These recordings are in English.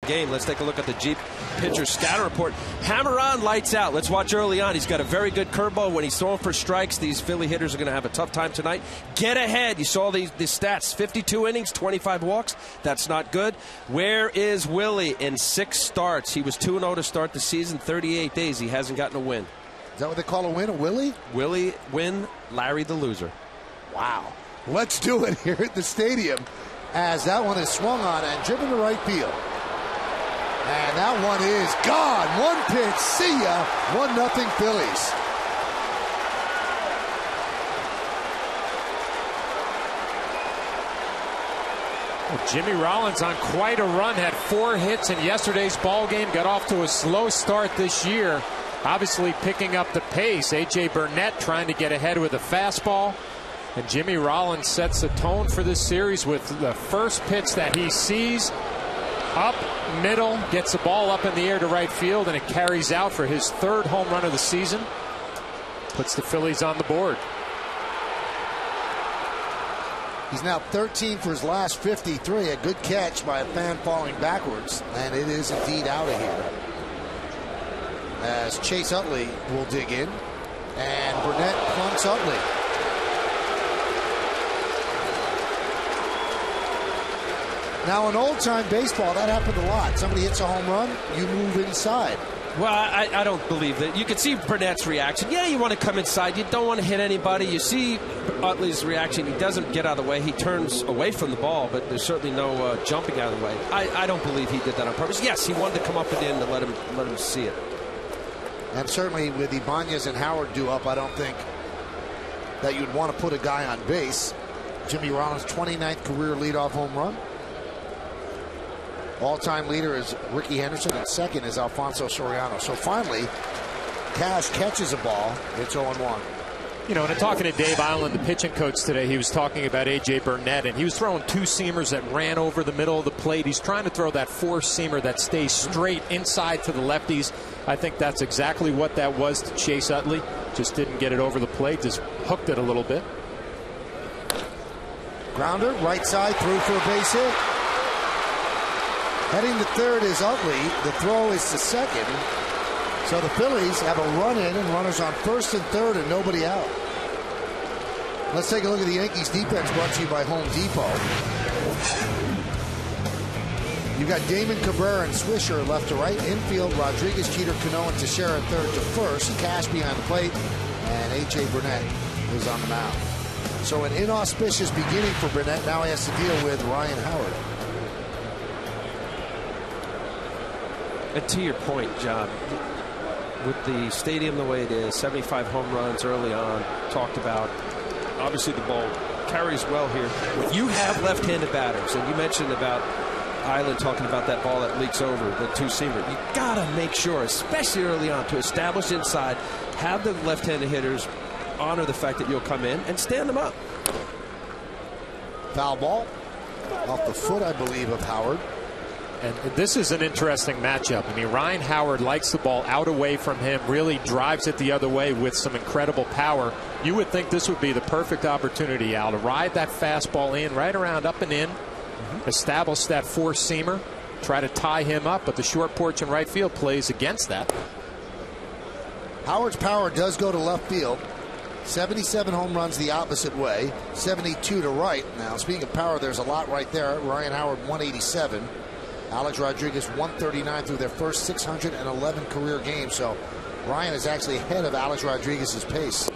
game. Let's take a look at the Jeep pitcher scatter report. Hammer on, lights out. Let's watch early on. He's got a very good curveball. When he's throwing for strikes, these Philly hitters are going to have a tough time tonight. Get ahead. You saw these stats. 52 innings, 25 walks. That's not good. Where is Willie in 6 starts? He was 2-0 to start the season, 38 days. He hasn't gotten a win. Is that what they call a win, a Willie? Willie win, Larry the loser. Wow. Let's do it here at the stadium as that one is swung on and driven to right field. And that one is gone. One pitch. See ya. 1-0 Phillies. Well, Jimmy Rollins on quite a run, had 4 hits in yesterday's ball game, got off to a slow start this year. Obviously picking up the pace. A.J. Burnett trying to get ahead with a fastball. And Jimmy Rollins sets the tone for this series with the first pitch that he sees. Up, middle, gets the ball up in the air to right field, and it carries out for his 3rd home run of the season. Puts the Phillies on the board. He's now 13 for his last 53. A good catch by a fan falling backwards. And it is indeed out of here. As Chase Utley will dig in. And Burnett plunks Utley. Now in old-time baseball, that happened a lot. Somebody hits a home run, you move inside. Well, I don't believe that. You can see Burnett's reaction. Yeah, you want to come inside. You don't want to hit anybody. You see Utley's reaction. He doesn't get out of the way. He turns away from the ball, but there's certainly no jumping out of the way. I don't believe he did that on purpose. Yes, he wanted to come up and in to let him see it. And certainly with Ibanez and Howard due up, I don't think that you'd want to put a guy on base. Jimmy Rollins' 29th career leadoff home run. All-time leader is Ricky Henderson, and second is Alfonso Soriano. So finally, Cash catches a ball. It's 0-1. You know, and talking to Dave Island, the pitching coach today, he was talking about A.J. Burnett, and he was throwing 2 seamers that ran over the middle of the plate. He's trying to throw that 4-seamer that stays straight inside to the lefties. I think that's exactly what that was to Chase Utley. Just didn't get it over the plate, just hooked it a little bit. Grounder, right side, through for a base hit. Heading to third is Utley. The throw is to second. So the Phillies have a run in and runners on first and third and nobody out. Let's take a look at the Yankees defense, brought to you by Home Depot. You've got Damon Cabrera and Swisher left to right. Infield, Rodriguez, Jeter, Cano, and Teixeira third to first. Cash behind the plate. And A.J. Burnett is on the mound. So an inauspicious beginning for Burnett. Now he has to deal with Ryan Howard. And to your point, John, with the stadium the way it is, 75 home runs early on, talked about, obviously the ball carries well here. When you have left-handed batters, and you mentioned about Island talking about that ball that leaks over, the 2-seamer, you got to make sure, especially early on, to establish inside, have the left-handed hitters honor the fact that you'll come in and stand them up. Foul ball off the foot, I believe, of Howard. And this is an interesting matchup. I mean, Ryan Howard likes the ball out away from him, really drives it the other way with some incredible power. You would think this would be the perfect opportunity, Al, to ride that fastball in, right around up and in, establish that 4-seamer, try to tie him up, but the short porch in right field plays against that. Howard's power does go to left field. 77 home runs the opposite way, 72 to right. Now, speaking of power, there's a lot right there. Ryan Howard, 187. Alex Rodriguez, 139 through their first 611 career games. So Ryan is actually ahead of Alex Rodriguez's pace.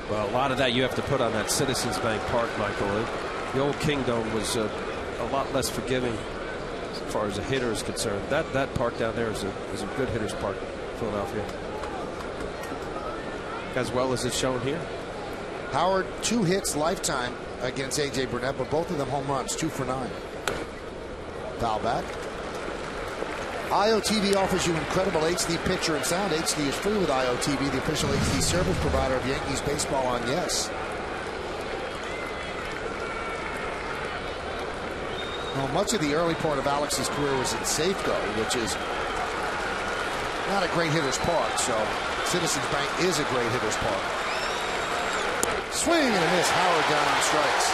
Well, a lot of that you have to put on that Citizens Bank Park, Michael. The old Kingdom was a lot less forgiving as far as a hitter is concerned. That park down there is a good hitter's park, Philadelphia. As well as it's shown here. Howard, 2 hits lifetime against A.J. Burnett, but both of them home runs, 2 for 9. Foul back. IOTV offers you incredible HD picture and sound. HD is free with IOTV, the official HD service provider of Yankees baseball on Yes. Well, much of the early part of Alex's career was in Safeco, which is not a great hitter's park, so Citizens Bank is a great hitter's park. Swing and a miss. Howard down on strikes.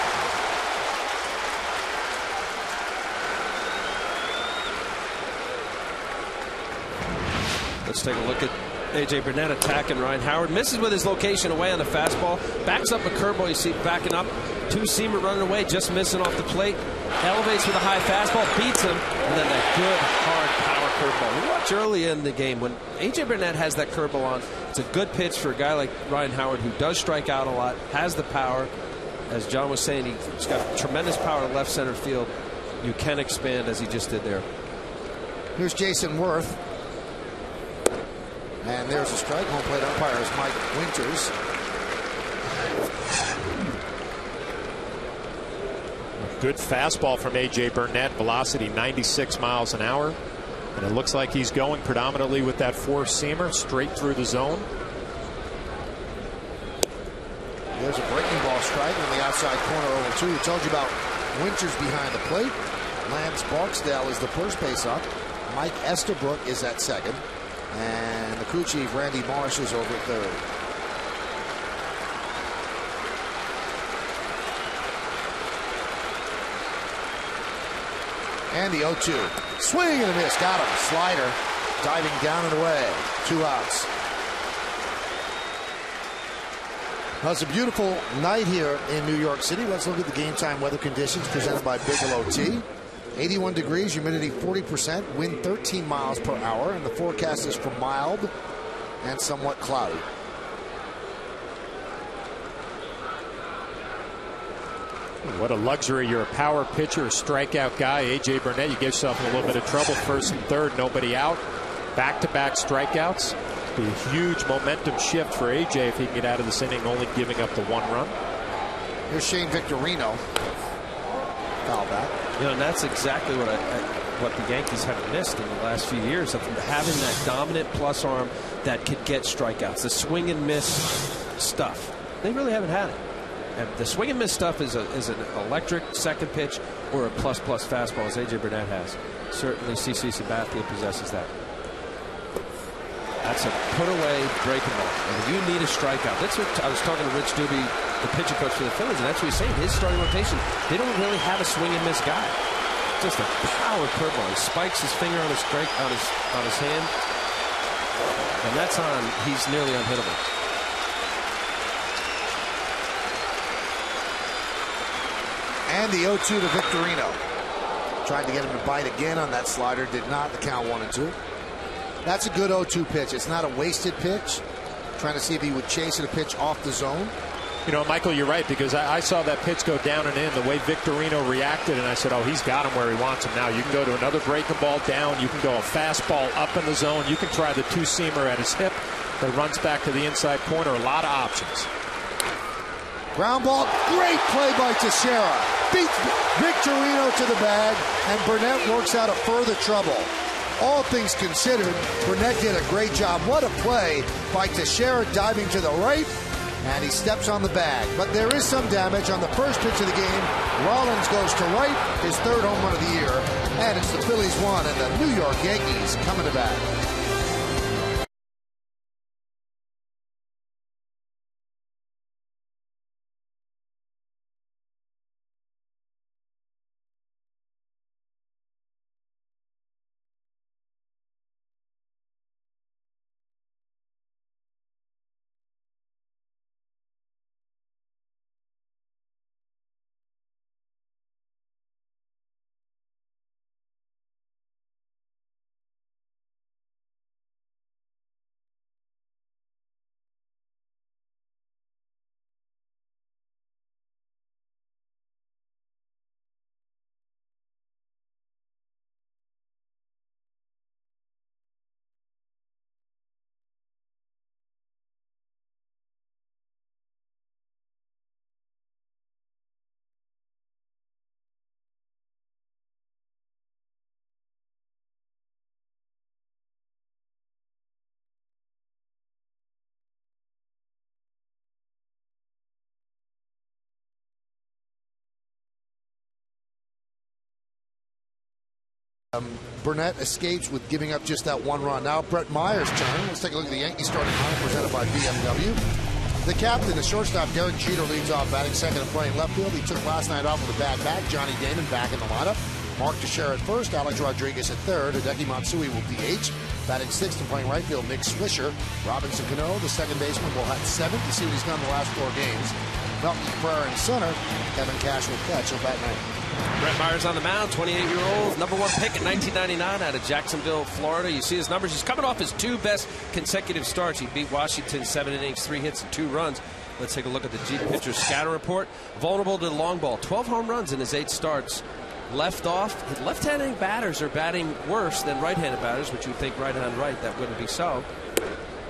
Let's take a look at A.J. Burnett attacking Ryan Howard. Misses with his location away on the fastball. Backs up a curveball. You see backing up. Two-seamer running away, just missing off the plate. Elevates with a high fastball, beats him, and then that good, hard power curveball. We watch early in the game when A.J. Burnett has that curveball on. It's a good pitch for a guy like Ryan Howard who does strike out a lot, has the power. As John was saying, he's got tremendous power to left center field. You can expand as he just did there. Here's Jason Worth. And there's a strike. Home plate umpire is Mike Winters. Good fastball from A.J. Burnett. Velocity 96 miles an hour. And it looks like he's going predominantly with that four-seamer straight through the zone. There's a breaking ball strike on the outside corner 0-2. We told you about Winters behind the plate. Lance Barksdale is the first base up. Mike Estabrook is at second. And the crew chief, Randy Marsh, is over at third. And the 0-2. Swing and a miss. Got him. Slider. Diving down and away. 2 outs. Well, it's a beautiful night here in New York City. Let's look at the game time weather conditions presented by Bigelow Tea. 81 degrees, humidity 40%, wind 13 miles per hour, and the forecast is for mild and somewhat cloudy. What a luxury. You're a power pitcher, a strikeout guy. A.J. Burnett, you get yourself in a little bit of trouble. First and third, nobody out. Back-to-back strikeouts. Be a huge momentum shift for A.J. if he can get out of this inning only giving up the 1 run. Here's Shane Victorino. Foul back. You know, and that's exactly what the Yankees have missed in the last few years, of having that dominant plus arm that could get strikeouts. The swing and miss stuff, they really haven't had it. And the swing and miss stuff is an electric second pitch or a plus fastball, as A.J. Burnett has. Certainly CC Sabathia possesses that. That's a put-away breaking ball. And you need a strikeout. That's what I was talking to Rich Doobie, the pitching coach for the Phillies, and that's what he's saying. His starting rotation, they don't really have a swing and miss guy. Just a power curveball. He spikes his finger on his hand, and that's on. He's nearly unhittable. And the 0-2 to Victorino. Tried to get him to bite again on that slider. Did not. The count 1-2. That's a good 0-2 pitch. It's not a wasted pitch. Trying to see if he would chase a pitch off the zone. You know, Michael, you're right, because I saw that pitch go down and in, the way Victorino reacted, and I said, oh, he's got him where he wants him now. You can go to another breaking ball down. You can go a fastball up in the zone. You can try the two-seamer at his hip that runs back to the inside corner. A lot of options. Ground ball. Great play by Teixeira. Beats Victorino to the bag, and Burnett works out of further trouble. All things considered, Burnett did a great job. What a play by Teixeira, diving to the right, and he steps on the bag. But there is some damage on the first pitch of the game. Rollins goes to right, his 3rd home run of the year, and it's the Phillies 1 and the New York Yankees coming to bat. Burnett escapes with giving up just that 1 run. Now Brett Meyer's turn. Let's take a look at the Yankees starting lineup presented by BMW. The captain, the shortstop, Derek Jeter, leads off, batting second and playing left field. He took last night off with a bad back. Johnny Damon back in the lineup. Mark Teixeira at first, Alex Rodriguez at third. Hideki Matsui will DH. Batting sixth and playing right field, Nick Swisher. Robinson Cano, the second baseman, will hit seventh. You see what he's done the last 4 games. Melton Cabrera in center. Kevin Cash will catch. He'll bat ninth. Brett Myers on the mound, 28-year-old, #1 pick in 1999 out of Jacksonville, Florida. You see his numbers. He's coming off his 2 best consecutive starts. He beat Washington 7 innings, 3 hits, and 2 runs. Let's take a look at the Jeter pitcher's scatter report. Vulnerable to the long ball. 12 home runs in his 8 starts. Left-handed batters are batting worse than right-handed batters, which you would think right-handed right, that wouldn't be so.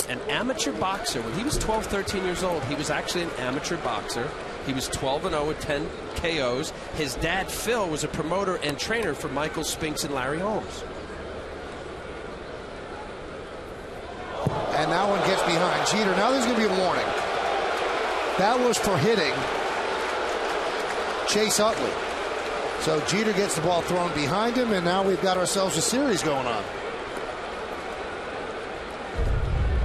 An amateur boxer. When he was 12, 13 years old, he was actually an amateur boxer. He was 12-0 with 10 KOs. His dad, Phil, was a promoter and trainer for Michael Spinks and Larry Holmes. And now one gets behind Jeter. Now there's going to be a warning. That was for hitting Chase Utley. So Jeter gets the ball thrown behind him, and now we've got ourselves a series going on.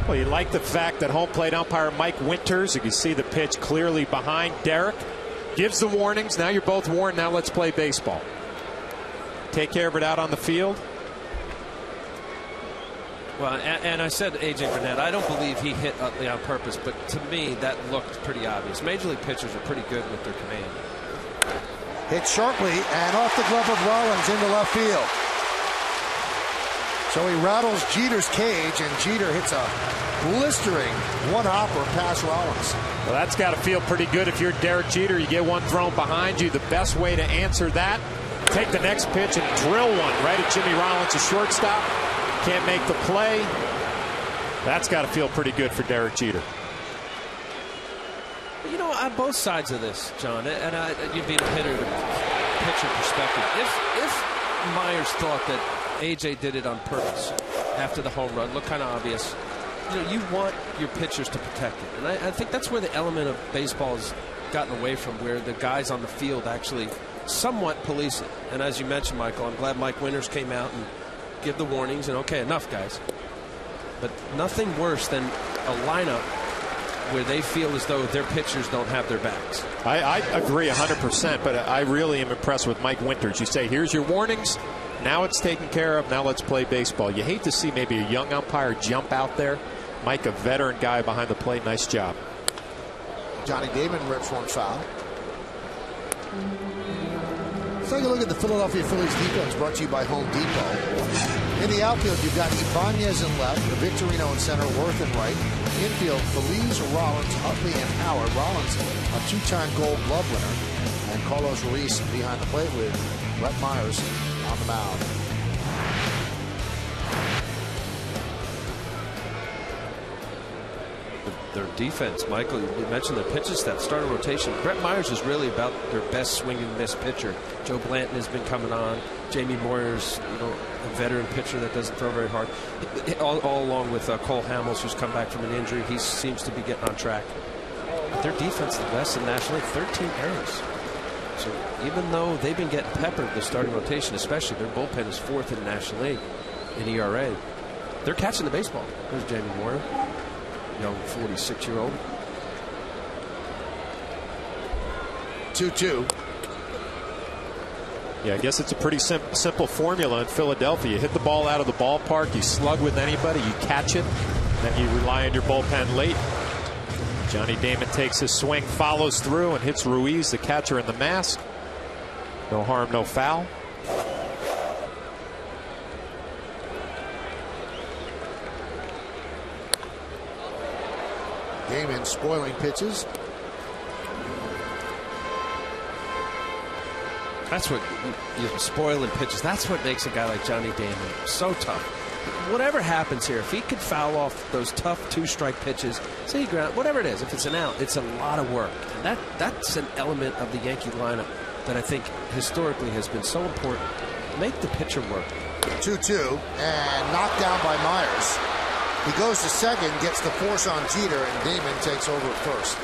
Well, you like the fact that home plate umpire Mike Winters, you can see the pitch clearly behind Derek, gives the warnings. Now you're both warned. Now let's play baseball. Take care of it out on the field. Well, and I said A.J. Burnett, I don't believe he hit Utley on purpose, but to me that looked pretty obvious. Major League pitchers are pretty good with their command. Hit sharply and off the glove of Rollins into left field. So he rattles Jeter's cage, and Jeter hits a blistering one-hopper past Rollins. Well, that's got to feel pretty good if you're Derek Jeter. You get one thrown behind you. The best way to answer that, take the next pitch and drill one right at Jimmy Rollins, a shortstop. Can't make the play. That's got to feel pretty good for Derek Jeter. You know, on both sides of this, John, and you'd be a hitter, pitcher perspective. If Myers thought that A.J. did it on purpose after the home run, looked kind of obvious, you know, you want your pitchers to protect it. And I think that's where the element of baseball has gotten away from, where the guys on the field actually somewhat police it. And as you mentioned, Michael, I'm glad Mike Winters came out and give the warnings and okay, enough, guys. But nothing worse than a lineup where they feel as though their pitchers don't have their backs. I agree 100%, but I really am impressed with Mike Winters. You say, here's your warnings. Now it's taken care of. Now let's play baseball. You hate to see maybe a young umpire jump out there. Mike, a veteran guy behind the plate. Nice job. Johnny Damon rips one foul. Let's take a look at the Philadelphia Phillies defense, brought to you by Home Depot. In the outfield, you've got Ibanez in left, Victorino in center, Worth in right. Infield, Feliz, Rollins, Utley, and Howard. Rollins, a 2-time Gold Glove winner. And Carlos Ruiz behind the plate with Brett Myers on the mound. Their defense, Michael, you mentioned the pitching staff, starting rotation. Brett Myers is really about their best swing and miss pitcher. Joe Blanton has been coming on. Jamie Moyer's, a veteran pitcher that doesn't throw very hard. All along with Cole Hamels, who's come back from an injury. He seems to be getting on track. But their defense is the best in the National League, 13 errors. So even though they've been getting peppered, the starting rotation, especially, their bullpen is 4th in the National League in ERA. They're catching the baseball. There's Jamie Moyer, young 46-year-old. 2-2. Yeah, I guess it's a pretty simple formula in Philadelphia. You hit the ball out of the ballpark, you slug with anybody, you catch it, then you rely on your bullpen late. Johnny Damon takes his swing, follows through, and hits Ruiz, the catcher in the mask. No harm, no foul. Damon spoiling pitches. That's what you're spoiling pitches. That's what makes a guy like Johnny Damon so tough. Whatever happens here, if he could foul off those tough 2-strike pitches, say ground, whatever it is, if it's an out, it's a lot of work. And that's an element of the Yankee lineup that I think historically has been so important. Make the pitcher work. 2-2 and knocked down by Myers. He goes to second, gets the force on Jeter, and Damon takes over at first.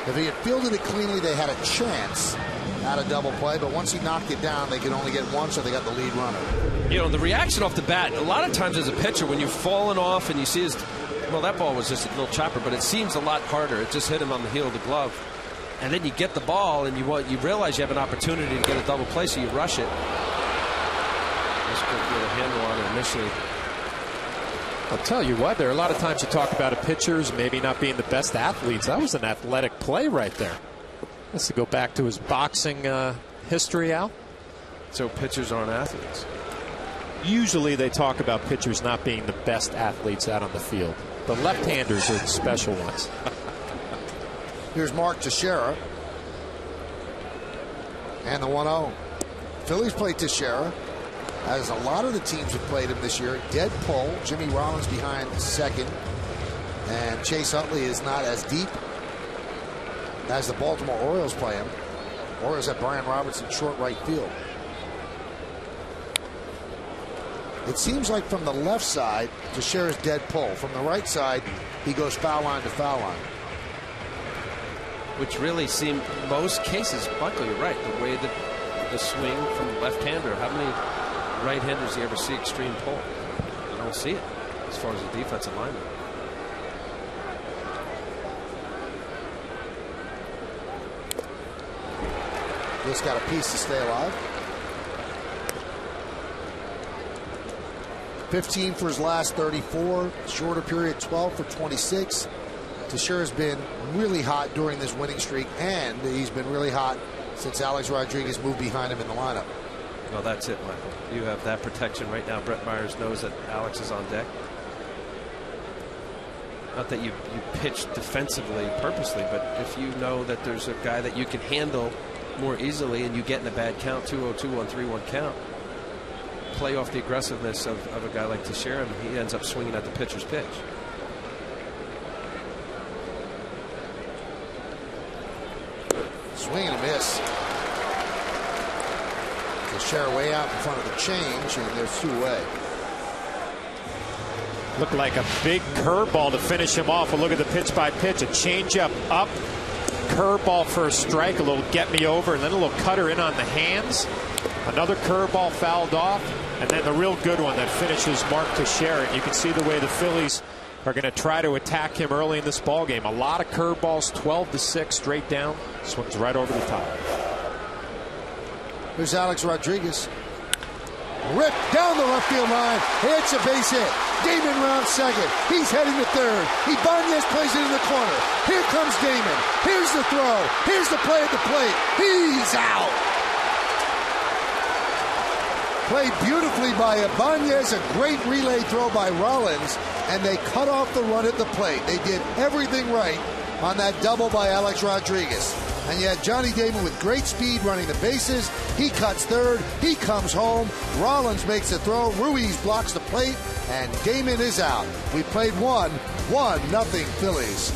If he had fielded it cleanly, they had a chance at a double play, but once he knocked it down, they could only get one, so they got the lead runner. The reaction off the bat, a lot of times as a pitcher, when you've fallen off and you see that ball was just a little chopper, but it seems a lot harder. It just hit him on the heel of the glove. And then you get the ball, and you realize you have an opportunity to get a double play, so you rush it. handle on it initially. I'll tell you what, there are a lot of times you talk about a pitcher's maybe not being the best athletes. That was an athletic play right there. Let's go back to his boxing history, Al. So pitchers aren't athletes. Usually they talk about pitchers not being the best athletes out on the field. The left-handers are the special ones. Here's Mark Teixeira. And the 1-0. Phillies play Teixeira, as a lot of the teams have played him this year. Dead pull. Jimmy Rollins behind second. And Chase Utley is not as deep as the Baltimore Orioles play him. Orioles have Brian Robertson short right field. It seems like from the left side, Teixeira's dead pull. From the right side, he goes foul line to foul line. Which really seem, most cases, Buckley, you're right, the way that the swing from the left-hander, how many right-handers do you ever see extreme pull? You don't see it as far as the defensive lineman. Just got a piece to stay alive. 15 for his last 34. Shorter period, 12 for 26. Teixeira's been really hot during this winning streak, and he's been really hot since Alex Rodriguez moved behind him in the lineup. Well, that's it, Michael. You have that protection right now. Brett Myers knows that Alex is on deck. Not that you pitch defensively purposely, but if you know that there's a guy that you can handle more easily and you get in a bad count, 2-0, 2-1, 3-1 count, play off the aggressiveness of a guy like Teixeira, and he ends up swinging at the pitcher's pitch. Swing and a miss. Teixeira way out in front of the change, and there's 2 away. Looked like a big curveball to finish him off. But look at the pitch by pitch. A changeup up, curveball for a strike, a little get me over, and then a little cutter in on the hands. Another curveball fouled off, and then the real good one that finishes Mark Teixeira. And you can see the way the Phillies are going to try to attack him early in this ball game. A lot of curveballs, 12-6 straight down. Swings right over the top. Here's Alex Rodriguez. Ripped down the left field line. It's a base hit. Damon rounds second. He's heading to third. Ibanez plays it in the corner. Here comes Damon. Here's the throw. Here's the play at the plate. He's out. Played beautifully by Ibanez. A great relay throw by Rollins. And they cut off the run at the plate. They did everything right on that double by Alex Rodriguez. And you had Johnny Damon with great speed running the bases. He cuts third. He comes home. Rollins makes the throw. Ruiz blocks the plate. And Damon is out. We played 1-0 Phillies.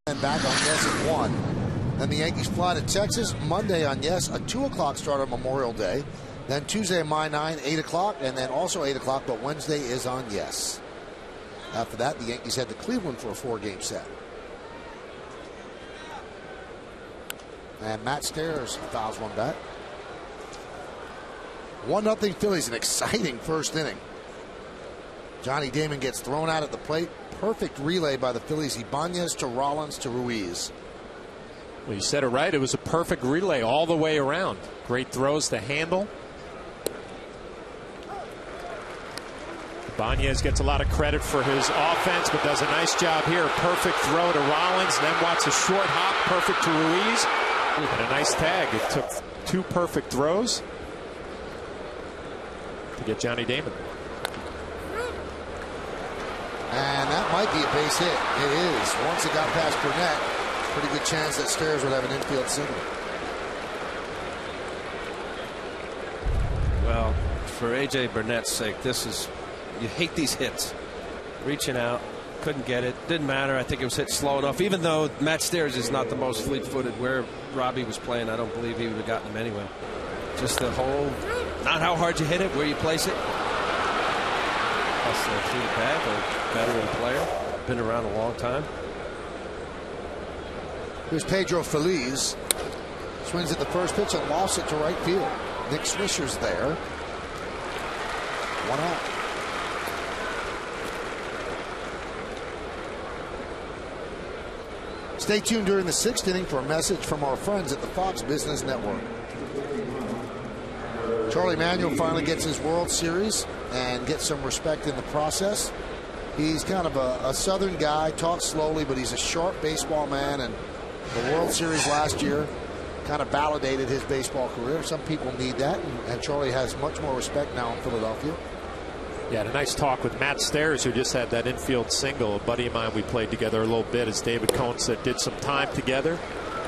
And back on Yes at 1. Then the Yankees fly to Texas Monday on Yes, a 2 o'clock start on Memorial Day. Then Tuesday, my 9, 8 o'clock, and then also 8 o'clock, but Wednesday is on Yes. After that, the Yankees head to Cleveland for a 4-game set. And Matt Stairs fouls one back. 1-0 Phillies. An exciting first inning. Johnny Damon gets thrown out at the plate. Perfect relay by the Phillies. Ibanez to Rollins to Ruiz. Well, you said it right. It was a perfect relay all the way around. Great throws to handle. Ibanez gets a lot of credit for his offense, but does a nice job here. Perfect throw to Rollins, then watch a short hop, perfect to Ruiz, and a nice tag. It took 2 perfect throws to get Johnny Damon. And that might be a base hit. It is. Once it got past Burnett, pretty good chance that Stairs would have an infield single. Well, for A.J. Burnett's sake, this is, you hate these hits. Reaching out, couldn't get it. Didn't matter. I think it was hit slow enough. Even though Matt Stairs is not the most fleet-footed, where Robbie was playing, I don't believe he would have gotten him anyway. Just the whole, not how hard you hit it, where you place it. Hustler through the bag, a veteran player, been around a long time. Here's Pedro Feliz. Swings at the first pitch and lofts it to right field. Nick Swisher's there. 1 out. Stay tuned during the 6th inning for a message from our friends at the Fox Business Network. Charlie Manuel finally gets his World Series and gets some respect in the process. He's kind of a Southern guy, talks slowly, but he's a sharp baseball man, and the World Series last year kind of validated his baseball career. Some people need that, and Charlie has much more respect now in Philadelphia. Yeah, a nice talk with Matt Stairs, who just had that infield single. A buddy of mine, we played together a little bit, as David Cohn said, did some time together.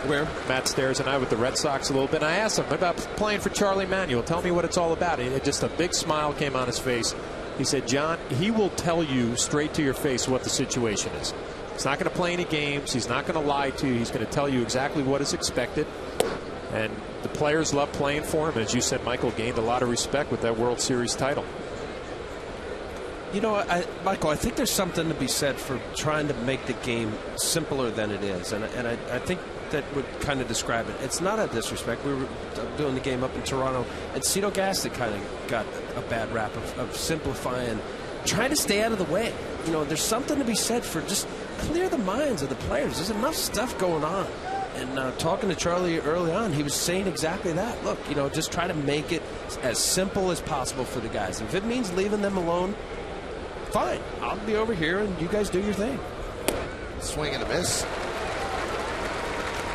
Where? Matt Stairs and I with the Red Sox a little bit. And I asked him about playing for Charlie Manuel. Tell me what it's all about. And just a big smile came on his face. He said, John, he will tell you straight to your face what the situation is. He's not going to play any games. He's not going to lie to you. He's going to tell you exactly what is expected. And the players love playing for him. As you said, Michael gained a lot of respect with that World Series title. You know, Michael, I think there's something to be said for trying to make the game simpler than it is. And I think that would kind of describe it. It's not a disrespect. We were doing the game up in Toronto, and Cito Gaston kind of got a bad rap of simplifying, trying to stay out of the way. You know, there's something to be said for just clear the minds of the players. There's enough stuff going on. And talking to Charlie early on, he was saying exactly that. Look, you know, just try to make it as simple as possible for the guys. And if it means leaving them alone, fine. I'll be over here, and you guys do your thing. Swing and a miss.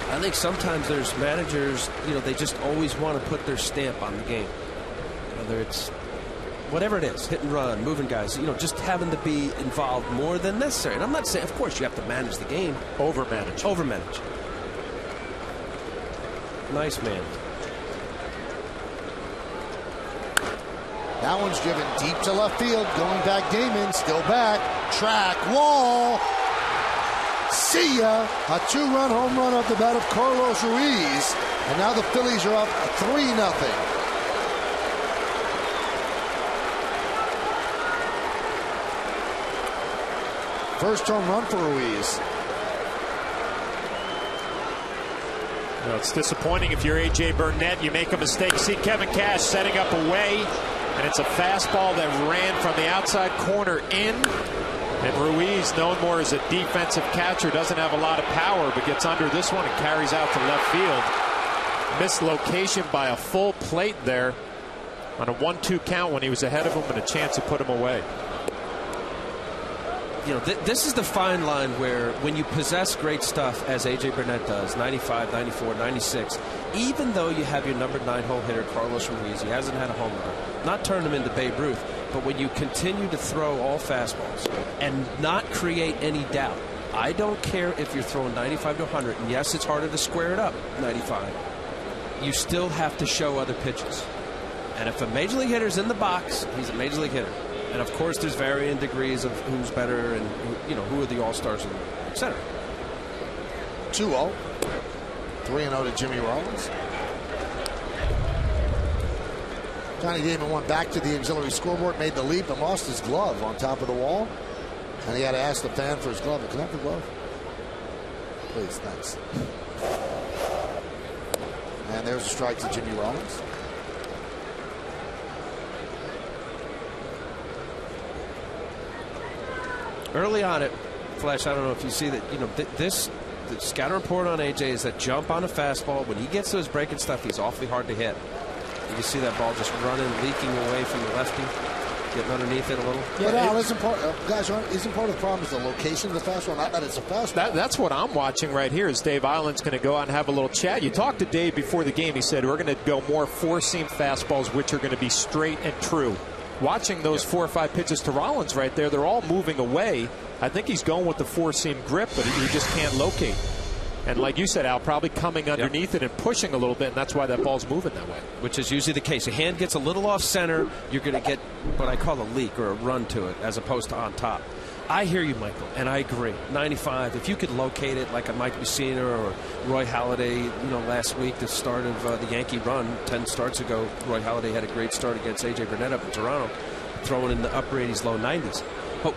I think sometimes there's managers, you know, they just always want to put their stamp on the game. Whether it's whatever it is, hit and run, moving guys, you know, just having to be involved more than necessary. And I'm not saying, of course, you have to manage the game. Overmanage. Overmanage. Nice man. That one's driven deep to left field. Going back, Damon. Still back. Track wall. See ya. A 2-run home run off the bat of Carlos Ruiz. And now the Phillies are up 3-0. First home run for Ruiz. Well, it's disappointing if you're A.J. Burnett. You make a mistake. See Kevin Cash setting up away. And it's a fastball that ran from the outside corner in. And Ruiz, known more as a defensive catcher, doesn't have a lot of power, but gets under this one and carries out to left field. Mislocation by a full plate there on a 1-2 count when he was ahead of him and a chance to put him away. You know, this is the fine line where when you possess great stuff, as A.J. Burnett does, 95, 94, 96, even though you have your number 9 hole hitter, Carlos Ruiz, he hasn't had a home run, not turned him into Babe Ruth, but when you continue to throw all fastballs and not create any doubt, I don't care if you're throwing 95 to 100, and yes, it's harder to square it up, 95, you still have to show other pitches. And if a major league hitter's in the box, he's a major league hitter. And of course, there's varying degrees of who's better and who are the all-stars, et cetera. 2-0. 3-0 to Jimmy Rollins. Johnny Damon went back to the auxiliary scoreboard, made the leap, and lost his glove on top of the wall. And he had to ask the fan for his glove. Can I have the glove? Please, thanks. And there's a strike to Jimmy Rollins. Early on it, Flash, I don't know if you see that, the scouting report on AJ is that jump on a fastball. When he gets to his breaking stuff, he's awfully hard to hit. You can see that ball just running, leaking away from the lefty, getting underneath it a little. Yeah, but Al, isn't part of the problem is the location of the fastball, not that it's a fastball. That's what I'm watching right here is Dave Island's going to go out and have a little chat. You talked to Dave before the game. He said, we're going to go more four-seam fastballs, which are going to be straight and true. Watching those 4 or 5 pitches to Rollins right there, they're all moving away. I think he's going with the four-seam grip, but he just can't locate. And like you said, Al, probably coming underneath it and pushing a little bit, and that's why that ball's moving that way. Which is usually the case. Your hand gets a little off center, you're going to get what I call a leak or a run to it, as opposed to on top. I hear you, Michael, and I agree. 95, if you could locate it like a Mike Mussina or Roy Halladay, last week, the start of the Yankee run, 10 starts ago, Roy Halladay had a great start against A.J. Burnett up in Toronto, throwing in the upper 80s, low 90s. But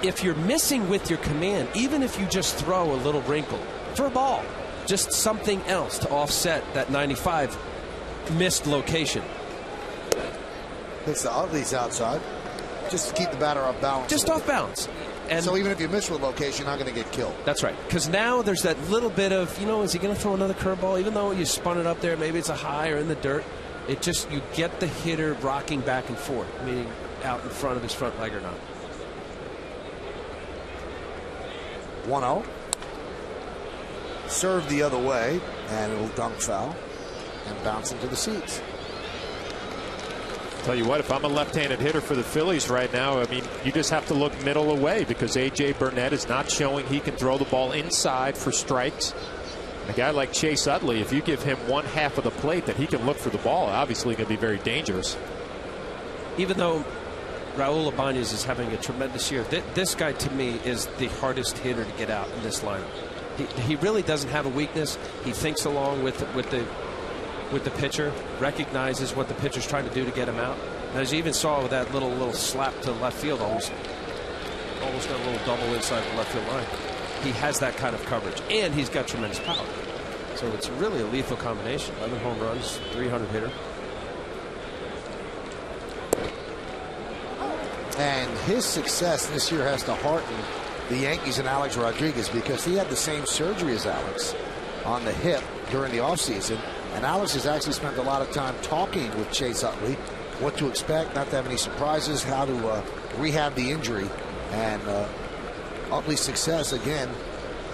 if you're missing with your command, even if you just throw a little wrinkle for a ball, just something else to offset that 95 missed location. It's the Utley's outside. Just to keep the batter off balance. Just off balance. And so even if you miss with location, you're not going to get killed. That's right. Because now there's that little bit of, is he going to throw another curveball? Even though you spun it up there, maybe it's a high or in the dirt. It just, you get the hitter rocking back and forth, meaning out in front of his front leg or not. 1-0. Served the other way, and it'll dunk foul and bounce into the seats. Tell you what, if I'm a left-handed hitter for the Phillies right now, I mean, you just have to look middle away because A.J. Burnett is not showing he can throw the ball inside for strikes. A guy like Chase Utley, if you give him one half of the plate that he can look for the ball, obviously going to be very dangerous. Even though Raul Ibanez is having a tremendous year, this guy to me is the hardest hitter to get out in this lineup. He really doesn't have a weakness. He thinks along with the pitcher, recognizes what the pitcher's trying to do to get him out. And as you even saw with that little slap to left field, almost got a little double inside the left field line. He has that kind of coverage, and he's got tremendous power. So it's really a lethal combination. 11 home runs, 300 hitter. And his success this year has to hearten the Yankees and Alex Rodriguez because he had the same surgery as Alex on the hip during the offseason. And Alex has actually spent a lot of time talking with Chase Utley, what to expect, not to have any surprises, how to rehab the injury. And Utley's success, again,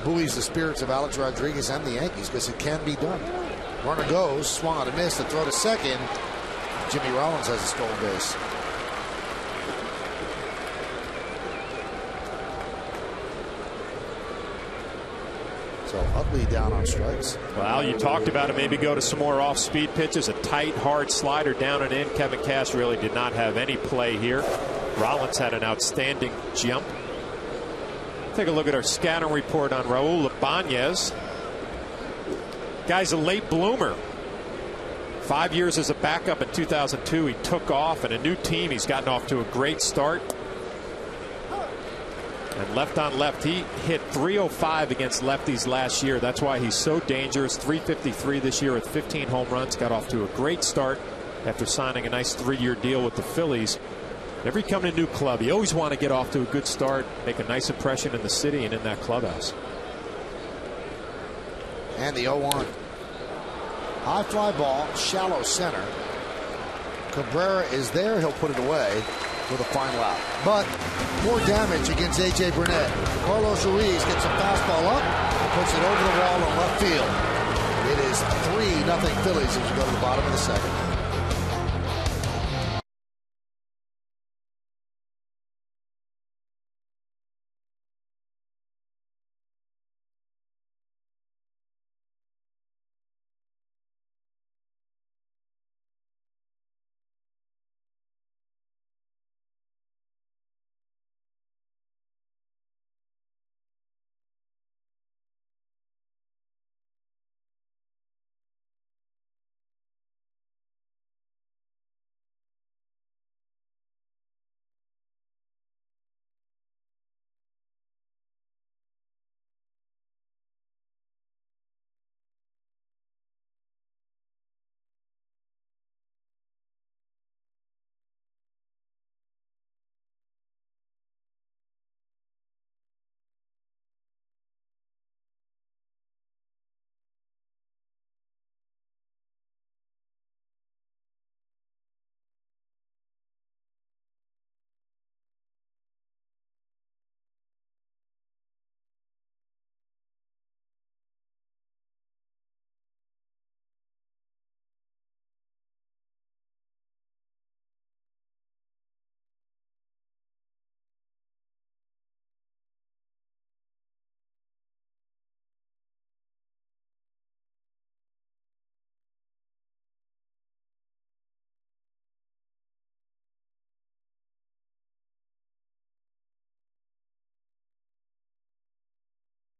buoys the spirits of Alex Rodriguez and the Yankees because it can be done. Runner goes, swung on a miss, to throw to second. Jimmy Rollins has a stolen base. So Utley down on strikes. Well, you talked about it. Maybe go to some more off-speed pitches. A tight, hard slider down and in. Kevin Cash really did not have any play here. Rollins had an outstanding jump. Take a look at our scouting report on Raul Ibanez. Guy's a late bloomer. 5 years as a backup in 2002. He took off, and a new team. He's gotten off to a great start. And left on left, he hit .305 against lefties last year. That's why he's so dangerous. .353 this year with 15 home runs. Got off to a great start after signing a nice 3-year deal with the Phillies. Whenever you come to a new club, you always want to get off to a good start, make a nice impression in the city and in that clubhouse. And the 0-1. High fly ball, shallow center. Cabrera is there. He'll put it away with a final out. But more damage against A.J. Burnett. Carlos Ruiz gets a fastball up and puts it over the wall on left field. It is 3-0 Phillies as we go to the bottom of the second.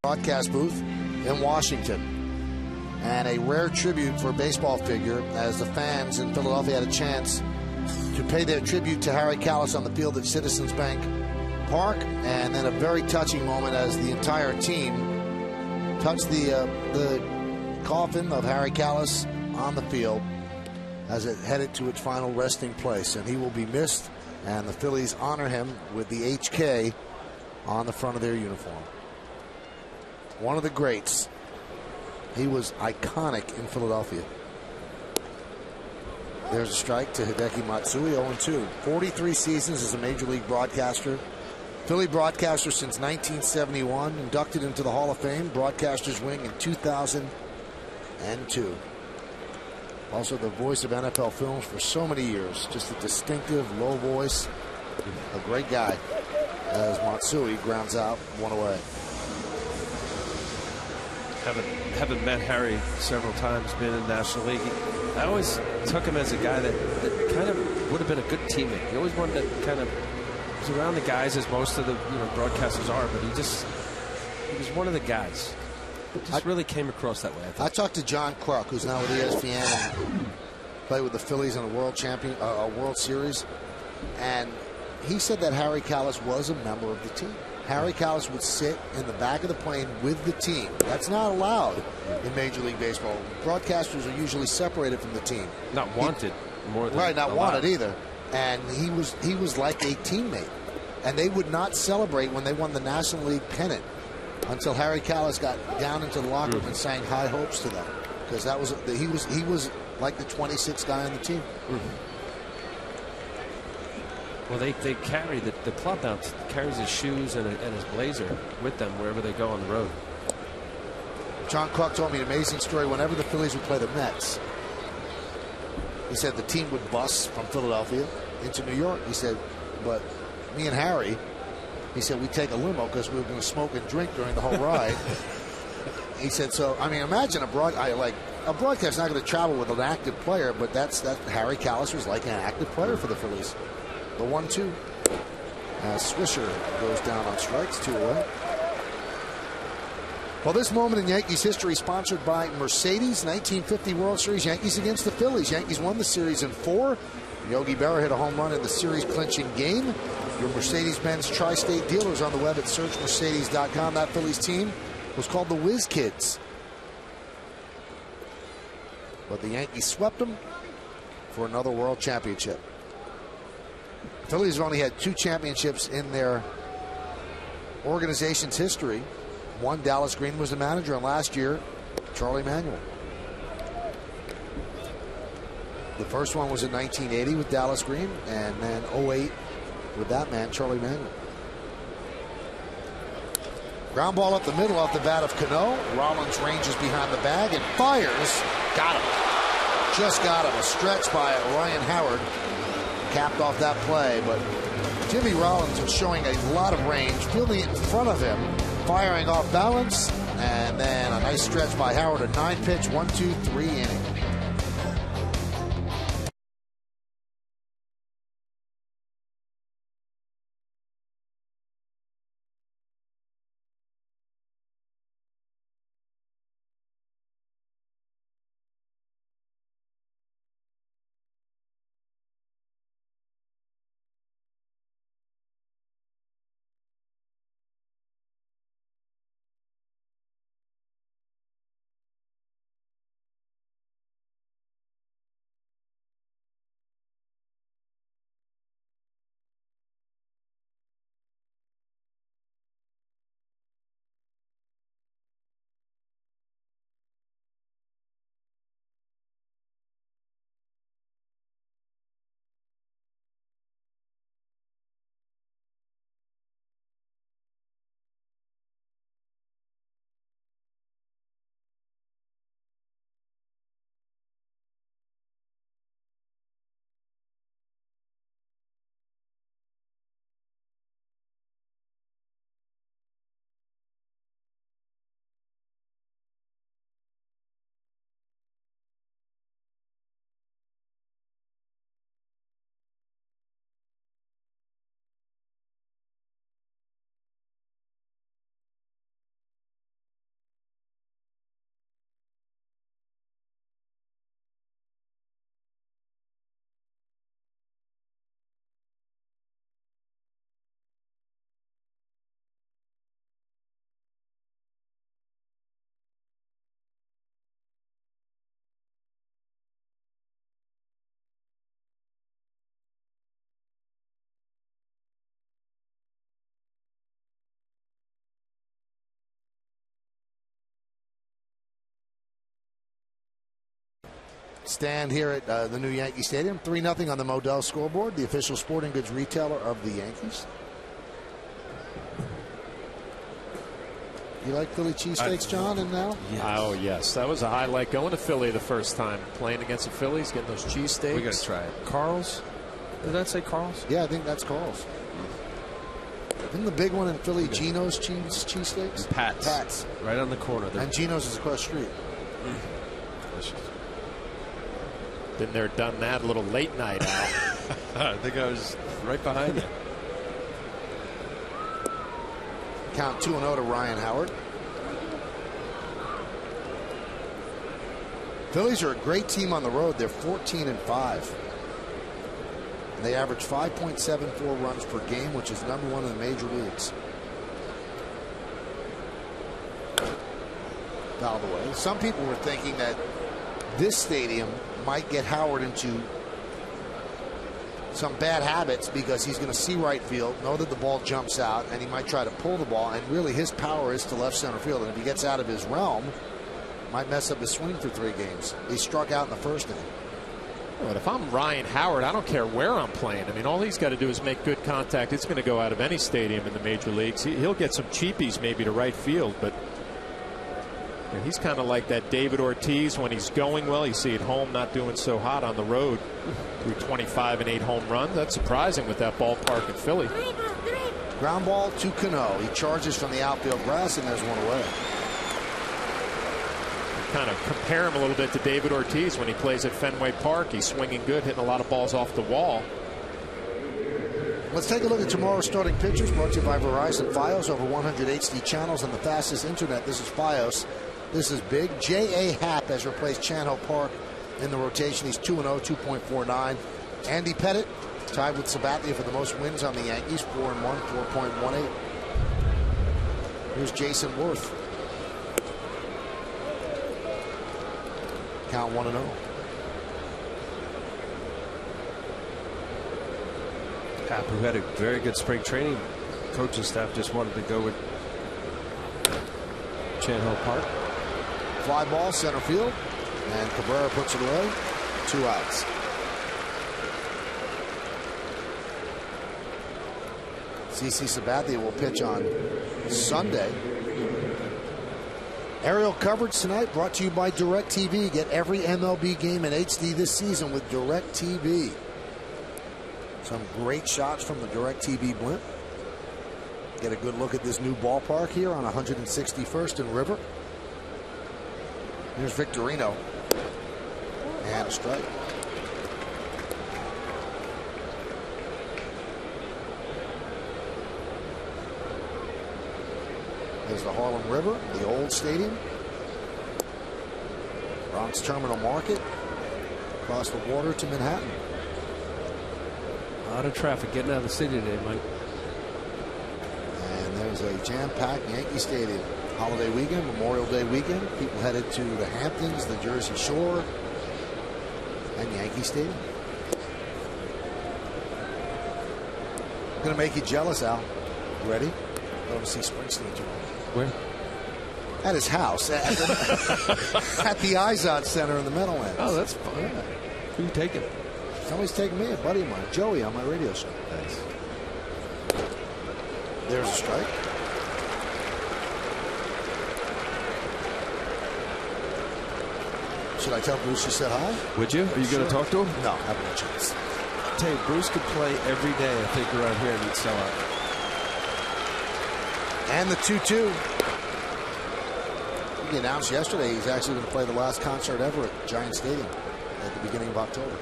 broadcast booth in Washington. And a rare tribute for a baseball figure, as the fans in Philadelphia had a chance to pay their tribute to Harry Kalas on the field at Citizens Bank Park. And then a very touching moment as the entire team touched the coffin of Harry Kalas on the field as it headed to its final resting place. And he will be missed, and the Phillies honor him with the HK on the front of their uniform. One of the greats. He was iconic in Philadelphia. There's a strike to Hideki Matsui, 0-2. 43 seasons as a major league broadcaster. Philly broadcaster since 1971. Inducted into the Hall of Fame, Broadcasters Wing in 2002. Also the voice of NFL films for so many years. Just a distinctive low voice. A great guy. As Matsui grounds out one away. Having met Harry several times, been in the National League, I always took him as a guy that kind of would have been a good teammate. He always wanted to kind of was around the guys, as most of the broadcasters are, but he was one of the guys. It just really came across that way. I talked to John Kruk, who's now with ESPN, and played with the Phillies in a World Series, and he said that Harry Kalas was a member of the team. Harry Kalas would sit in the back of the plane with the team. That's not allowed in Major League Baseball. Broadcasters are usually separated from the team. Not wanted more than not allowed. wanted either. And he was like a teammate. And they would not celebrate when they won the National League pennant until Harry Kalas got down into the locker room and sang High Hopes to them, because he was like the 26th guy on the team. Well, they carry the club now carries his shoes and his blazer with them wherever they go on the road. John Kruk told me an amazing story. Whenever the Phillies would play the Mets, he said the team would bus from Philadelphia into New York. He said, but me and Harry, he said, we take a limo because we were going to smoke and drink during the whole ride. He said, so I mean, imagine a broadcast not going to travel with an active player, but that Harry Kalas was like an active player for the Phillies. The 1-2. Swisher goes down on strikes, 2 away. Well, this moment in Yankees history sponsored by Mercedes. 1950 World Series, Yankees against the Phillies. Yankees won the series in 4. Yogi Berra hit a home run in the series clinching game. Your Mercedes-Benz tri-state dealers on the web at searchmercedes.com. That Phillies team was called the Whiz Kids. But the Yankees swept them for another world championship. The Phillies have only had 2 championships in their organization's history. One, Dallas Green was the manager, and last year, Charlie Manuel. The first one was in 1980 with Dallas Green, and then 08 with that man, Charlie Manuel. Ground ball up the middle off the bat of Cano. Rollins ranges behind the bag and fires. Got him. Just got him. A stretch by Ryan Howard capped off that play, but Jimmy Rollins was showing a lot of range, fielding it in front of him, firing off balance, and then a nice stretch by Howard, a 9-pitch, 1-2-3 inning. stand here at the new Yankee Stadium. 3-0 on the Modell scoreboard, the official sporting goods retailer of the Yankees. You like Philly cheesesteaks, John, and now? Yes. Oh, yes. That was a highlight going to Philly the first time. Playing against the Phillies, getting those cheesesteaks. We got to try it. Carl's? Did that say Carl's? Yeah, I think that's Carl's. Isn't the big one in Philly Gino's cheesesteaks? Pat's. Pat's. Right on the corner. And Gino's is across the street. Delicious. Been there, done that. A little late night out. I think I was right behind you. Count 2-0 to Ryan Howard. Phillies are a great team on the road. They're 14-5. And they average 5.74 runs per game, which is number one in the major leagues. Foul away. Some people were thinking that this stadium might get Howard into some bad habits because he's going to see right field, know that the ball jumps out, and he might try to pull the ball. And really, his power is to left center field. And if he gets out of his realm, might mess up his swing for 3 games. He struck out in the first inning. But if I'm Ryan Howard, I don't care where I'm playing. I mean, all he's got to do is make good contact. It's going to go out of any stadium in the major leagues. He'll get some cheapies maybe to right field, but he's kind of like that David Ortiz when he's going well. You see at home not doing so hot on the road through 25 and 8 home runs. That's surprising with that ballpark in Philly. Ground ball to Cano. He charges from the outfield grass, and there's one away. Kind of compare him a little bit to David Ortiz when he plays at Fenway Park. He's swinging good, hitting a lot of balls off the wall. Let's take a look at tomorrow's starting pitchers, brought to you by Verizon Fios. Over 100 HD channels on the fastest internet. This is Fios. This is big. J.A. Happ has replaced Chan Ho Park in the rotation. He's 2-0, 2.49. Andy Pettit tied with Sabathia for the most wins on the Yankees, 4-1, 4.18. Here's Jason Worth. Count 1-0. Happ, who had a very good spring training, coaching staff just wanted to go with Chan Ho Park. Fly ball center field, and Cabrera puts it away. 2 outs. CC Sabathia will pitch on Sunday. Aerial coverage tonight brought to you by DirecTV. Get every MLB game in HD this season with DirecTV. Some great shots from the DirecTV blimp. Get a good look at this new ballpark here on 161st and River. Here's Victorino. And a strike. There's the Harlem River, the old stadium. Bronx Terminal Market. Across the water to Manhattan. A lot of traffic getting out of the city today, Mike. And there's a jam-packed Yankee Stadium. Holiday weekend, Memorial Day weekend. People headed to the Hamptons, the Jersey Shore, and Yankee Stadium. I'm going to make you jealous, Al. You ready? Going to see Springsteen tomorrow. Where? At his house. At the Izod Center in the Meadowlands. Oh, that's fun. Yeah. Who you taking? Somebody's taking me, a buddy of mine, Joey, on my radio show. Nice. There's a strike. Should I tell Bruce you said hi? Would you? Are you going to talk to him? No, I have no chance. Tell you, Bruce could play every day, I think, around here, and he'd sell out. And the 2-2. He announced yesterday he's actually going to play the last concert ever at Giant Stadium at the beginning of October.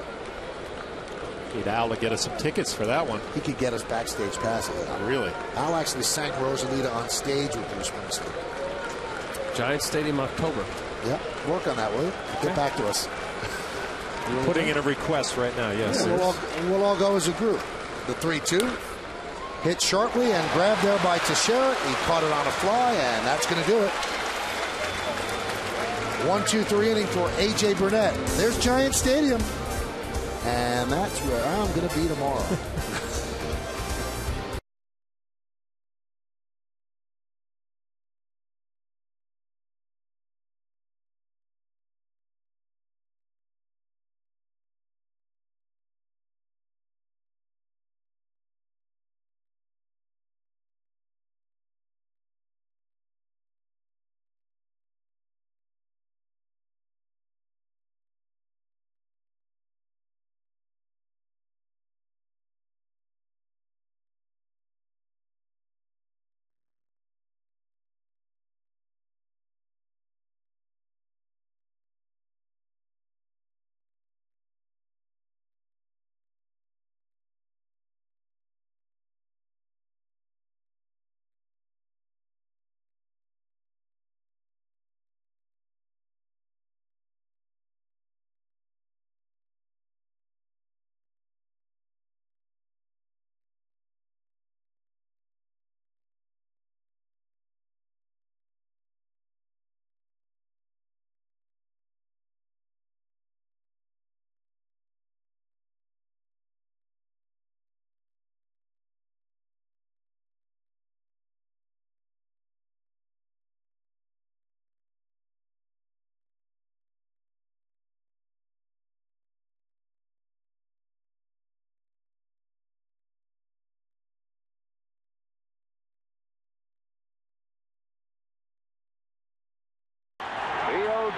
Need Al to get us some tickets for that one. He could get us backstage passes. Really? Al actually sank Rosalita on stage with Bruce Springsteen. Giant Stadium, October. Yeah, work on that, will you? Get back to us. Putting in a request right now, yes. Yeah, we'll all go as a group. The 3-2. Hit sharply and grabbed there by Teixeira. He caught it on a fly, and that's going to do it. 1-2-3 inning for A.J. Burnett. There's Giant Stadium. And that's where I'm going to be tomorrow.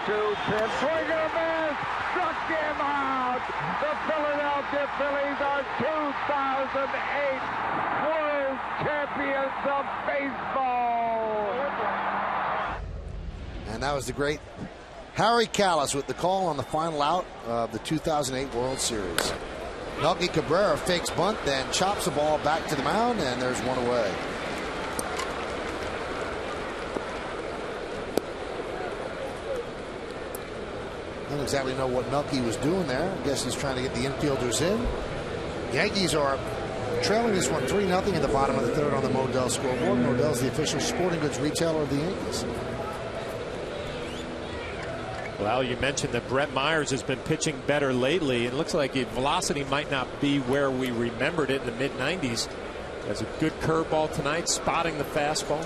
pitch, swing and a miss, struck him out. The Philadelphia Phillies are 2008 World Champions of Baseball. And that was the great Harry Callis with the call on the final out of the 2008 World Series. Melky Cabrera fakes bunt, then chops the ball back to the mound, and there's one away. I don't exactly know what Melky was doing there. I guess he's trying to get the infielders in. Yankees are trailing this one 3-0 in the bottom of the third on the Modell scoreboard. Modell's the official sporting goods retailer of the Yankees. Well, you mentioned that Brett Myers has been pitching better lately. It looks like his velocity might not be where we remembered it in the mid-90s. Has a good curveball tonight, spotting the fastball.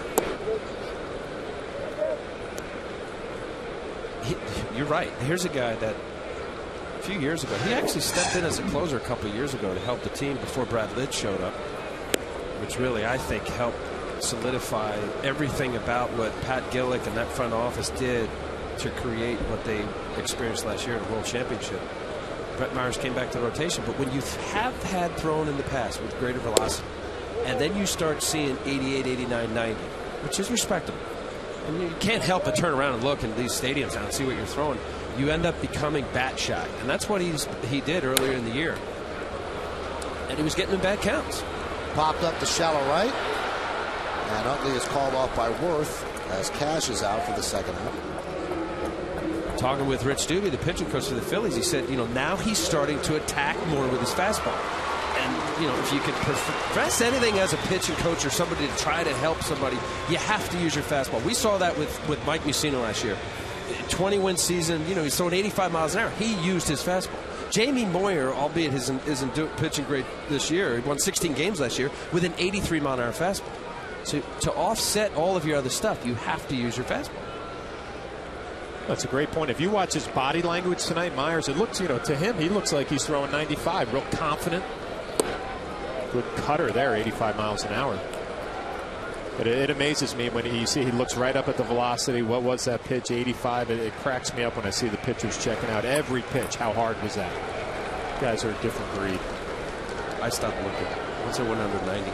You're right. Here's a guy that a few years ago, he actually stepped in as a closer a couple of years ago to help the team before Brad Lidge showed up, which really, I think, helped solidify everything about what Pat Gillick and that front office did to create what they experienced last year in the World Championship. Brett Myers came back to the rotation, but when you have had thrown in the past with greater velocity, and then you start seeing 88, 89, 90, which is respectable, and you can't help but turn around and look in these stadiums now and see what you're throwing, you end up becoming bat shy, and that's what he did earlier in the year. And he was getting in bad counts. Popped up to shallow right, and Utley is called off by Worth as Cash is out for the second half. Talking with Rich Doobie, the pitching coach for the Phillies, he said, now he's starting to attack more with his fastball. And, if you can profess anything as a pitching coach or somebody to try to help somebody, you have to use your fastball. We saw that with Mike Mussina last year. 20-win season, he's throwing 85 miles an hour. He used his fastball. Jamie Moyer, albeit isn't pitching great this year, he won 16 games last year with an 83-mile-an-hour fastball. So to offset all of your other stuff, you have to use your fastball. That's a great point. If you watch his body language tonight, Myers, it looks, to him, he looks like he's throwing 95, real confident. Good cutter there, 85 miles an hour. But it amazes me when you see he looks right up at the velocity. What was that pitch? 85. It cracks me up when I see the pitchers checking out every pitch. How hard was that? Guys are a different breed. I stopped looking. Once I went under 90.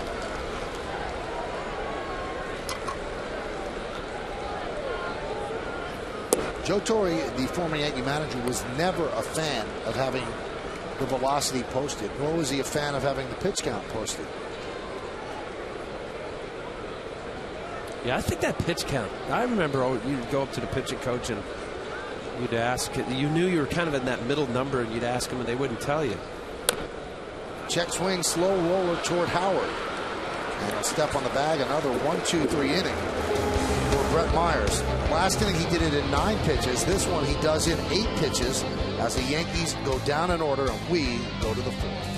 Joe Torre, the former Yankee manager, was never a fan of having the velocity posted, nor was he a fan of having the pitch count posted. Yeah, I think that pitch count, I remember you'd go up to the pitching coach and you'd ask, you knew you were kind of in that middle number, and you'd ask them and they wouldn't tell you. Check swing, slow roller toward Howard. And a step on the bag, another 1-2-3 inning for Brett Myers. Last inning he did it in 9 pitches. This one he does in 8 pitches as the Yankees go down in order and we go to the 4th.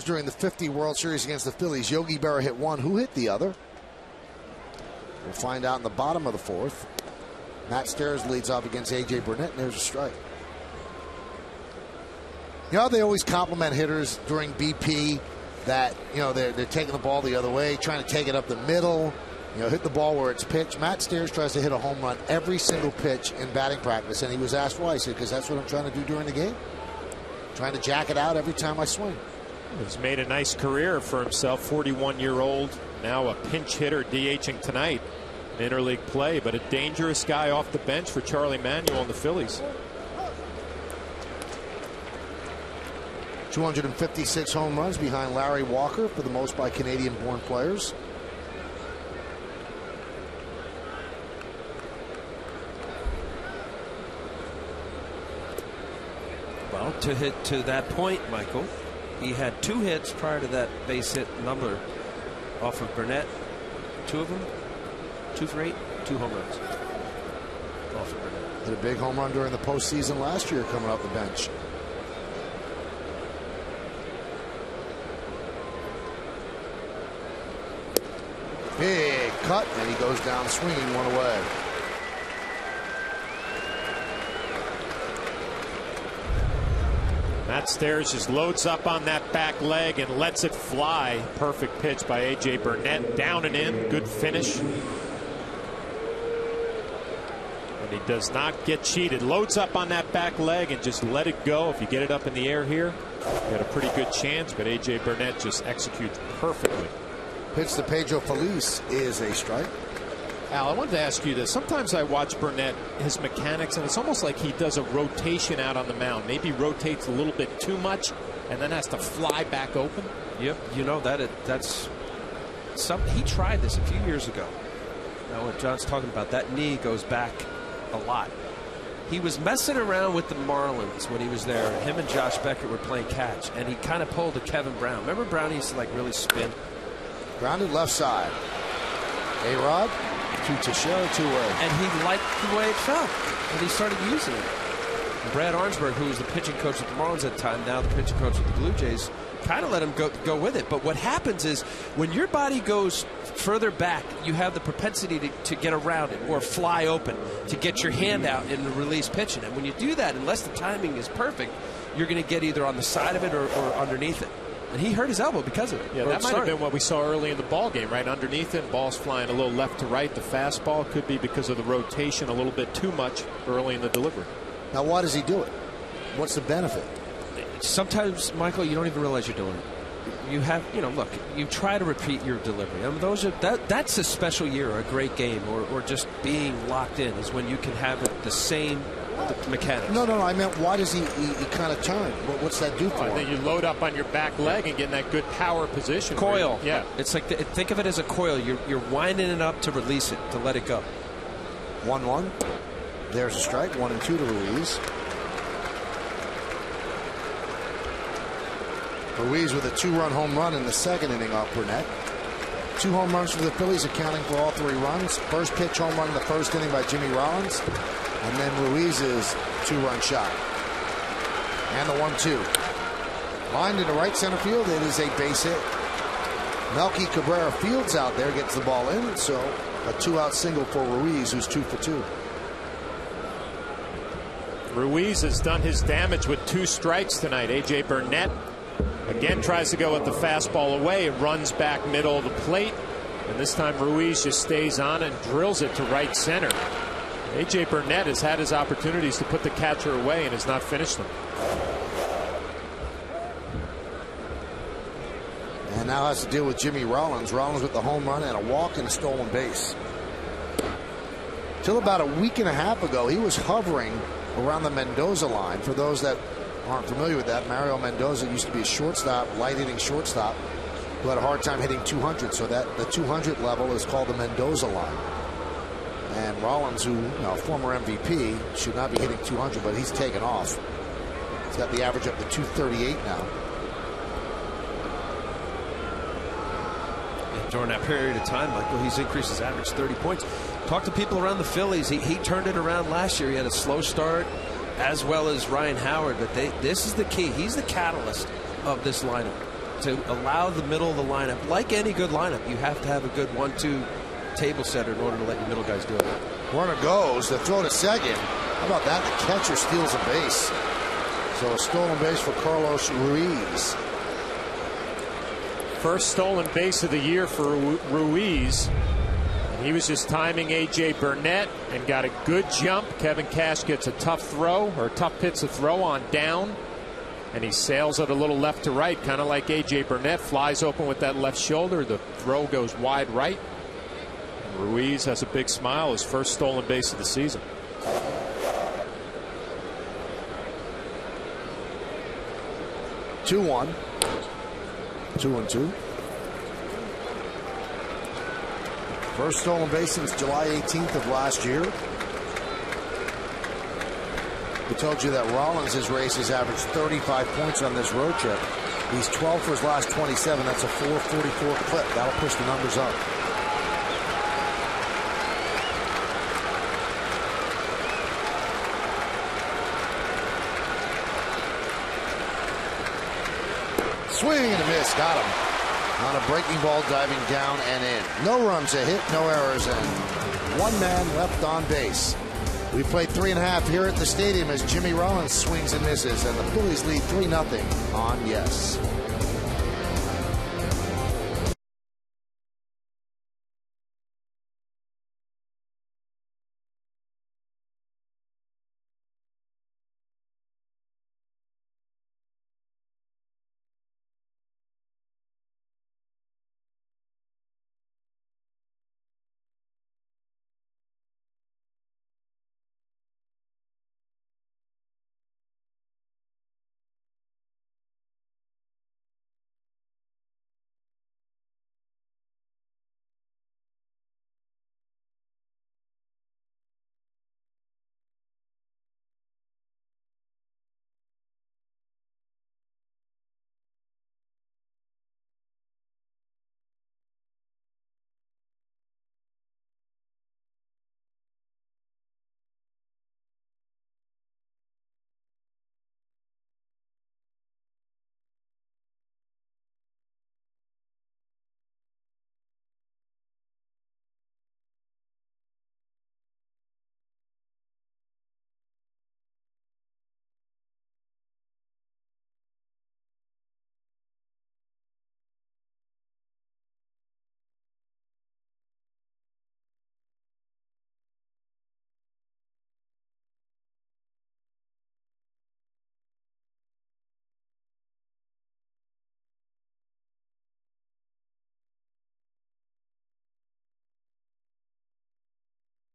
During the 50 World Series against the Phillies, Yogi Berra hit one. Who hit the other? We'll find out in the bottom of the fourth. Matt Stairs leads off against A.J. Burnett, and there's a strike. You know, they always compliment hitters during BP that, you know, they're taking the ball the other way, trying to take it up the middle, you know, hit the ball where it's pitched. Matt Stairs tries to hit a home run every single pitch in batting practice, and he was asked why. He said, because that's what I'm trying to do during the game. Trying to jack it out every time I swing. He's made a nice career for himself, 41-year-old, now a pinch hitter, DHing tonight in interleague play, but a dangerous guy off the bench for Charlie Manuel and the Phillies. 256 home runs behind Larry Walker for the most by Canadian-born players. Well, to hit to that point, Michael, he had 2 hits prior to that base hit number off of Burnett. 2 of them, 2 for 8, 2 home runs off of Burnett. Hit a big home run during the postseason last year coming off the bench. Big cut, and he goes down swinging one away. Matt Stairs just loads up on that back leg and lets it fly. Perfect pitch by A.J. Burnett. Down and in. Good finish. And he does not get cheated. Loads up on that back leg and just let it go. If you get it up in the air here, you got a pretty good chance, but A.J. Burnett just executes perfectly. Pitch to Pedro Feliz is a strike. Al, I wanted to ask you this. Sometimes I watch Burnett, his mechanics, and it's almost like he does a rotation out on the mound. Maybe rotates a little bit too much and then has to fly back open. Yep, you know that's he tried this a few years ago. Now what John's talking about, that knee goes back a lot. He was messing around with the Marlins when he was there. Him and Josh Beckett were playing catch, and he kind of pulled a Kevin Brown. Remember Brown used to like really spin? Grounded left side. A-Rod to Teixeira, 2 away. And he liked the way it felt, and he started using it. And Brad Arnsberg, who was the pitching coach at the Marlins at the time, now the pitching coach with the Blue Jays, kind of let him go with it. But what happens is when your body goes further back, you have the propensity to get around it or fly open, to get your hand out in the release pitching. And when you do that, unless the timing is perfect, you're going to get either on the side of it or underneath it. And he hurt his elbow because of it. Yeah, that might have been what we saw early in the ball game, right underneath it. Ball's flying a little left to right. The fastball could be because of the rotation a little bit too much early in the delivery. Now, why does he do it? What's the benefit? Sometimes, Michael, you don't even realize you're doing it. You have, you know, look, you try to repeat your delivery. I mean, that's a special year or a great game or just being locked in is when you can have the same mechanics. No, I meant why does he kind of turn? What's that do for him? I think you load up on your back leg and get in that good power position. Coil. Yeah. It's like, think of it as a coil. You're winding it up to release it, to let it go. 1-1. There's a strike. 1-2 to Ruiz. Ruiz with a 2-run home run in the second inning off Burnett. 2 home runs for the Phillies, accounting for all 3 runs. First pitch home run in the first inning by Jimmy Rollins. And then Ruiz's 2-run shot. And the 1-2. Lined into right center field. It is a base hit. Melky Cabrera fields out there, gets the ball in. So a 2-out single for Ruiz, who's 2 for 2. Ruiz has done his damage with 2 strikes tonight. A.J. Burnett again tries to go with the fastball away. It runs back middle of the plate. And this time Ruiz just stays on and drills it to right center. A.J. Burnett has had his opportunities to put the catcher away and has not finished them. And now has to deal with Jimmy Rollins. Rollins with the home run and a walk and a stolen base. Till about a week and a half ago, he was hovering around the Mendoza line. For those that aren't familiar with that, Mario Mendoza used to be a shortstop, light-hitting shortstop, who had a hard time hitting 200. So that the 200 level is called the Mendoza line. And Rollins, who, you know, former MVP, should not be hitting 200, but he's taken off. He's got the average up to 238 now. And during that period of time, Michael, he's increased his average 30 points. Talk to people around the Phillies. He turned it around last year. He had a slow start, as well as Ryan Howard. But this is the key. He's the catalyst of this lineup. to allow the middle of the lineup, like any good lineup, you have to have a good 1-2 table setter in order to let your middle guys do it. Runner goes, the throw to second. How about that? The catcher steals a base. So a stolen base for Carlos Ruiz. First stolen base of the year for Ruiz. And he was just timing A.J. Burnett and got a good jump. Kevin Cash gets a tough throw, or tough pitch to throw on down. And he sails it a little left to right, kind of like A.J. Burnett. Flies open with that left shoulder. The throw goes wide right. And Ruiz has a big smile. His first stolen base of the season. Two-one. 2-2. First stolen base since July 18th of last year. We told you that Rollins' race has averaged 35 points on this road trip. He's 12 for his last 27. That's a 444 clip. That'll push the numbers up. Swing and a miss. Got him on a breaking ball, diving down and in. No runs, a hit, no errors, and one man left on base. We played 3.5 here at the stadium as Jimmy Rollins swings and misses, and the Phillies lead 3-0 on Yes.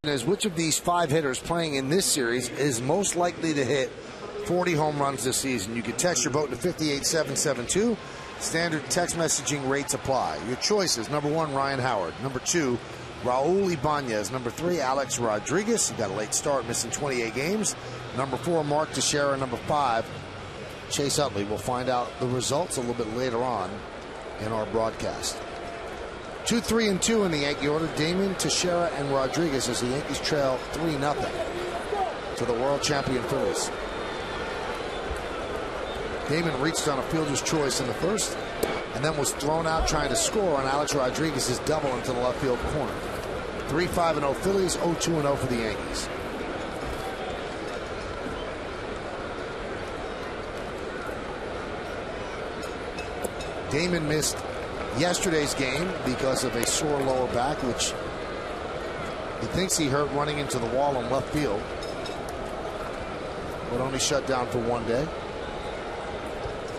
Is which of these 5 hitters playing in this series is most likely to hit 40 home runs this season? You can text your vote to 58772. Standard text messaging rates apply. Your choices: number 1, Ryan Howard; number 2, Raul Ibanez; number 3, Alex Rodriguez. He got a late start, missing 28 games. Number 4, Mark Teixeira. Number 5, Chase Utley. We'll find out the results a little bit later on in our broadcast. 2, 3, and 2 in the Yankee order. Damon, Teixeira, and Rodriguez as the Yankees trail 3-0 to the world champion Phillies. Damon reached on a fielder's choice in the first and then was thrown out trying to score on Alex Rodriguez's double into the left field corner. 3-5-0 Phillies, 0-2-0 for the Yankees. Damon missed yesterday's game because of a sore lower back, which he thinks he hurt running into the wall in left field, but only shut down for 1 day.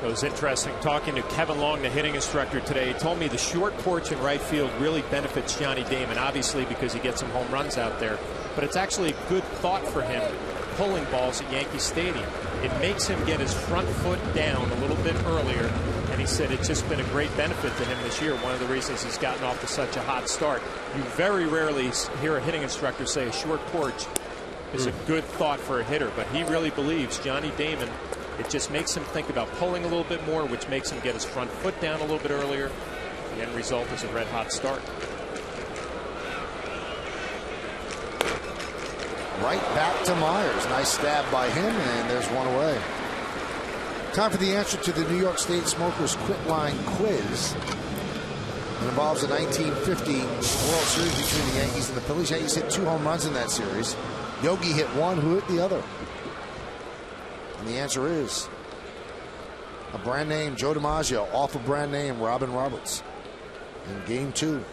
It was interesting talking to Kevin Long, the hitting instructor today. He told me the short porch in right field really benefits Johnny Damon, obviously because he gets some home runs out there, but it's actually a good thought for him pulling balls at Yankee Stadium. It makes him get his front foot down a little bit earlier. And he said it's just been a great benefit to him this year. One of the reasons he's gotten off to such a hot start. You very rarely hear a hitting instructor say a short porch is a good thought for a hitter, but he really believes Johnny Damon, it just makes him think about pulling a little bit more, which makes him get his front foot down a little bit earlier. The end result is a red hot start. Right back to Myers. Nice stab by him, and there's one away. Time for the answer to the New York State Smokers Quit Line Quiz. It involves a 1950 World Series between the Yankees and the Phillies. Yankees hit 2 home runs in that series. Yogi hit 1. Who hit the other? And the answer is a brand name, Joe DiMaggio, off a brand name, Robin Roberts, in Game 2.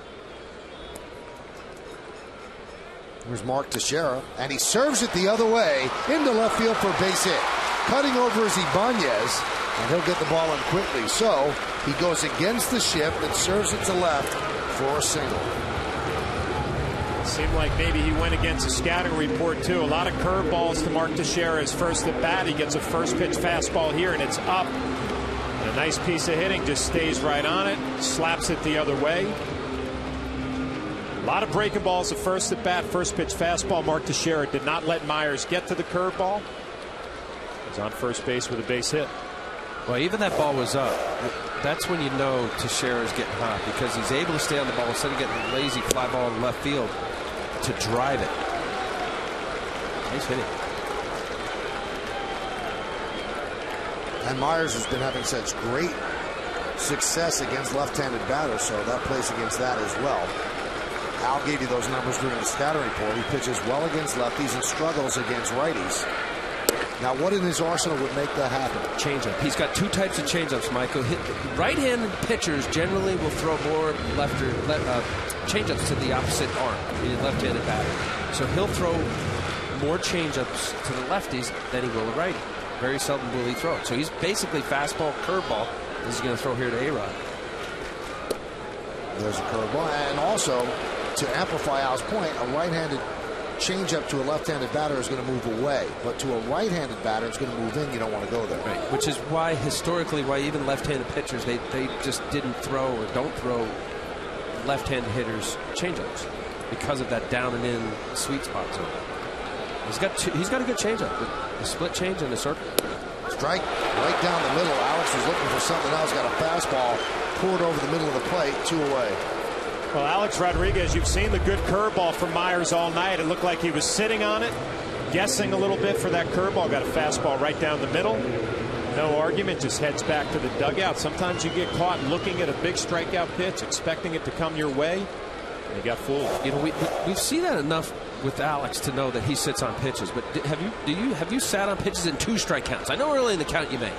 Here's Mark Teixeira, and he serves it the other way into left field for a base hit. Cutting over is Ibanez, and he'll get the ball in quickly. So he goes against the shift and serves it to left for a single. Seemed like maybe he went against a scouting report, too. A lot of curveballs to Mark Teixeira's first at bat. He gets a first pitch fastball here, and it's up. And a nice piece of hitting, just stays right on it, slaps it the other way. A lot of breaking balls at first at bat, first pitch fastball. Mark Teixeira did not let Myers get to the curveball. He's on first base with a base hit. Well, even that ball was up. That's when you know Teixeira's getting hot, because he's able to stay on the ball instead of getting a lazy fly ball in left field to drive it. Nice hitting. And Myers has been having such great success against left-handed batters, so that plays against that as well. Al gave you those numbers during the scouting report. He pitches well against lefties and struggles against righties. Now, what in his arsenal would make that happen? Changeup. He's got 2 types of changeups, Michael. Right-handed pitchers generally will throw more changeups to the opposite arm, the left-handed batter. So he'll throw more changeups to the lefties than he will a righty. Very seldom will he throw it. So he's basically fastball, curveball. He's going to throw here to A-Rod. There's a curveball. And also, to amplify Al's point, a right-handed changeup to a left-handed batter is going to move away, but to a right-handed batter, it's going to move in. You don't want to go there. Right. Which is why, historically, why even left-handed pitchers, they just didn't throw or don't throw left-handed hitters changeups because of that down and in sweet spot zone. He's got a good changeup, a split change and a circle. Strike right down the middle. Alex was looking for something else. Got a fastball poured over the middle of the plate. 2 away. Well, Alex Rodriguez, you've seen the good curveball from Myers all night. It looked like he was sitting on it, guessing a little bit for that curveball. Got a fastball right down the middle. No argument, just heads back to the dugout. Sometimes you get caught looking at a big strikeout pitch, expecting it to come your way, and you got fooled. You know, we've seen that enough with Alex to know that he sits on pitches. But have you sat on pitches in 2 strike counts? I know early in the count you may.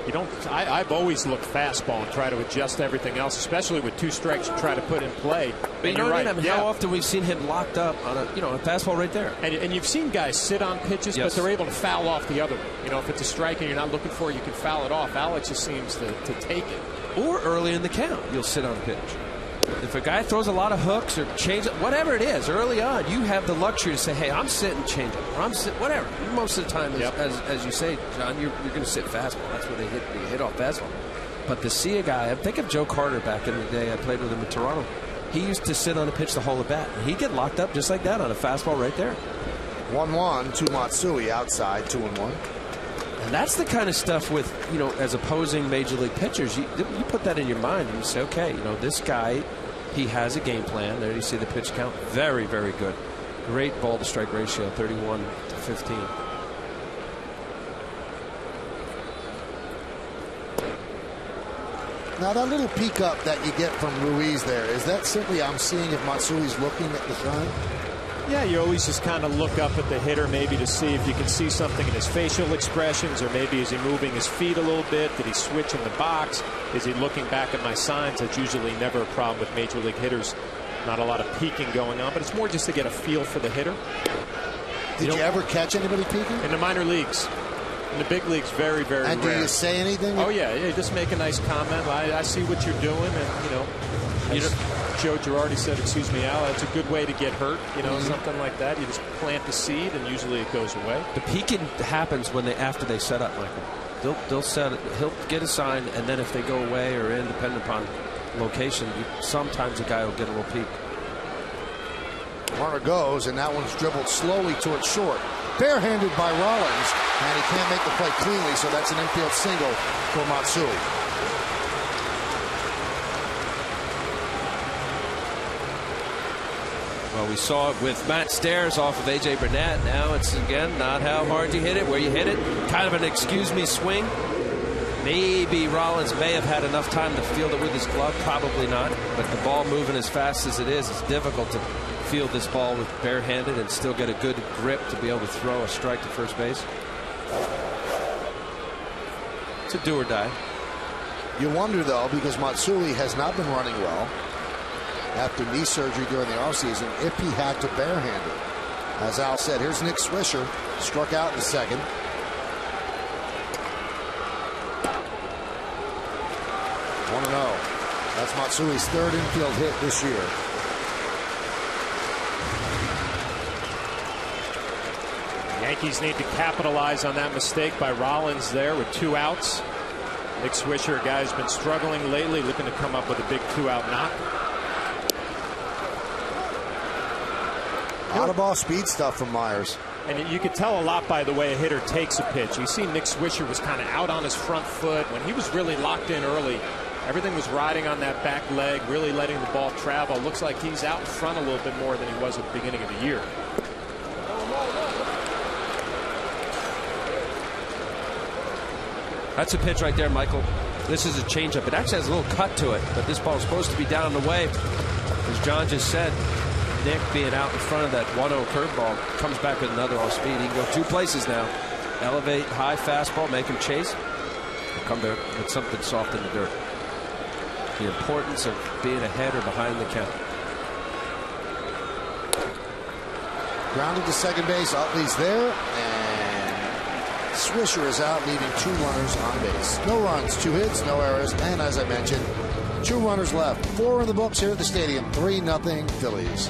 You don't. I've always looked fastball and try to adjust everything else, especially with 2 strikes you try to put in play. But you know what I mean? I mean, how often we've seen him locked up on a fastball right there. And you've seen guys sit on pitches, yes, but they're able to foul off the other one. You know, if it's a strike and you're not looking for it, you can foul it off. Alex just seems to take it. Or early in the count, you'll sit on a pitch. If a guy throws a lot of hooks or change, whatever it is, early on, you have the luxury to say, hey, I'm sitting changeup, or I'm sitting, whatever. Most of the time, as you say, John, you're going to sit fastball. That's where they hit off fastball. But to see a guy, I think of Joe Carter back in the day. I played with him in Toronto. He used to sit on a pitch the whole at bat. And he'd get locked up just like that on a fastball right there. 1-1 to Matsui outside, 2-1. And that's the kind of stuff with, as opposing major league pitchers, you put that in your mind and you say, okay, this guy, he has a game plan. There you see the pitch count. Very, very good. Great ball to strike ratio, 31-15. Now that little peek up that you get from Ruiz there, is that simply I'm seeing if Matsui's looking at the sign? Yeah, you always just kind of look up at the hitter maybe to see if you can see something in his facial expressions, or maybe is he moving his feet a little bit? Did he switch in the box? Is he looking back at my signs? That's usually never a problem with major league hitters. Not a lot of peeking going on, but it's more just to get a feel for the hitter. Did you ever catch anybody peeking? In the minor leagues. In the big leagues, very, very rare. And do you say anything? Oh, yeah. Just make a nice comment. I see what you're doing, and, Joe Girardi said, excuse me, Al, that's a good way to get hurt, something like that. You just plant the seed, and usually it goes away. The peeking happens after they set up, Michael. They'll set it. He'll get a sign, and then if they go away or in, depending upon location, sometimes a guy will get a little peek. Runner goes, and that one's dribbled slowly towards short. Barehanded by Rollins, and he can't make the play cleanly, so that's an infield single for Matsui. Well, we saw it with Matt Stairs off of A.J. Burnett. Now it's, again, not how hard you hit it, where you hit it. Kind of an excuse-me swing. Maybe Rollins may have had enough time to field it with his glove. Probably not. But the ball moving as fast as it is, it's difficult to field this ball with barehanded and still get a good grip to be able to throw a strike to first base. It's a do or die. You wonder, though, because Matsui has not been running well after knee surgery during the offseason, if he had to barehand it. As Al said, here's Nick Swisher, struck out in the second. One and 0. That's Matsui's third infield hit this year. Yankees need to capitalize on that mistake by Rollins there with 2 outs. Nick Swisher, a guy who's been struggling lately, looking to come up with a big 2-out knock. Out of ball speed stuff from Myers. And you could tell a lot by the way a hitter takes a pitch. You see Nick Swisher was kind of out on his front foot. When he was really locked in early, everything was riding on that back leg, really letting the ball travel. Looks like he's out in front a little bit more than he was at the beginning of the year. That's a pitch right there, Michael. This is a changeup. It actually has a little cut to it, but this ball is supposed to be down the way. As John just said, Nick being out in front of that 1-0 curveball comes back with another off speed. He can go 2 places now. Elevate high fastball, make him chase, or come there with something soft in the dirt. The importance of being ahead or behind the count. Grounded to second base. Utley's there, and Swisher is out, leaving 2 runners on base. No runs, 2 hits, no errors, and as I mentioned, 2 runners left. 4 in the books here at the stadium. 3-0 Phillies.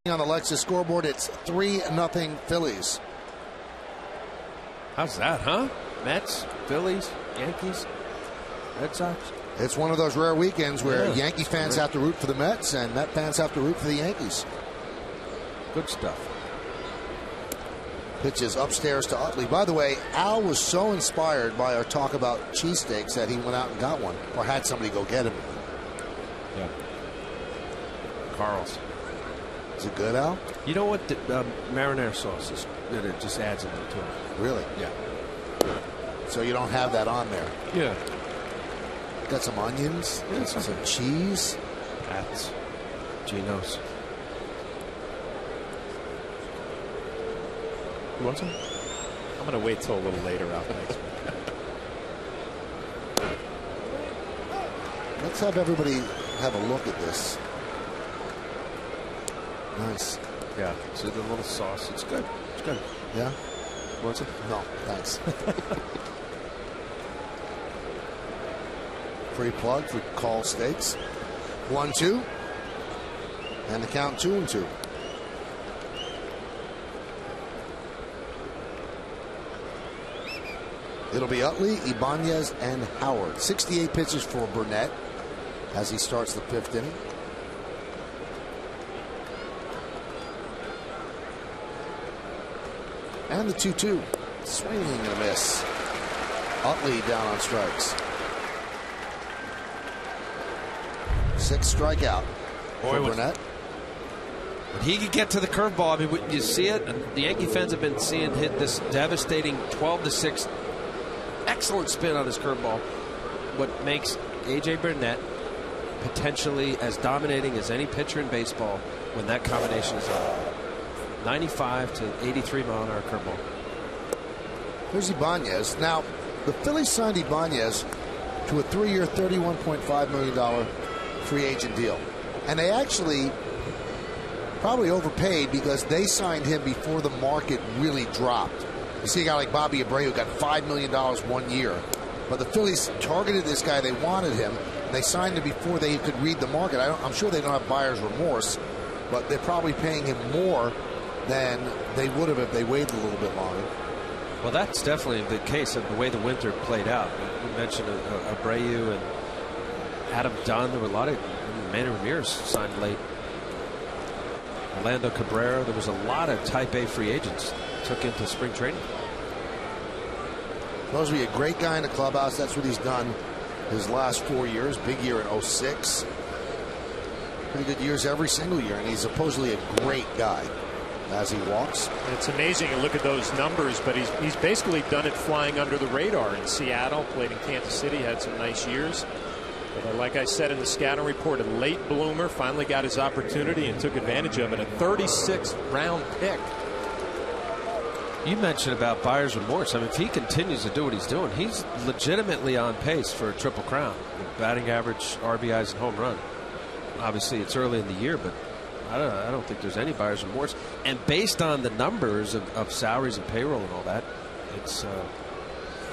On the Lexus scoreboard, it's 3-0 Phillies. How's that, huh? Mets, Phillies, Yankees, Red Sox. It's one of those rare weekends where Yankee fans have to root for the Mets and Met fans have to root for the Yankees. Good stuff. Pitches upstairs to Utley. By the way, Al was so inspired by our talk about cheesesteaks that he went out and got one, or had somebody go get him. Yeah. Carl's. Is it good, Al? You know what? Marinara sauce is good. It just adds a little to it. Really? Yeah. So you don't have that on there? Yeah. Got some onions, some cheese. That's Geno's. You want some? I'm going to wait till a little later out next week. Let's have everybody have a look at this. Nice. Yeah. So the little sauce. It's good. It's good. Yeah. Was it? No, thanks. Free plug for call stakes. 1-2. And the count 2-2. It'll be Utley, Ibanez, and Howard. 68 pitches for Burnett as he starts the 5th inning. And the 2-2. Swinging and a miss. Utley down on strikes. 6th strikeout for Burnett. When he could get to the curveball, I mean, you see it. And the Yankee fans have been seeing hit this devastating 12-6. Excellent spin on his curveball. What makes A.J. Burnett potentially as dominating as any pitcher in baseball when that combination is on. 95 to 83 mile an hour curveball. Here's Ibanez. Now, the Phillies signed Ibanez to a 3-year, $31.5 million free agent deal. And they actually probably overpaid because they signed him before the market really dropped. You see a guy like Bobby Abreu got $5 million 1 year. But the Phillies targeted this guy. They wanted him. And they signed him before they could read the market. I'm sure they don't have buyer's remorse, but they're probably paying him more than they would have if they waited a little bit longer. Well, that's definitely the case of the way the winter played out. We mentioned Abreu and Adam Dunn. There were a lot of Manny Ramirez signed late. Orlando Cabrera. There was a lot of Type A free agents took into spring training. Supposed to be a great guy in the clubhouse. That's what he's done his last 4 years. Big year in 06. Pretty good years every single year, and he's supposedly a great guy as he walks. It's amazing to look at those numbers, but he's basically done it flying under the radar in Seattle. Played in Kansas City, had some nice years. But like I said in the scouting report, a late bloomer, finally got his opportunity and took advantage of it. A 36th round pick. You mentioned about buyer's remorse. I mean, if he continues to do what he's doing, he's legitimately on pace for a triple crown. Batting average, RBIs, and home run. Obviously, it's early in the year, but I don't think there's any buyer's remorse. And based on the numbers of salaries and payroll and all that, it's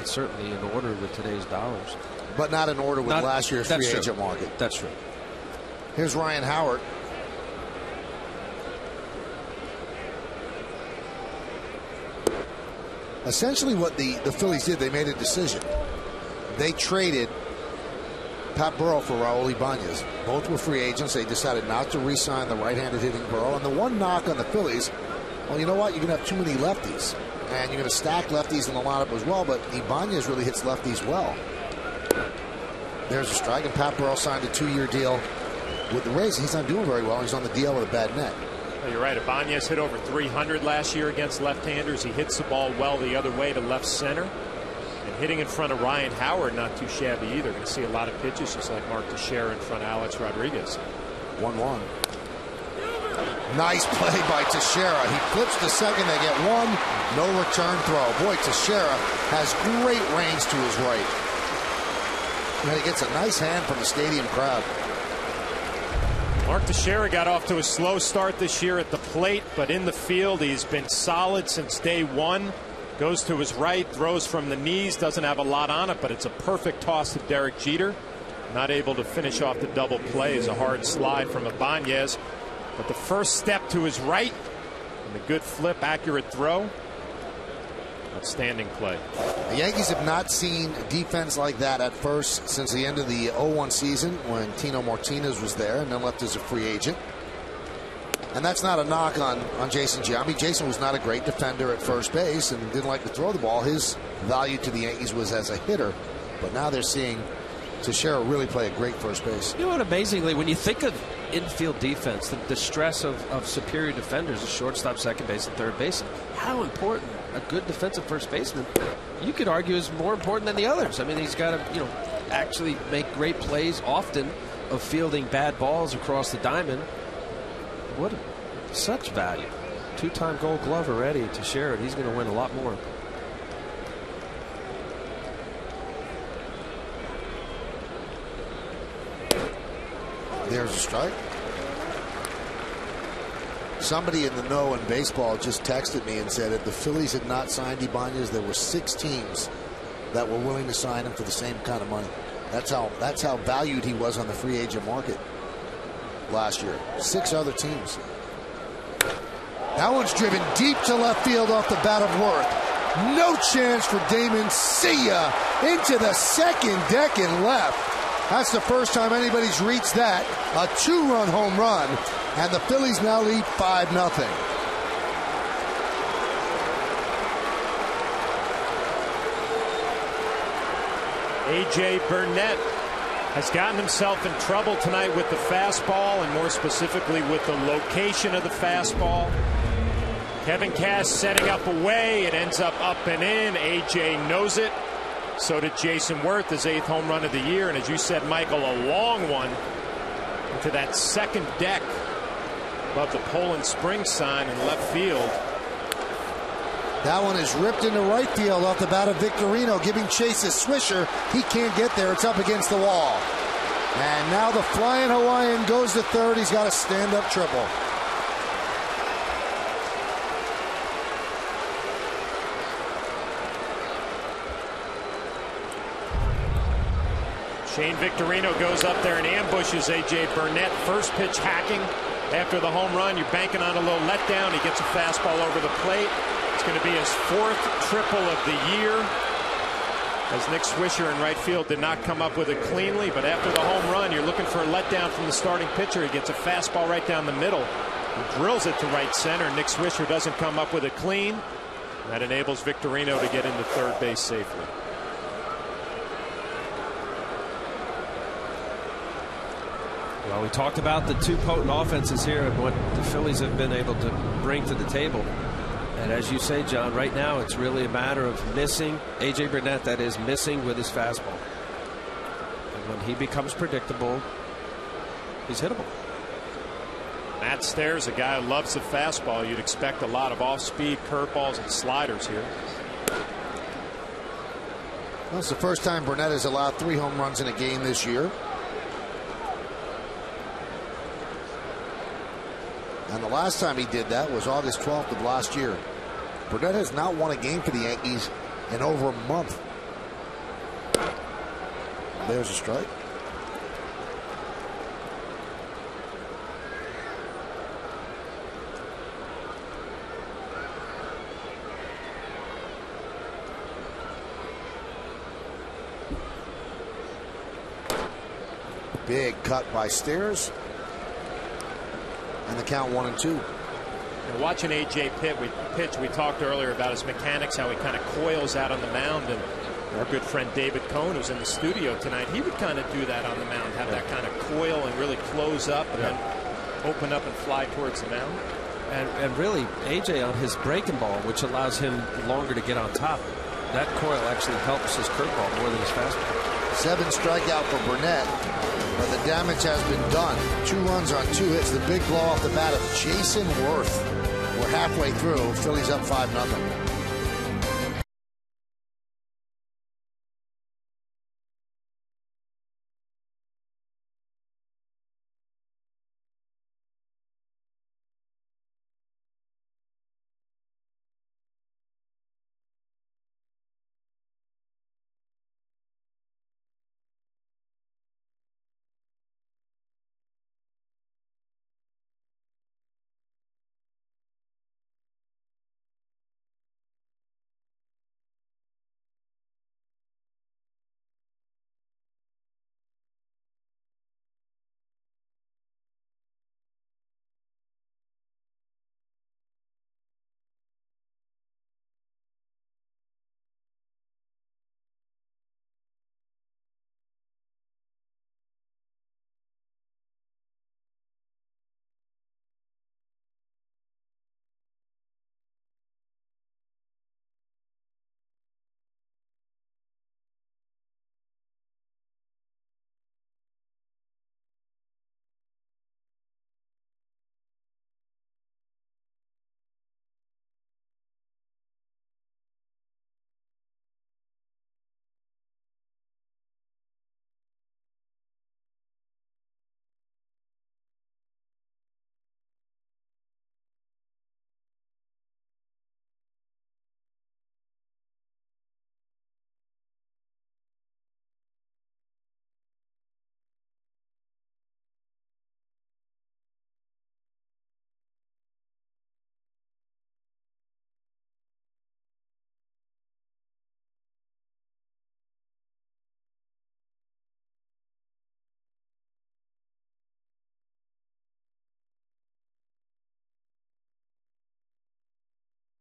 certainly in order with today's dollars. But not in order with last year's free agent market. That's true. Here's Ryan Howard. Essentially what the Phillies did, they made a decision. They traded Pat Burrell for Raul Ibanez. Both were free agents. They decided not to re-sign the right-handed hitting Burrell. And the one knock on the Phillies, well, you know what? You're going to have too many lefties. And you're going to stack lefties in the lineup as well. But Ibanez really hits lefties well. There's a strike. And Pat Burrell signed a 2-year deal with the Rays. He's not doing very well. He's on the DL with a bad neck. Well, you're right. Ibanez hit over 300 last year against left-handers. He hits the ball well the other way to left center. And hitting in front of Ryan Howard, not too shabby either. Going to see a lot of pitches, just like Mark Teixeira in front of Alex Rodriguez. 1-1. Nice play by Teixeira. He flips to second. They get one. No return throw. Boy, Teixeira has great range to his right. And he gets a nice hand from the stadium crowd. Mark Teixeira got off to a slow start this year at the plate, but in the field he's been solid since day one. Goes to his right, throws from the knees, doesn't have a lot on it, but it's a perfect toss to Derek Jeter. Not able to finish off the double play is a hard slide from Ibanez. But the first step to his right, and the good flip, accurate throw. Outstanding play. The Yankees have not seen defense like that at first since the end of the 01 season when Tino Martinez was there and then left as a free agent. And that's not a knock on Jason Giambi. Jason was not a great defender at first base and didn't like to throw the ball. His value to the Yankees was as a hitter. But now they're seeing Teixeira really play a great first base. You know what, amazingly, when you think of infield defense, the stress of superior defenders, a shortstop, second base, and third base, how important a good defensive first baseman, you could argue, is more important than the others. I mean, he's got to, actually make great plays often of fielding bad balls across the diamond. What such value. Two-time Gold Glove already to share it. He's going to win a lot more. There's a strike. Somebody in the know in baseball just texted me and said if the Phillies had not signed Ibanez, there were 6 teams that were willing to sign him for the same kind of money. That's how valued he was on the free agent market last year. 6 other teams. That one's driven deep to left field off the bat of Worth. No chance for Damon. See ya into the second deck and left. That's the first time anybody's reached that. A 2-run home run, and the Phillies now lead 5-0. A.J. Burnett has gotten himself in trouble tonight with the fastball, and more specifically with the location of the fastball. Kevin Cash setting up away. It ends up and in. A.J. knows it. So did Jason Worth, his 8th home run of the year. And as you said, Michael, a long one into that second deck above the Poland Springs sign in left field. That one is ripped into right field off the bat of Victorino, giving Chase a swisher. He can't get there. It's up against the wall. And now the flying Hawaiian goes to third. He's got a stand-up triple. Shane Victorino goes up there and ambushes A.J. Burnett. First pitch hacking after the home run. You're banking on a little letdown. He gets a fastball over the plate. It's going to be his 4th triple of the year, as Nick Swisher in right field did not come up with it cleanly. But after the home run, you're looking for a letdown from the starting pitcher. He gets a fastball right down the middle. He drills it to right center. Nick Swisher doesn't come up with it clean. That enables Victorino to get into third base safely. Well, we talked about the 2 potent offenses here and what the Phillies have been able to bring to the table. And as you say, John, right now it's really a matter of missing A.J. Burnett, that is, missing with his fastball. And when he becomes predictable, he's hittable. Matt Stairs, a guy who loves the fastball. You'd expect a lot of off-speed curveballs and sliders here. Well, it's the first time Burnett has allowed 3 home runs in a game this year. And the last time he did that was August 12th of last year. Burnett has not won a game for the Yankees in over a month. There's a strike. Big cut by Stairs. And the count 1-2. Now watching A.J. pitch, we talked earlier about his mechanics, how he kind of coils out on the mound. And our good friend David Cohn, who's in the studio tonight, he would kind of do that on the mound, have that kind of coil and really close up and then open up and fly towards the mound. And really, A.J. on his breaking ball, which allows him longer to get on top, that coil actually helps his curveball more than his fastball. 7 strikeout for Burnett, but the damage has been done. 2 runs on 2 hits. The big blow off the bat of Jason Worth. We're halfway through. Phillies up 5-0.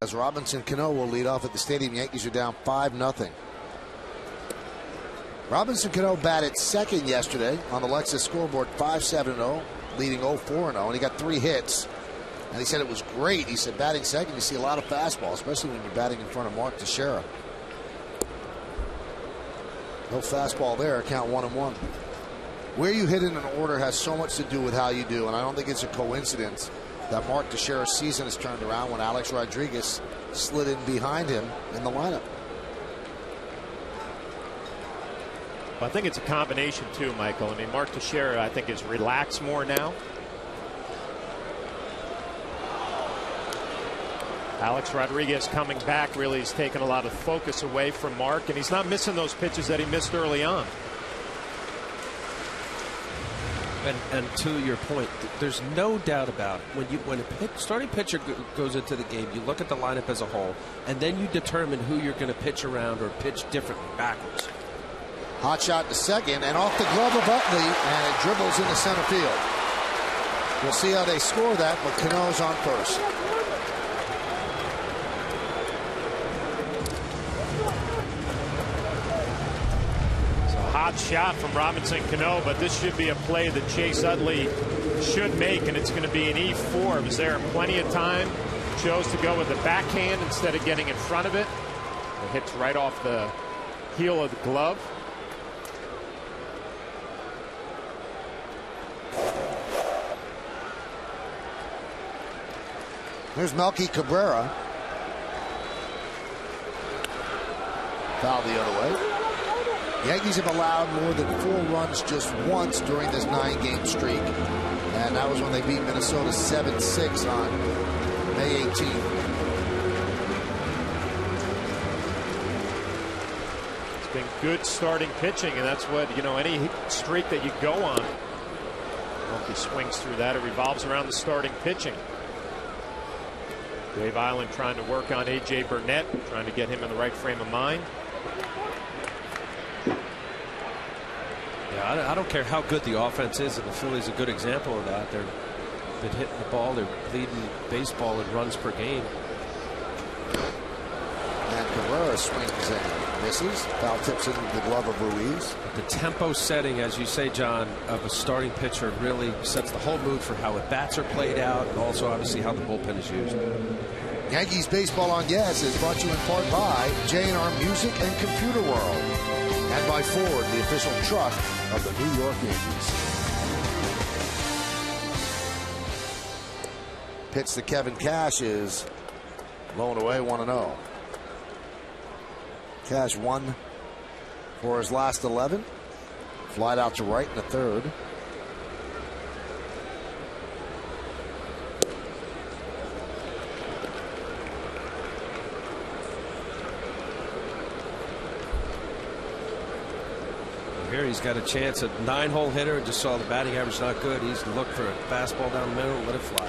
As Robinson Cano will lead off at the stadium. Yankees are down 5-0. Robinson Cano batted second yesterday on the Lexus scoreboard, 5-7-0, leading 0-4-0, and he got 3 hits. And he said it was great. He said batting second, you see a lot of fastballs, especially when you're batting in front of Mark Teixeira. No fastball there, count 1-1. Where you hit in an order has so much to do with how you do, and I don't think it's a coincidence that Mark Teixeira's season has turned around when Alex Rodriguez slid in behind him in the lineup. Well, I think it's a combination too, Michael. I mean, Mark Teixeira, I think, is relaxed more now. Alex Rodriguez coming back really has taken a lot of focus away from Mark, and he's not missing those pitches that he missed early on. And to your point, there's no doubt about it. When a starting pitcher goes into the game, you look at the lineup as a whole, and then you determine who you're going to pitch around or pitch differently backwards. Hot shot to second, and off the glove of Utley, and it dribbles into center field. We'll see how they score that, but Cano's on first. Hot shot from Robinson Cano, but this should be a play that Chase Utley should make, and it's going to be an E4. Was there plenty of time? Chose to go with the backhand instead of getting in front of it. It hits right off the heel of the glove. There's Melky Cabrera. Foul the other way. Yankees have allowed more than 4 runs just once during this 9-game streak, and that was when they beat Minnesota 7-6 on May 18th. It's been good starting pitching, and that's what, any streak that you go on. Hope he swings through that. It revolves around the starting pitching. Dave Island trying to work on A.J. Burnett, trying to get him in the right frame of mind. Yeah, I don't care how good the offense is, and the Phillies are a good example of that. They're hitting the ball, they're leading baseball in runs per game. And Cabrera swings and misses. Foul tips into the glove of Ruiz. The tempo setting, as you say, John, of a starting pitcher really sets the whole mood for how at bats are played out, and also obviously how the bullpen is used. Yankees Baseball on Yes is brought to you in part by J&R Music and Computer World, and by Ford, the official truck of the New York Yankees. Pitch to Kevin Cash is low and away, 1-0. Cash 1 for his last 11. Flied out to right in the third. Here he's got a chance at 9-hole hitter. Just saw the batting average not good. He's looked for a fastball down the middle, let it fly.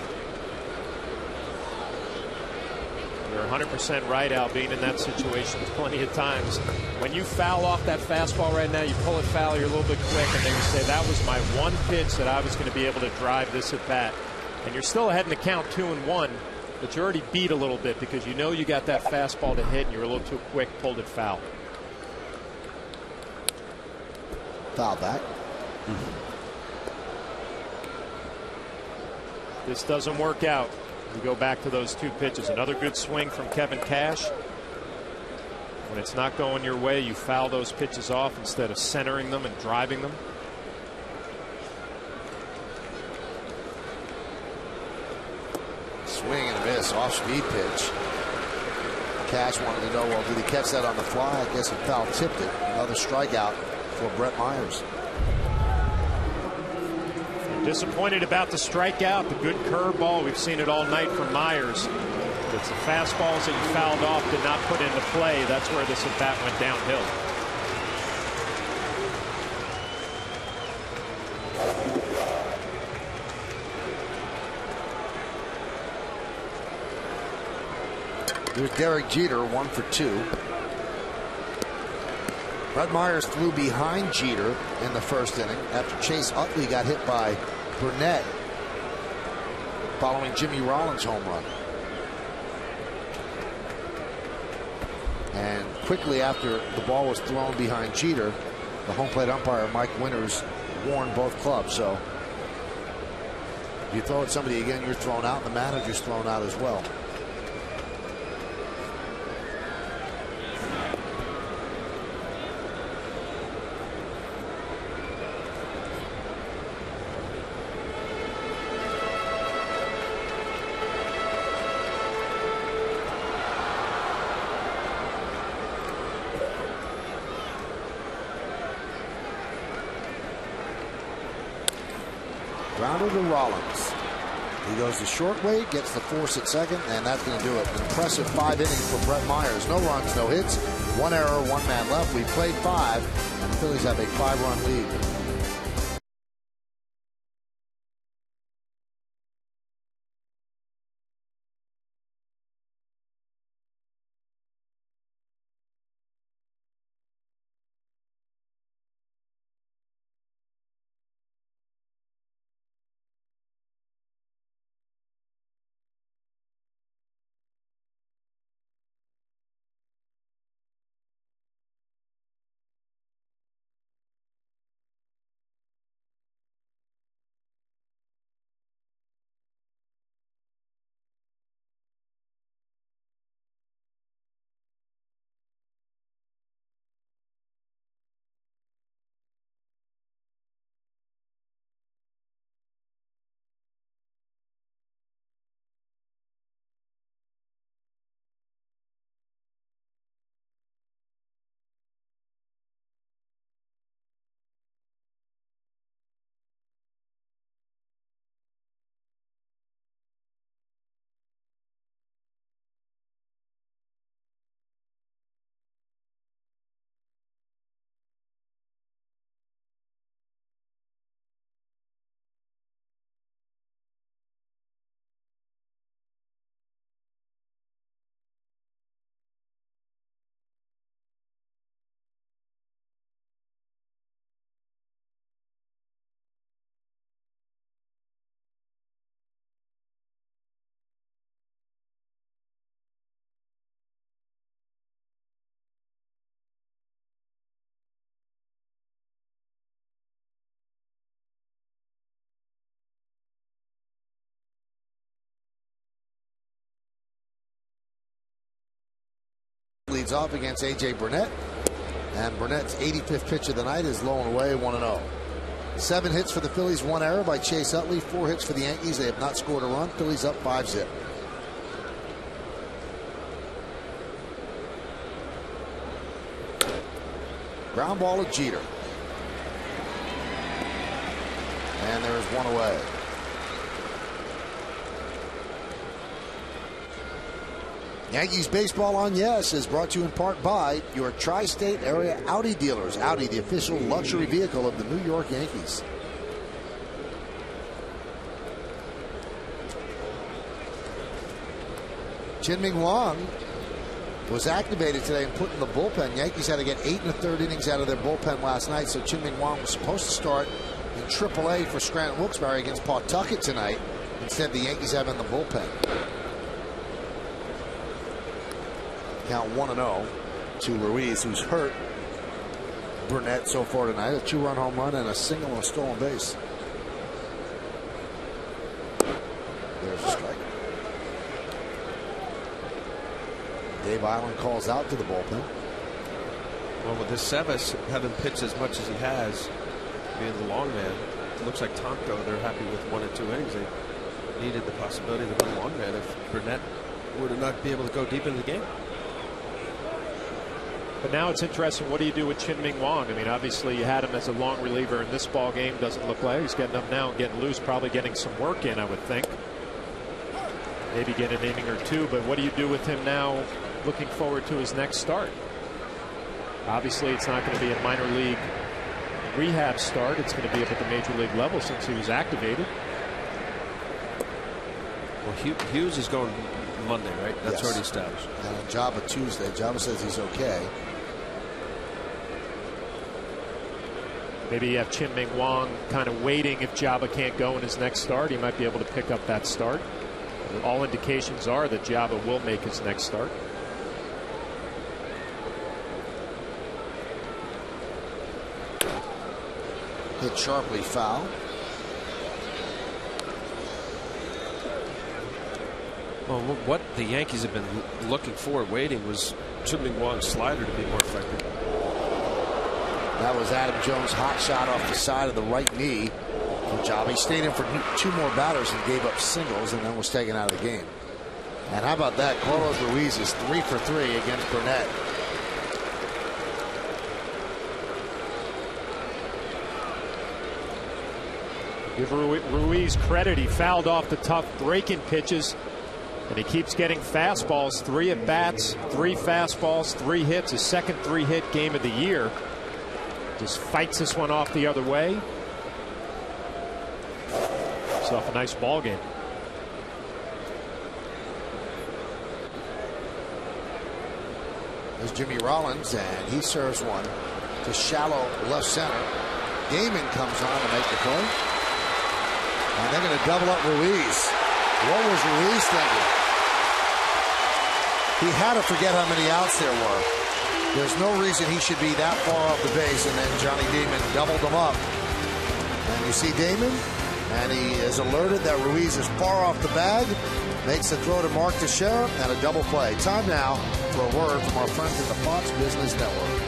You're 100% right, Al, being in that situation plenty of times. When you foul off that fastball right now, you pull it foul, you're a little bit quick, and then you say, that was my one pitch that I was going to be able to drive this at bat. And you're still ahead in the count 2-1, but you're already beat a little bit because you know you got that fastball to hit, and you're a little too quick, pulled it foul. Foul back. This doesn't work out. We go back to those 2 pitches. Another good swing from Kevin Cash. When it's not going your way, you foul those pitches off instead of centering them and driving them. Swing and a miss, off speed pitch. Cash wanted to know, well, did he catch that on the fly? I guess he foul tipped it. Another strikeout for Brett Myers. Disappointed about the strikeout, the good curveball. We've seen it all night from Myers. It's the fastballs that you fouled off, did not put into play. That's where this at bat went downhill. Here's Derek Jeter, 1 for 2. Brett Myers threw behind Jeter in the first inning after Chase Utley got hit by Burnett following Jimmy Rollins' home run. And quickly after the ball was thrown behind Jeter, the home plate umpire, Mike Winters, warned both clubs. So if you throw at somebody again, you're thrown out. The manager's thrown out as well. Grounder to Rollins. He goes the short way, gets the force at second, and that's going to do it. An impressive 5 innings for Brett Myers. No runs, no hits, 1 error, 1 man left. We played 5, and the Phillies have a 5-run lead. Leads off against A.J. Burnett, and Burnett's 85th pitch of the night is low and away, 1-0. 7 hits for the Phillies, 1 error by Chase Utley, 4 hits for the Yankees. They have not scored a run. Phillies up 5-0. Ground ball to Jeter, and there is 1 away. Yankees Baseball on Yes is brought to you in part by your tri-state area Audi dealers. Audi, the official luxury vehicle of the New York Yankees. Chien-Ming Wang was activated today and put in the bullpen. Yankees had to get 8 1/3 innings out of their bullpen last night, so Chien-Ming Wang was supposed to start in AAA for Scranton Wilkes-Barre against Pawtucket tonight. Instead, the Yankees have him in the bullpen. Count 1-0 to Ruiz, who's hurt. Burnett so far tonight, a 2-run home run and a single and a stolen base. There's a strike. Dave Island calls out to the bullpen. Well, with this Seves having pitched as much as he has, being the long man, it looks like Tonko, they're happy with 1 and 2 innings. They needed the possibility to run long man if Burnett were to not be able to go deep into the game. But now it's interesting. What do you do with Chien-Ming Wang? I mean, obviously you had him as a long reliever in this ball game. Doesn't look like he's getting up now and getting loose, probably getting some work in, I would think. Maybe get an inning or 2. But what do you do with him now, looking forward to his next start? Obviously, it's not going to be a minor league rehab start. It's going to be up at the major league level since he was activated. Well, Hughes is going Monday, right? That's Yes. already established. And Jabba Tuesday. Jabba says he's okay. Maybe you have Chien-Ming Wang kind of waiting. If Jabba can't go in his next start, he might be able to pick up that start. All indications are that Jabba will make his next start. Hit sharply foul. Well, what the Yankees have been looking for, waiting, was Chubby Wong's slider to be more effective. That was Adam Jones' hot shot off the side of the right knee. Good job. He stayed in for 2 more batters and gave up singles and then was taken out of the game. And how about that? Carlos Ruiz is 3 for 3 against Burnett. Give Ruiz credit. He fouled off the tough breaking pitches, and he keeps getting fastballs. 3 at bats, 3 fastballs, 3 hits. His second 3-hit game of the year. Just fights this one off the other way. Off a nice ball game. There's Jimmy Rollins, and he serves one to shallow left center. Damon comes on to make the play. And they're going to double up Ruiz. What was Ruiz thinking? He had to forget how many outs there were. There's no reason he should be that far off the base, and then Johnny Damon doubled them up. And you see Damon, and he is alerted that Ruiz is far off the bag. Makes the throw to Mark Teixeira, and a double play. Time now for a word from our friends at the Fox Business Network.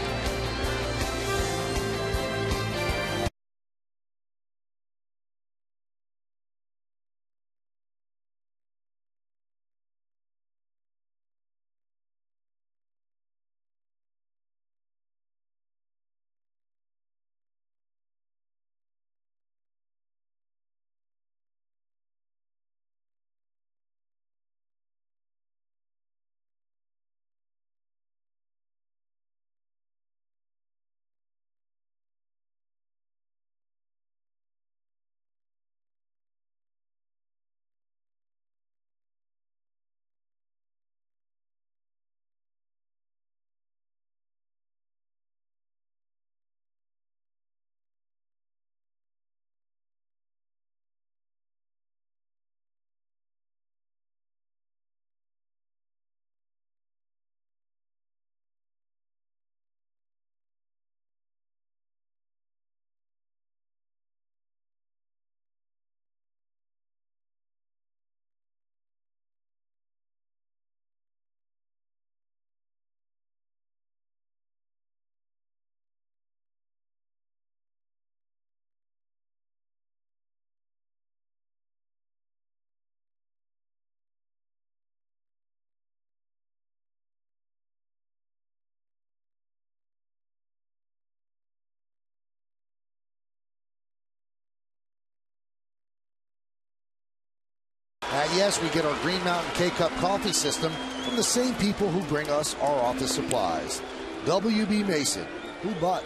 Yes, we get our Green Mountain K-Cup coffee system from the same people who bring us our office supplies. WB Mason, who but?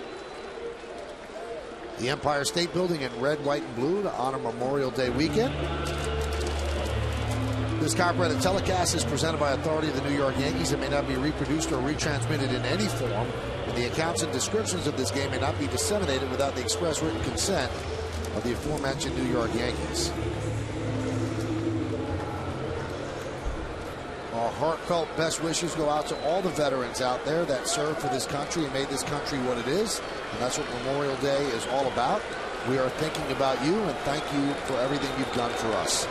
The Empire State Building in red, white, and blue to honor Memorial Day weekend. This copyrighted telecast is presented by authority of the New York Yankees. It may not be reproduced or retransmitted in any form, and the accounts and descriptions of this game may not be disseminated without the express written consent of the aforementioned New York Yankees. Our heartfelt best wishes go out to all the veterans out there that served for this country and made this country what it is. And that's what Memorial Day is all about. We are thinking about you, and thank you for everything you've done for us.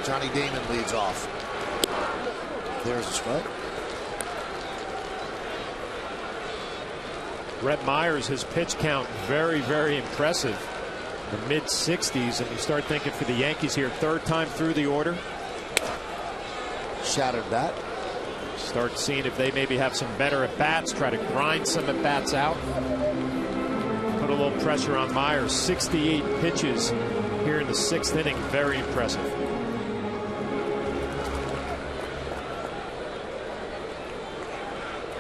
Johnny Damon leads off. There's a strike. Brett Myers, his pitch count very, very impressive. The mid-60s, and you start thinking for the Yankees here, 3rd time through the order. Shattered bat. Start seeing if they maybe have some better at-bats, try to grind some at-bats out. Put a little pressure on Myers. 68 pitches here in the 6th inning. Very impressive.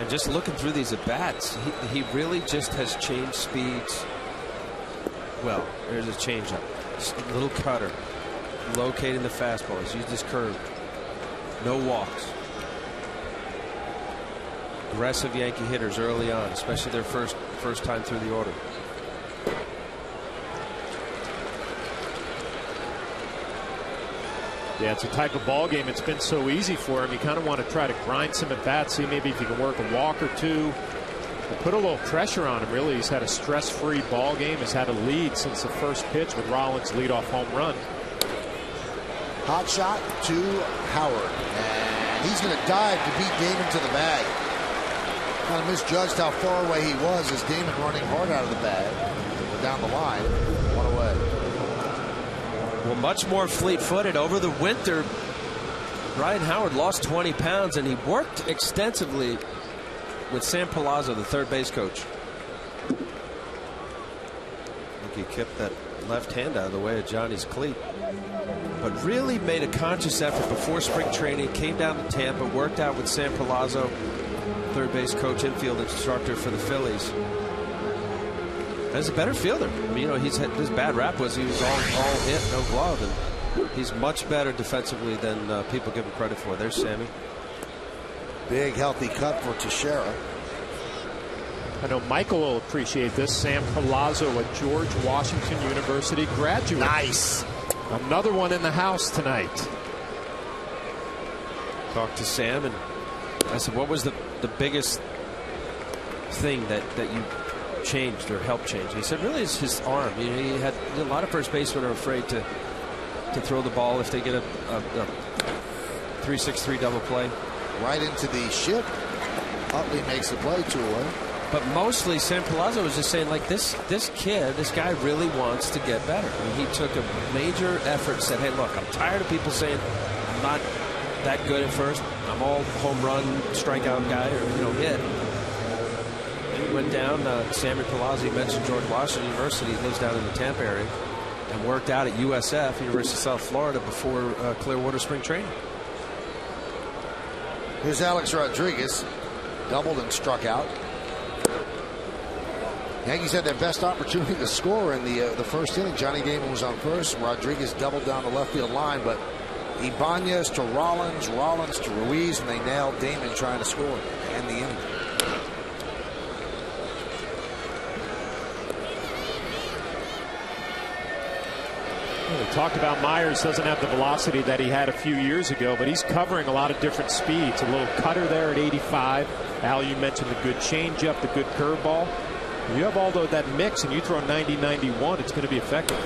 And just looking through these at-bats, he really just has changed speeds. Well, there's a changeup. A little cutter. Locating the fastball. He's used his curve. No walks. Aggressive Yankee hitters early on, especially their first time through the order. Yeah, it's a type of ball game. It's been so easy for him. You kind of want to try to grind some at bats, see maybe if you can work a walk or two, Put a little pressure on him, really. He's had a stress-free ball game. He's had a lead since the first pitch with Rollins' leadoff home run. Hot shot to Howard. And he's going to dive to beat Damon to the bag. Kind of misjudged how far away he was as Damon running hard out of the bag. Down the line. One away. Well, much more fleet-footed. Over the winter, Ryan Howard lost 20 pounds, and he worked extensively with Sam Palazzo, the third base coach. I think he kept that left hand out of the way of Johnny's cleat. But really made a conscious effort before spring training, came down to Tampa, worked out with Sam Palazzo, third base coach, infield instructor for the Phillies. As a better fielder. I mean, you know, his bad rap was he was all hit, no glove, and he's much better defensively than people give him credit for. There's Sammy. Big healthy cut for Teixeira. I know Michael will appreciate this. Sam Palazzo, a George Washington University graduate. Nice. Another one in the house tonight. Talked to Sam, and I said, what was the biggest thing that you changed or helped change? He said, really, it's his arm. You know, he had a lot of first basemen are afraid to throw the ball if they get a 3-6-3 double play. Right into the ship. Utley makes the play, 2 away. But mostly Sam Palazzo was just saying, like, this guy really wants to get better. I mean, he took a major effort and said, hey, look, I'm tired of people saying I'm not that good at first. I'm all home run, strikeout guy, or, you know, hit. And he went down, Sammy Palazzo, he mentioned George Washington University. He lives down in the Tampa area and worked out at USF, University of South Florida, before Clearwater spring training. Here's Alex Rodriguez. Doubled and struck out. Yankees had their best opportunity to score in the first inning. Johnny Damon was on first. Rodriguez doubled down the left field line, but Ibanez to Rollins, Rollins to Ruiz, and they nailed Damon trying to score and the inning. We talked about Myers doesn't have the velocity that he had a few years ago, but he's covering a lot of different speeds. A little cutter there at 85. Al, you mentioned the good changeup, the good curveball. If you have all that mix and you throw 90-91, it's going to be effective.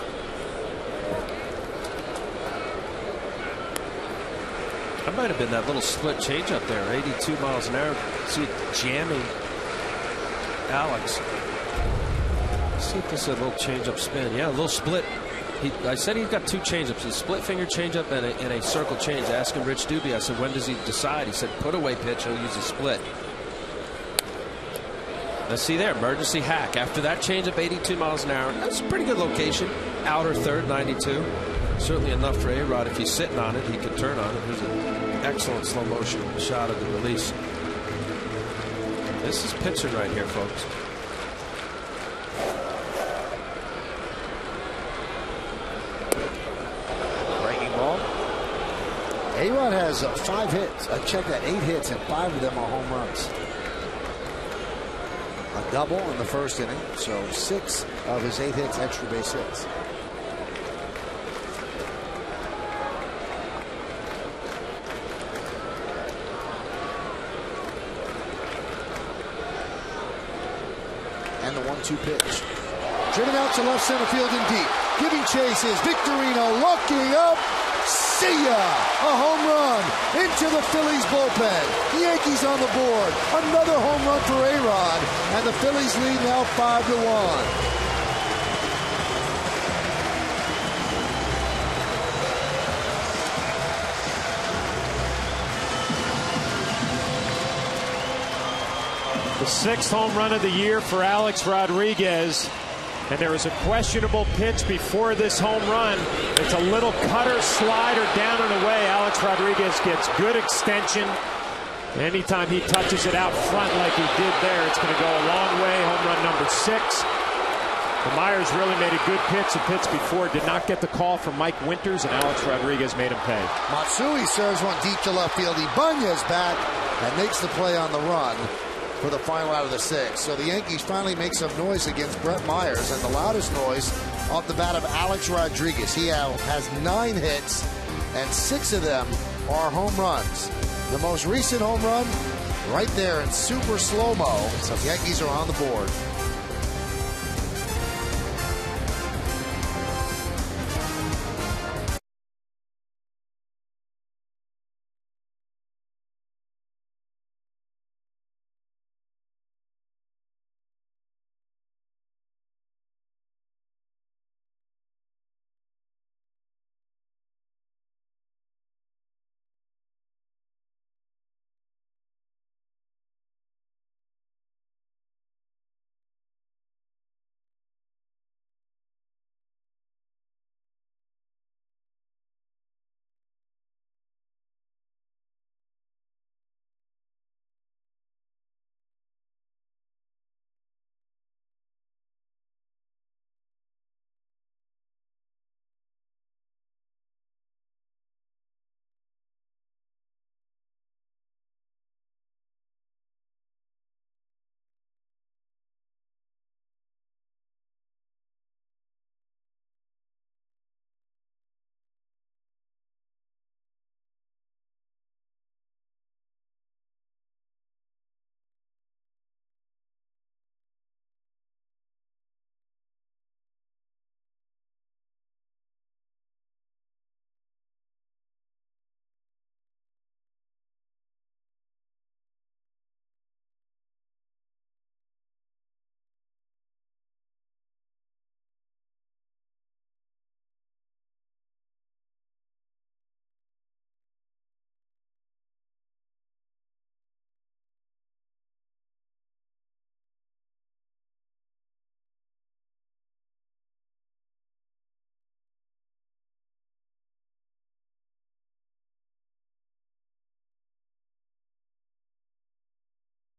That might have been that little split changeup there, 82 miles an hour. See it jamming Alex. Let's see if this is a little changeup spin. Yeah, a little split. I said he's got 2 changeups, a split finger changeup and a circle change. Asking Rich Doobie, I said, when does he decide? He said, put away pitch, he'll use a split. Let's see there, emergency hack. After that changeup, 82 miles an hour. That's a pretty good location. Outer third, 92. Certainly enough for A-Rod. If he's sitting on it, he could turn on it. There's an excellent slow motion shot of the release. This is pitching right here, folks. A-Rod has 5 hits. I checked that, 8 hits, and 5 of them are home runs. A double in the first inning, so 6 of his 8 hits extra base hits. And the 1-2 pitch. Driven out to left center field and deep. Giving chase is Victorino looking up. See ya! A home run into the Phillies bullpen. The Yankees on the board. Another home run for A-Rod. And the Phillies lead now 5-1. The 6th home run of the year for Alex Rodriguez. And there is a questionable pitch before this home run. It's a little cutter slider down and away. Alex Rodriguez gets good extension. Anytime he touches it out front like he did there, it's going to go a long way. Home run number 6. The Myers really made a good pitch. The pitch before did not get the call from Mike Winters, and Alex Rodriguez made him pay. Matsui serves one deep to left field. Ibanez back and makes the play on the run for the final out of the 6th. So the Yankees finally make some noise against Brett Myers, and the loudest noise off the bat of Alex Rodriguez. He has 9 hits, and 6 of them are home runs. The most recent home run right there in super slow-mo. The Yankees are on the board.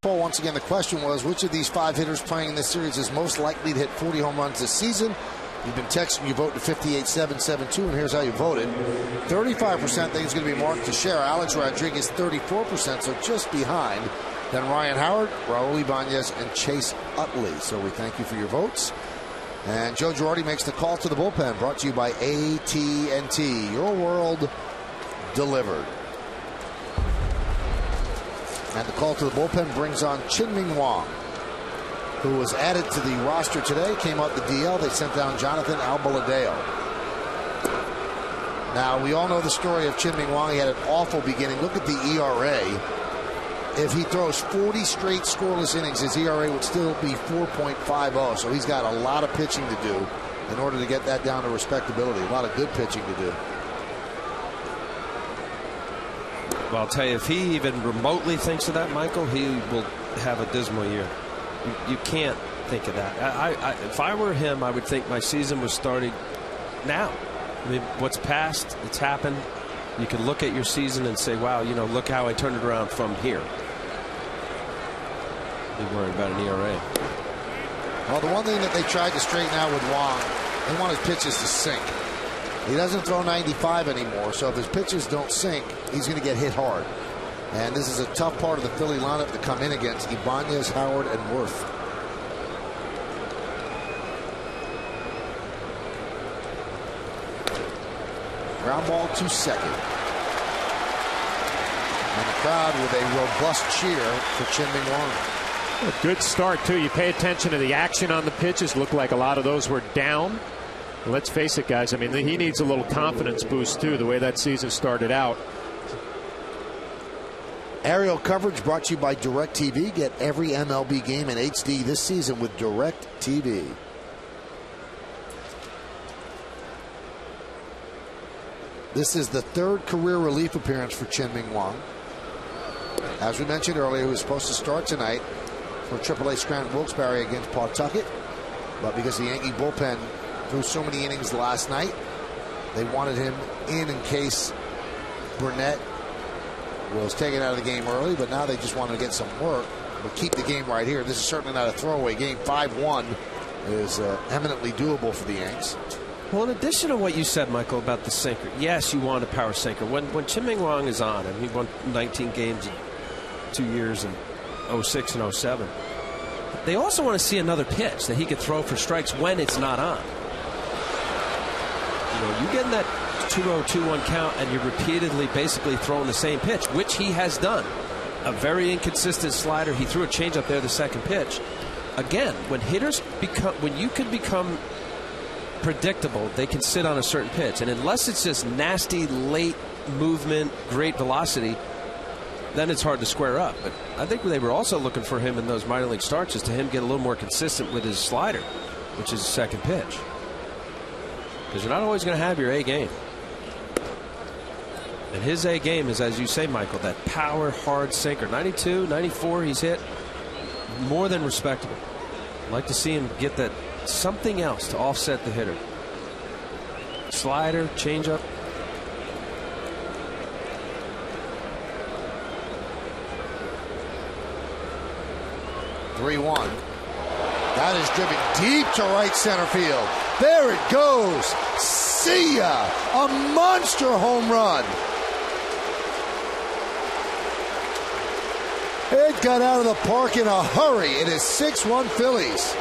Once again, the question was, which of these 5 hitters playing in this series is most likely to hit 40 home runs this season? You've been texting your vote to 58772, and here's how you voted. 35% think it's going to be Mark Teixeira. Alex Rodriguez, 34%, so just behind. Then Ryan Howard, Raul Ibanez, and Chase Utley. So we thank you for your votes. And Joe Girardi makes the call to the bullpen, brought to you by AT&T. Your world delivered. And the call to the bullpen brings on Chien-Ming Wang, who was added to the roster today, came out the DL. They sent down Jonathan Albaladeo. Now, we all know the story of Chien-Ming Wang. He had an awful beginning. Look at the ERA. If he throws 40 straight scoreless innings, his ERA would still be 4.50. So he's got a lot of pitching to do in order to get that down to respectability. A lot of good pitching to do. Well, I'll tell you, if he even remotely thinks of that, Michael, he will have a dismal year. You can't think of that. If I were him, I would think my season was starting now. I mean, what's past, it's happened. You can look at your season and say, wow, you know, look how I turned it around from here. Be worried about an ERA. Well, the one thing that they tried to straighten out with Wang, they want his pitches to sink. He doesn't throw 95 anymore, so if his pitches don't sink, he's going to get hit hard. And this is a tough part of the Philly lineup to come in against: Ibanez, Howard, and Worth. Ground ball to second. And the crowd with a robust cheer for Chien-Ming Wang. A good start, too. You pay attention to the action on the pitches. Looked like a lot of those were down. Let's face it, guys. I mean, he needs a little confidence boost, too, the way that season started out. Aerial coverage brought to you by DirecTV. Get every MLB game in HD this season with DirecTV. This is the 3rd career relief appearance for Chien-Ming Wang. As we mentioned earlier, he was supposed to start tonight for AAA Scranton Wilkes-Barre against Pawtucket. But because the Yankee bullpen threw so many innings last night, they wanted him in case Burnett was taken out of the game early, but now they just want to get some work. But keep the game right here. This is certainly not a throwaway game. 5-1 is eminently doable for the Yanks. Well, in addition to what you said, Michael, about the sinker, yes, you want a power sinker. When Chien-Ming Wang is on, and he won 19 games in 2 years in 06 and 07, they also want to see another pitch that he could throw for strikes when it's not on. You know, you get in that 2-0, 2-1 count, and you're repeatedly basically throwing the same pitch, which he has done. a very inconsistent slider. He threw a changeup there the second pitch. Again, when you can become predictable, they can sit on a certain pitch. And unless it's just nasty, late movement, great velocity, then it's hard to square up. But I think they were also looking for him in those minor league starts is to him get a little more consistent with his slider, which is the second pitch. Because you're not always going to have your A game. And his A game is, as you say, Michael, that power, hard sinker. 92, 94, he's hit more than respectable. I'd like to see him get that something else to offset the hitter. Slider, changeup. (3-1). That is driven deep to right center field. There it goes. See ya! A monster home run. It got out of the park in a hurry. It is 6-1 Phillies.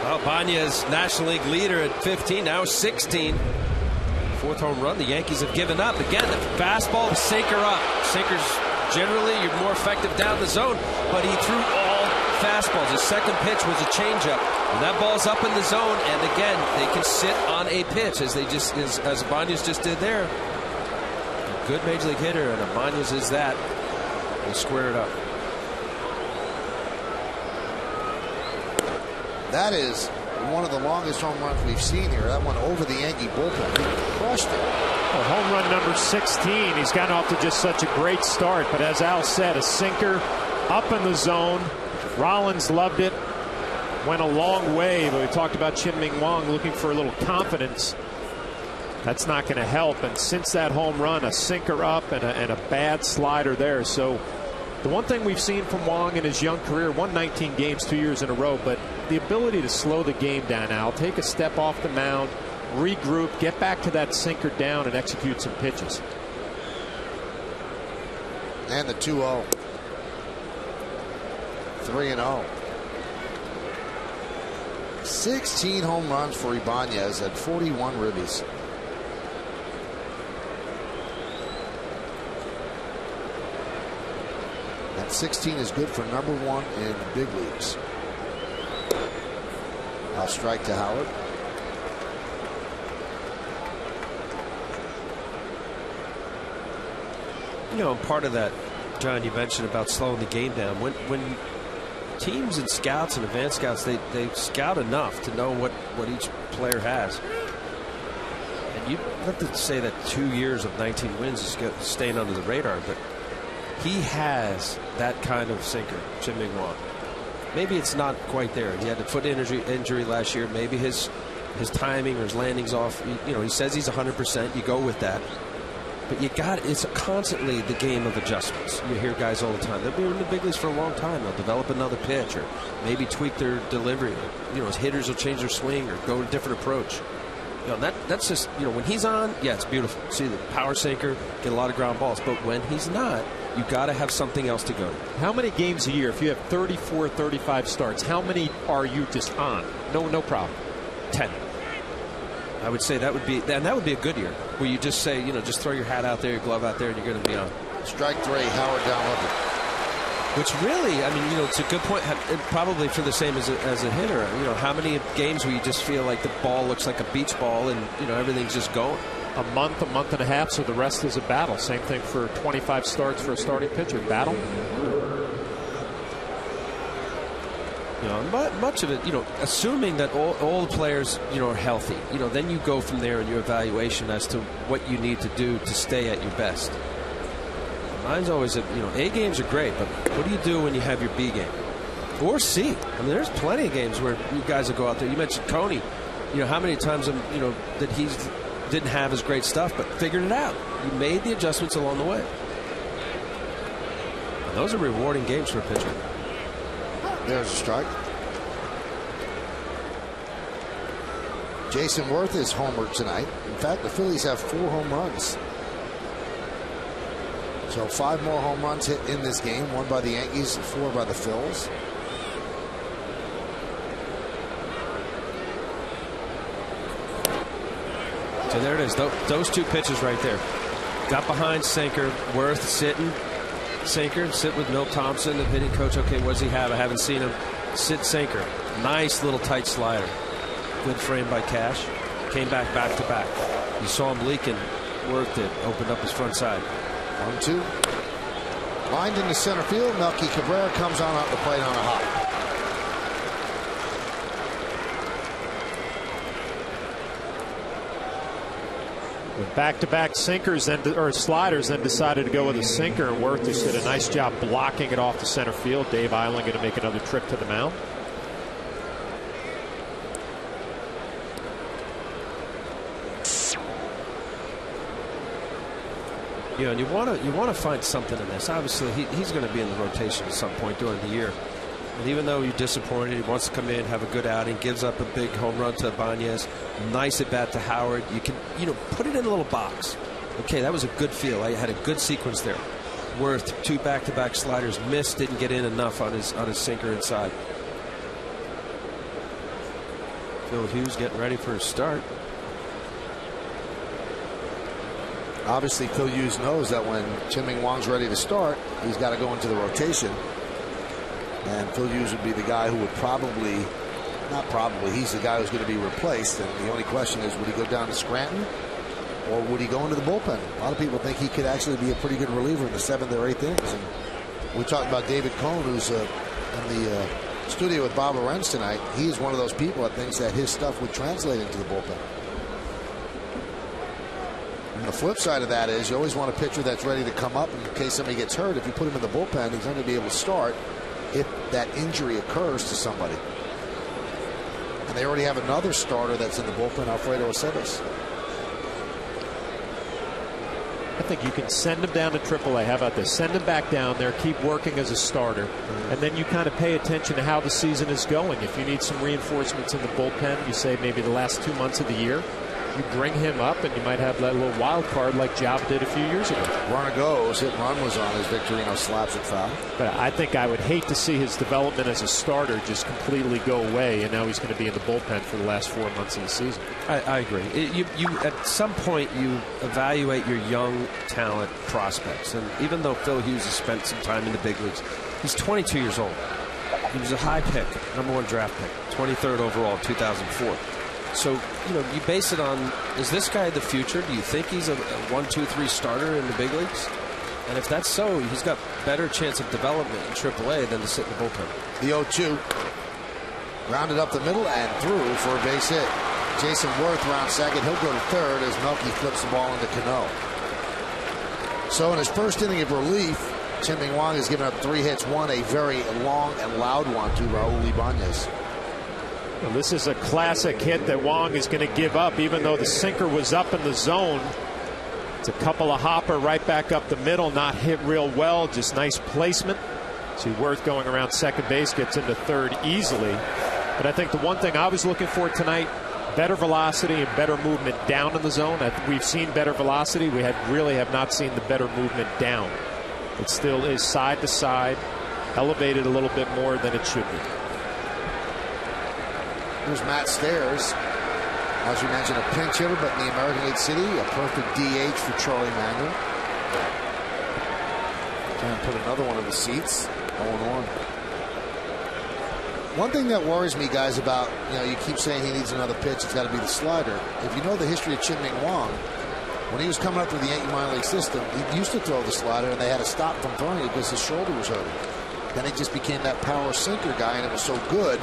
Well, Banya's National League leader at 15, now 16. Fourth home run. The Yankees have given up. Again, the fastball, the sinker up. Sinkers, generally, you're more effective down the zone, but he threw all fastballs. His second pitch was a changeup. And that ball's up in the zone, and again, they can sit on a pitch as Banya's just did there. A good major league hitter, and Banya's is that. They'll square it up. That is one of the longest home runs we've seen here. That one over the Yankee bullpen. He crushed it. Well, home run number 16. He's gotten off to just such a great start. But as Al said, a sinker up in the zone. Rollins loved it. Went a long way. But we talked about Chien-Ming Wang looking for a little confidence. That's not going to help. And since that home run, a sinker up and a bad slider there. So the one thing we've seen from Wang in his young career, won 19 games 2 years in a row, but the ability to slow the game down, Al, take a step off the mound, regroup, get back to that sinker down, and execute some pitches. And the 2-0. 3-0. 16 home runs for Ibanez at 41 ribbies. That 16 is good for number 1 in the big leagues. I'll strike to Howard. You know, part of that, John, you mentioned about slowing the game down. When teams and scouts and advanced scouts, they scout enough to know what each player has. And you have to say that 2 years of 19 wins is staying under the radar, but he has that kind of sinker, Chien-Ming Wang. Maybe it's not quite there. He had a foot injury last year. Maybe his timing or his landing's off. You know, he says he's 100%. You go with that. But it's constantly the game of adjustments. You hear guys all the time. They'll be in the big leagues for a long time. They'll develop another pitch or maybe tweak their delivery. You know, his hitters will change their swing or go a different approach. You know, that's just, you know, when he's on, yeah, it's beautiful. See the power sinker, get a lot of ground balls. But when he's not, you got to have something else to go to. How many games a year, if you have 34, 35 starts, how many are you just on? No problem. 10. I would say that would be a good year where you just say, you know, just throw your hat out there, your glove out there, and you're going to be on. Strike 3, Howard down looking. Which really, I mean, you know, it's a good point. Probably for the same as a hitter. You know, how many games where you just feel like the ball looks like a beach ball and, you know, everything's just going? A month and a half, so the rest is a battle. Same thing for 25 starts for a starting pitcher. Battle. You know, much of it, you know, assuming that all the players, you know, are healthy, you know, then you go from there in your evaluation as to what you need to do to stay at your best. Mine's always, you know, A games are great, but what do you do when you have your B game? Or C? I mean, there's plenty of games where you guys will go out there. You mentioned Coney. You know, how many times, you know, that he's didn't have his great stuff, but figured it out. He made the adjustments along the way. And those are rewarding games for a pitcher. There's a strike. Jason Worth is homered tonight. In fact, the Phillies have 4 home runs. So 5 more home runs hit in this game. 1 by the Yankees, 4 by the Phils. So there it is. Those two pitches right there. Got behind sinker. Worth sitting. Sinker. Sit with Milt Thompson, the hitting coach. Okay, what does he have? I haven't seen him. Sit sinker. Nice little tight slider. Good frame by Cash. Came back to back. You saw him leaking. Worth it. Opened up his front side. 1-2. Lined into center field. Melky Cabrera comes on out the plate on a hop. Back-to-back sinkers or sliders, then decided to go with a sinker, and Worth just did a nice job blocking it off the center field. Dave Eiland going to make another trip to the mound. Yeah, and you want to find something in this. Obviously, he's going to be in the rotation at some point during the year. And even though you're disappointed, he wants to come in, have a good outing, gives up a big home run to Ibanez, nice at bat to Howard. You can, put it in a little box. Okay, that was a good feel. I had a good sequence there. Worth 2 back-to-back sliders, missed, didn't get in enough on his sinker inside. Phil Hughes getting ready for his start. Obviously, Phil Hughes knows that when Chien-Ming Wang's ready to start, he's got to go into the rotation. And Phil Hughes would be the guy who would he's the guy who's going to be replaced. And the only question is, would he go down to Scranton or would he go into the bullpen? A lot of people think he could actually be a pretty good reliever in the 7th or 8th innings. And we talked about David Cohn, who's in the studio with Bob Lorenz tonight. He's one of those people that thinks that his stuff would translate into the bullpen. And the flip side of that is you always want a pitcher that's ready to come up in case somebody gets hurt. If you put him in the bullpen, he's not going to be able to start if that injury occurs to somebody. And they already have another starter that's in the bullpen, Alfredo Aceves. I think you can send him down to AAA. How about this? Send him back down there, keep working as a starter, and then you kind of pay attention to how the season is going. If you need some reinforcements in the bullpen, you say maybe the last 2 months of the year, you bring him up and you might have that little wild card like Job did a few years ago. Runner goes, hit and run was on as Victorino slaps it foul. But I think I would hate to see his development as a starter just completely go away, and now he's going to be in the bullpen for the last 4 months of the season. I agree. You at some point you evaluate your young talent prospects, and even though Phil Hughes has spent some time in the big leagues, he's 22 years old. He was a high pick, #1 draft pick, 23rd overall, 2004. So, you base it on, is this guy the future? Do you think he's a 1, 2, 3 starter in the big leagues? And if that's so, he's got better chance of development in AAA than to sit in the bullpen. The 0-2. Rounded up the middle and through for a base hit. Jason Worth round second. He'll go to third as Melky flips the ball into Cano. So in his first inning of relief, Chien-Ming Wang has given up 3 hits, one a very long and loud one to Raul Ibanez. Well, this is a classic hit that Wang is going to give up, even though the sinker was up in the zone. It's a couple of hopper right back up the middle, not hit real well, just nice placement. See Worth going around second base, gets into third easily. But I think the one thing I was looking for tonight, better velocity and better movement down in the zone. We've seen better velocity. We really have not seen the better movement down. It still is side to side, elevated a little bit more than it should be. Here's Matt Stairs. As we mentioned, a pinch hitter, but in the American League City, a perfect DH for Charlie Manuel. Trying to put another one in the seats. 0-1. One thing that worries me, guys, about, you keep saying he needs another pitch, it's got to be the slider. If you know the history of Chien-Ming Wang, when he was coming up through the Yankee minor league system, he used to throw the slider, and they had to stop from throwing it because his shoulder was hurting. Then he just became that power sinker guy, and it was so good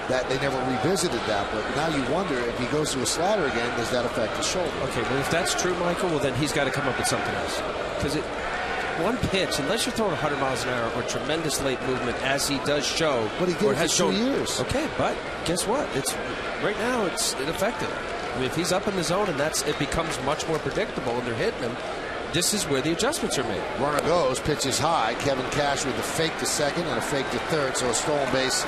that they never revisited that. But now you wonder, if he goes to a slider again, does that affect his shoulder? Okay, well, if that's true, Michael, well, then he's got to come up with something else. Because one pitch, unless you're throwing 100 miles an hour or tremendous late movement, as he does show. But he did it for 2 years. Okay, but guess what? Right now it's ineffective. I mean, if he's up in the zone and it becomes much more predictable and they're hitting him, this is where the adjustments are made. Runner goes, pitches high. Kevin Cash with a fake to second and a fake to third, so a stolen base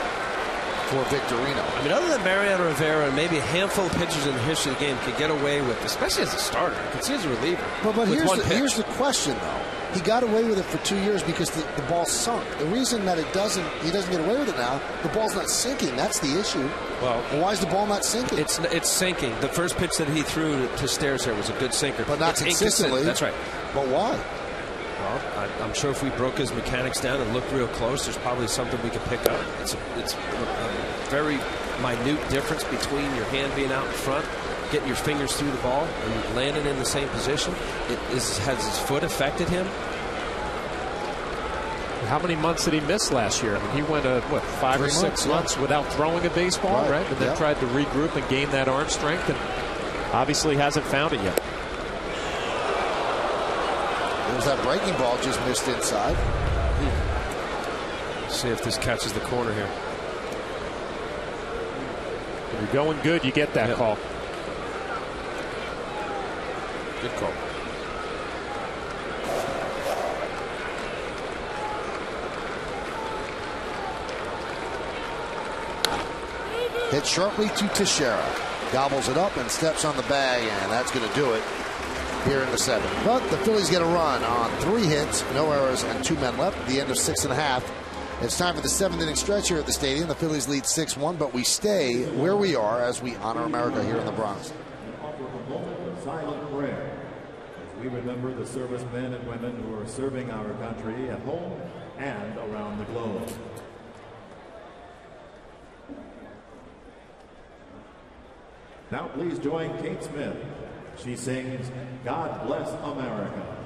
for Victorino. I mean, other than Mariano Rivera and maybe a handful of pitchers in the history of the game could get away with, especially as a starter, I could see as a reliever. But here's the question, though. He got away with it for 2 years because the ball sunk. The reason that he doesn't get away with it now, the ball's not sinking. That's the issue. Well, why is the ball not sinking? It's sinking. The first pitch that he threw to Stairs there was a good sinker. But not consistently. That's right. But why? Well, I'm sure if we broke his mechanics down and looked real close, there's probably something we could pick up. It's a very minute difference between your hand being out in front, getting your fingers through the ball, and landing in the same position. Has his foot affected him? How many months did he miss last year? I mean, he went, 5 or 6 months without throwing a baseball, right? And then tried to regroup and gain that arm strength, and obviously hasn't found it yet. There's that breaking ball just missed inside. See if this catches the corner here. When you're going good, you get that call. Good call. Hit sharply to Teixeira. Gobbles it up and steps on the bag, and that's going to do it here in the 7th. But the Phillies get a run on 3 hits, no errors, and 2 men left at the end of 6 1/2. It's time for the 7th inning stretch here at the stadium. The Phillies lead 6-1, but we stay where we are as we honor America here in the Bronx. Silent prayer as we remember the servicemen and women who are serving our country at home and around the globe. Now please join Kate Smith. She sings God Bless America.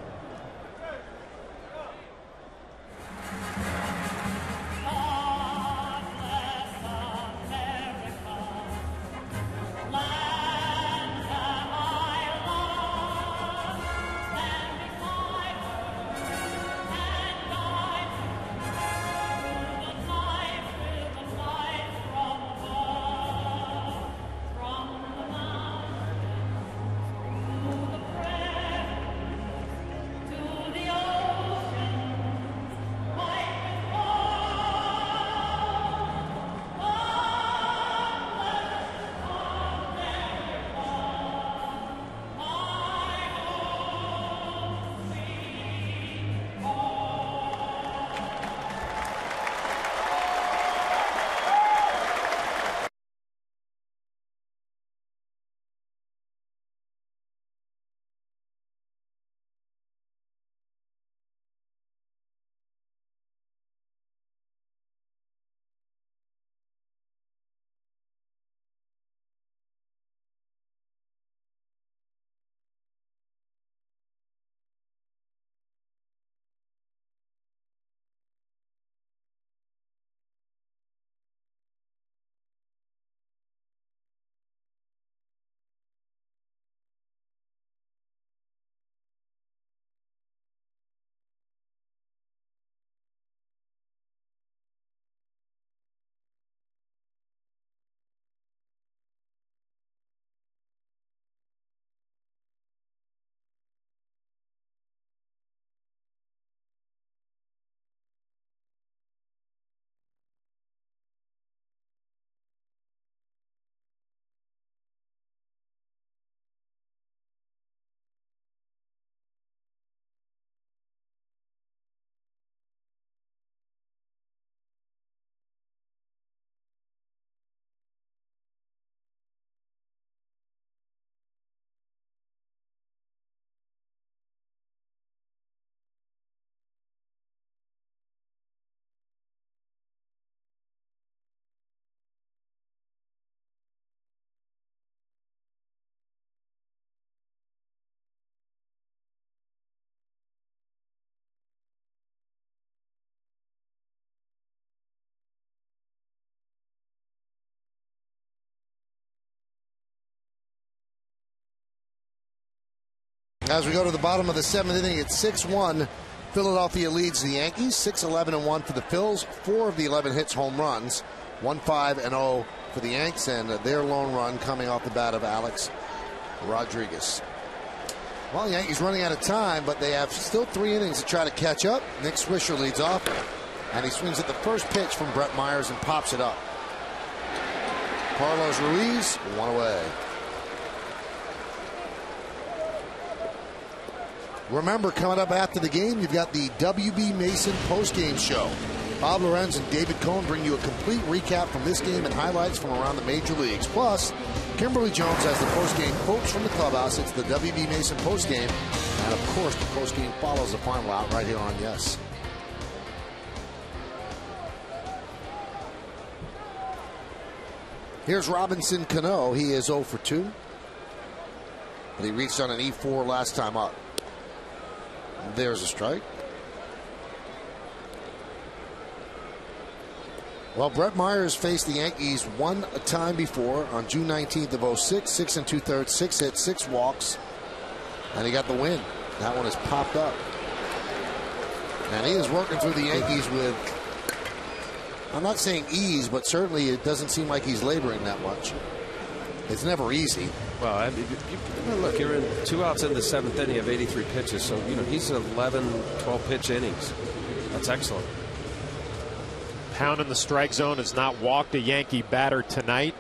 As we go to the bottom of the 7th inning, it's 6-1. Philadelphia leads the Yankees. 6-11-1 for the Phils. 4 of the 11 hits home runs. 1-5-0 for the Yanks, and their lone run coming off the bat of Alex Rodriguez. Well, the Yankees running out of time, but they have still 3 innings to try to catch up. Nick Swisher leads off, and he swings at the first pitch from Brett Myers and pops it up. Carlos Ruiz, 1 away. Remember, coming up after the game, you've got the WB Mason postgame show. Bob Lorenz and David Cohn bring you a complete recap from this game and highlights from around the major leagues. Plus, Kimberly Jones has the postgame quotes from the clubhouse. It's the WB Mason postgame. And, of course, the postgame follows the final out right here on Yes. Here's Robinson Cano. He is 0 for 2. But he reached on an E4 last time up. There's a strike. Well, Brett Myers faced the Yankees one time before on June 19th of 06. 6 2/3, 6 hits, 6 walks. And he got the win. That one has popped up. And he is working through the Yankees with, I'm not saying ease, but certainly it doesn't seem like he's laboring that much. It's never easy. Well, I mean, look, you're in 2 outs in the 7th inning of 83 pitches. So, he's 11, 12 pitch innings. That's excellent. Pound in the strike zone has not walked a Yankee batter tonight.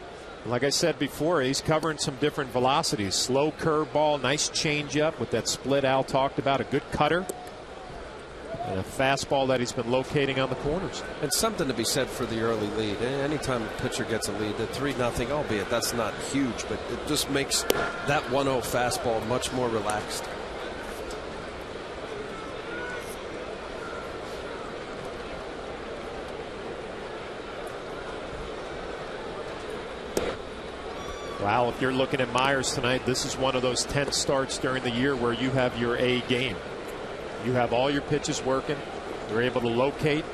Like I said before, he's covering some different velocities. Slow curveball, nice changeup with that split Al talked about, a good cutter. And a fastball that he's been locating on the corners. And something to be said for the early lead. Anytime a pitcher gets a lead, the 3-0, albeit that's not huge, but it just makes that 1-0 fastball much more relaxed. Wow, if you're looking at Myers tonight, this is one of those 10 starts during the year where you have your A game. You have all your pitches working. You're able to locate.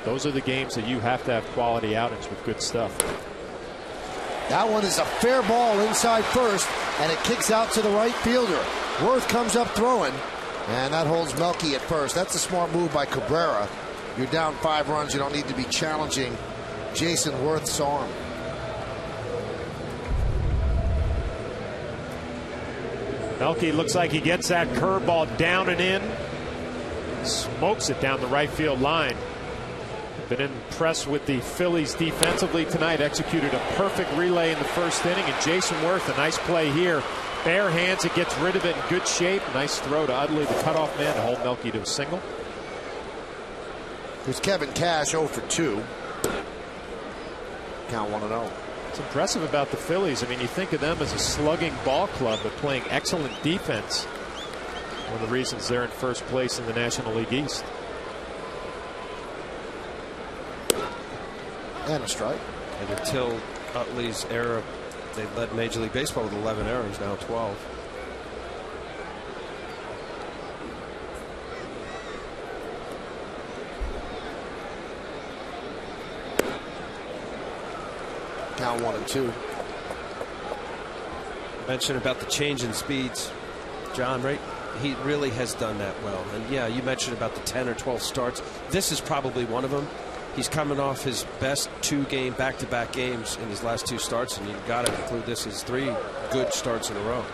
Those are the games that you have to have quality outings with good stuff. That one is a fair ball inside first, and it kicks out to the right fielder. Worth comes up throwing, and that holds Melky at first. That's a smart move by Cabrera. You're down 5 runs. You don't need to be challenging Jason Worth's arm. Melky looks like he gets that curveball down and in. Smokes it down the right field line. Been impressed with the Phillies defensively tonight. Executed a perfect relay in the first inning. And Jason Worth, a nice play here. Bare hands it, gets rid of it in good shape. Nice throw to Utley, the cutoff man, to hold Melky to a single. Here's Kevin Cash 0 for 2. Count 1-0. What's impressive about the Phillies, I mean, you think of them as a slugging ball club, but playing excellent defense. One of the reasons they're in first place in the National League East. And a strike. And until Utley's era, they led Major League Baseball with 11 errors, now 12. Count 1-2. Mentioned about the change in speeds, John, right? He really has done that well. And yeah, you mentioned about the 10 or 12 starts. This is probably one of them. He's coming off his best 2-game back-to-back games in his last 2 starts, and you've got to include this as 3 good starts in a row.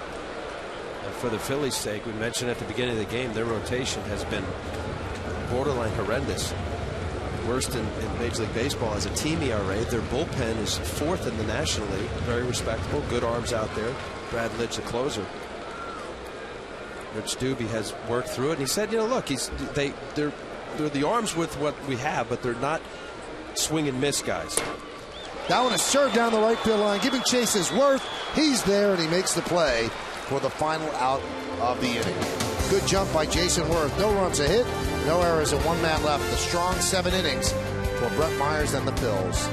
And for the Phillies' sake, we mentioned at the beginning of the game, their rotation has been borderline horrendous. Worst in Major League Baseball as a team ERA. Their bullpen is 4th in the National League. Very respectable. Good arms out there. Brad Lidge, the closer. Rich Doobie has worked through it. And he said, look, they're the arms with what we have, but they're not swing and miss guys. That one is served down the right field line, giving chase his Worth. He's there, and he makes the play for the final out of the inning. Good jump by Jason Worth. No runs a hit, no errors, and 1 man left. The strong 7 innings for Brett Myers and the Phils.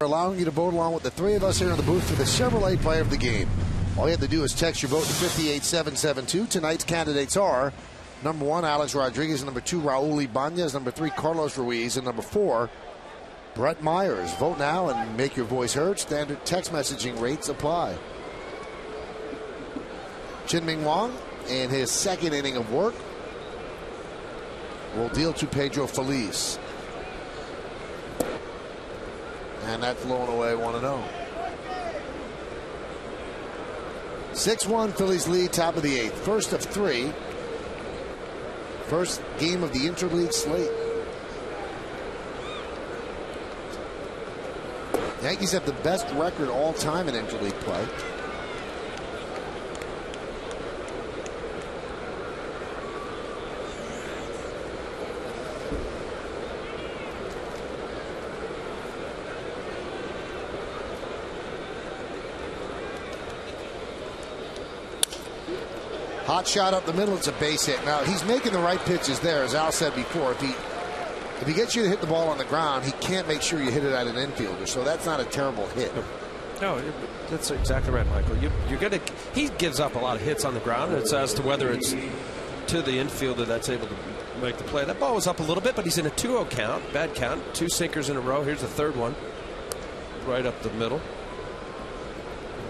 allowing you to vote along with the three of us here in the booth for the Chevrolet Player of the Game. All you have to do is text your vote to 58772. Tonight's candidates are number 1, Alex Rodriguez, number 2, Raul Ibanez, number 3, Carlos Ruiz, and number 4, Brett Myers. Vote now and make your voice heard. Standard text messaging rates apply. Chien-Ming Wang, in his second inning of work, will deal to Pedro Feliz. And that's blown away 1-0. 6-1 Phillies lead, top of the 8th. First of 3. First game of the interleague slate. Yankees have the best record all time in interleague play. Hot shot up the middle. It's a base hit. Now, he's making the right pitches there, as Al said before. If he gets you to hit the ball on the ground, he can't make sure you hit it at an infielder. So that's not a terrible hit. No, that's exactly right, Michael. He gives up a lot of hits on the ground. It's as to whether it's to the infielder that's able to make the play. That ball was up a little bit, but he's in a 2-0 count. Bad count. 2 sinkers in a row. Here's the third one. Right up the middle.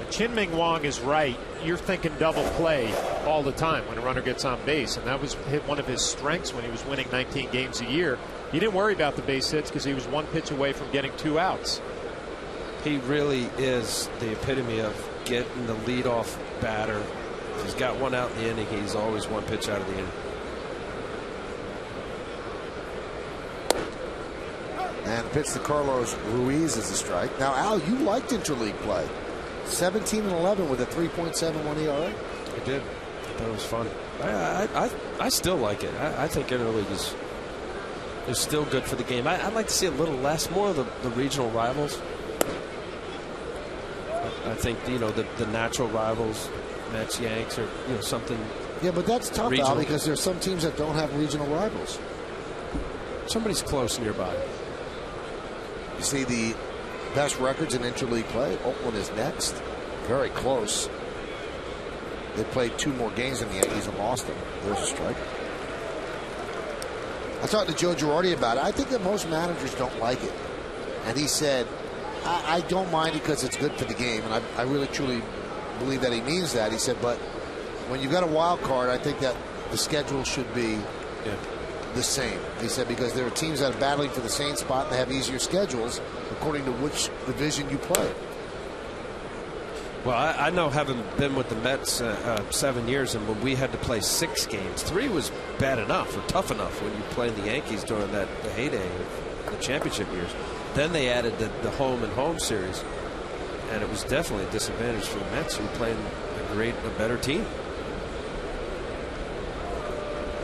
Chien-Ming Wang is right. You're thinking double play all the time when a runner gets on base, and that was one of his strengths when he was winning 19 games a year. He didn't worry about the base hits because he was 1 pitch away from getting 2 outs. He really is the epitome of getting the leadoff batter. If he's got 1 out in the inning, he's always 1 pitch out of the inning. And the pitch to Carlos Ruiz is a strike. Now, Al, you liked interleague play. 17-11 with a 3.71 ERA. I did. That was fun. I still like it. I think interleague is still good for the game. I'd like to see a little less, more of the regional rivals. I think the natural rivals, Mets, Yanks, or something. Yeah, but that's tough, regional. Al, because there's some teams that don't have regional rivals. Somebody's close nearby. You see the best records in interleague play. Oakland is next. Very close. They played 2 more games than the Yankees and lost them. There's a strike. I talked to Joe Girardi about it. I think that most managers don't like it. And he said, I don't mind it because it's good for the game. And I really, truly believe that he means that. He said, but when you've got a wild card, I think that the schedule should be the same. He said, because there are teams that are battling for the same spot and they have easier schedules according to which division you play. Well, I know, having been with the Mets 7 years, and when we had to play 6 games, 3 was bad enough or tough enough when you played the Yankees during the heyday of the championship years. Then they added the home and home series, and it was definitely a disadvantage for the Mets, who played a better team.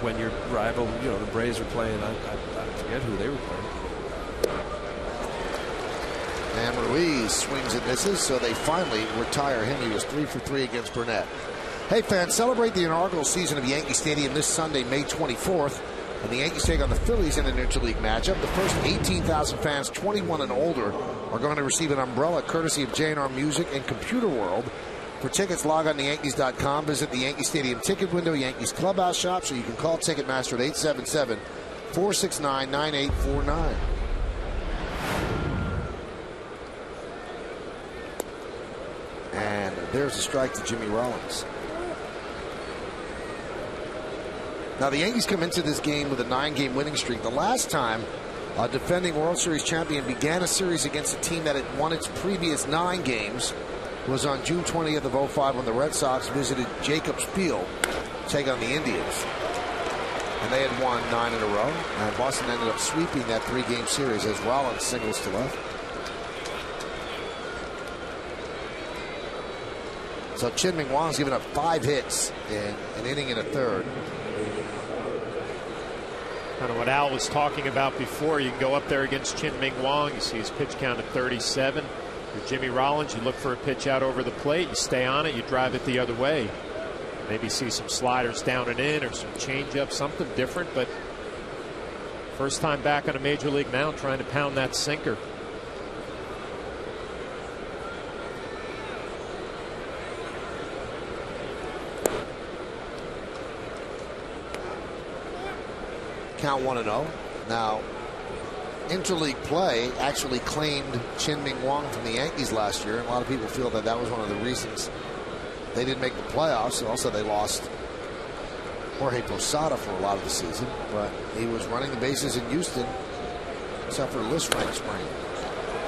When your rival, the Braves were playing, I forget who they were playing. And Ruiz swings and misses, so they finally retire him. He was 3 for 3 against Burnett. Hey, fans, celebrate the inaugural season of Yankee Stadium this Sunday, May 24th. And the Yankees take on the Phillies in an interleague matchup. The first 18,000 fans 21 and older are going to receive an umbrella courtesy of J&R Music and Computer World. For tickets, log on to Yankees.com. Visit the Yankee Stadium ticket window, Yankees Clubhouse shop, so you can call Ticketmaster at 877-469-9849. And there's a strike to Jimmy Rollins. Now, the Yankees come into this game with a 9-game winning streak. The last time a defending World Series champion began a series against a team that had won its previous 9 games was on June 20th of 2005 when the Red Sox visited Jacobs Field to take on the Indians. And they had won 9 in a row. And Boston ended up sweeping that 3-game series as Rollins singles to left. So Chien-Ming Wang's given up 5 hits in an inning and a third. Kind of what Al was talking about before. You can go up there against Chien-Ming Wang. You see his pitch count at 37. For Jimmy Rollins, you look for a pitch out over the plate. You stay on it. You drive it the other way. Maybe see some sliders down and in or some changeup, something different. But first time back on a major league mound trying to pound that sinker. Count 1-0. Now, interleague play actually claimed Chien-Ming Wang from the Yankees last year, and a lot of people feel that that was one of the reasons they didn't make the playoffs. And also, they lost Jorge Posada for a lot of the season, but he was running the bases in Houston, suffered a list frank sprain.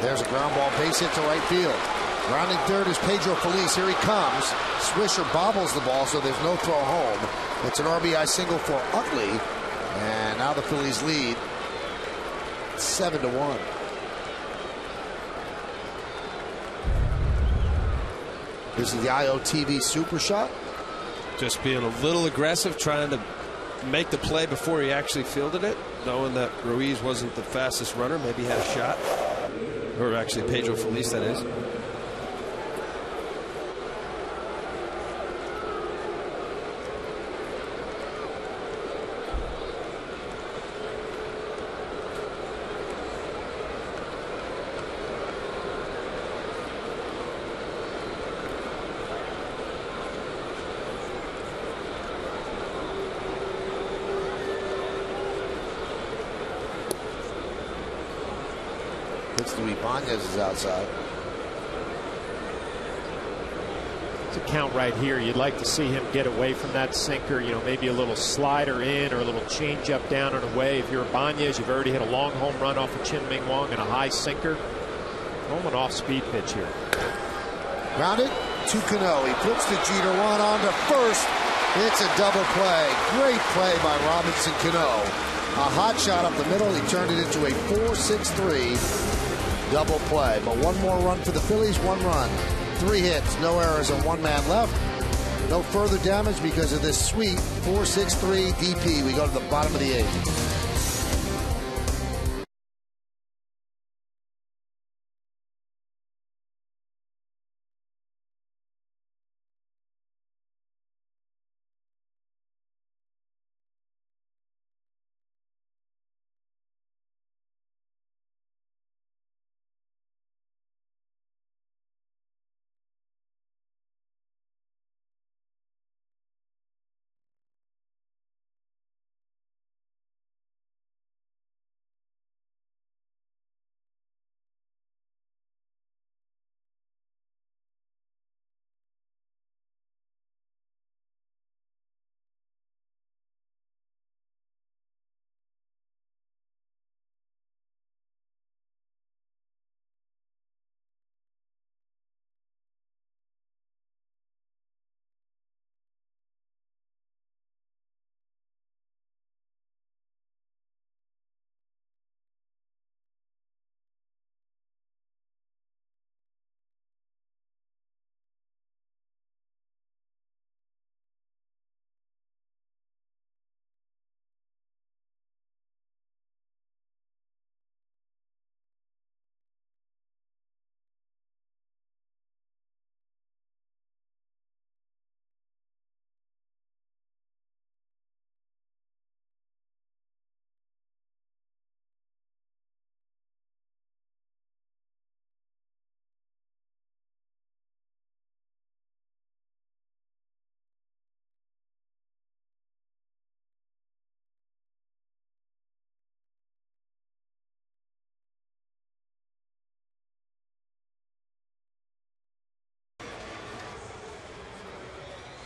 There's a ground ball, base hit to right field. Grounding third is Pedro Feliz. Here he comes. Swisher bobbles the ball, so there's no throw home. It's an RBI single for Utley, and now the Phillies lead 7-1. This is the IOTV super shot. Just being a little aggressive, trying to make the play before he actually fielded it, knowing that Ruiz wasn't the fastest runner. Maybe he had a shot. Or actually Pedro Feliz, that is. Ibanez is outside. It's a count right here. You'd like to see him get away from that sinker. You know, maybe a little slider in or a little change up down and away. If you're Ibanez, you've already hit a long home run off of Chien-Ming Wang and a high sinker. Home and off speed pitch here. Grounded to Cano. He puts the Jeter one on to first. It's a double play. Great play by Robinson Cano. A hot shot up the middle. He turned it into a 4-6-3 double play. But one more run for the Phillies. One run. 3 hits. No errors and 1 man left. No further damage because of this sweet 4-6-3 DP. We go to the bottom of the 8th.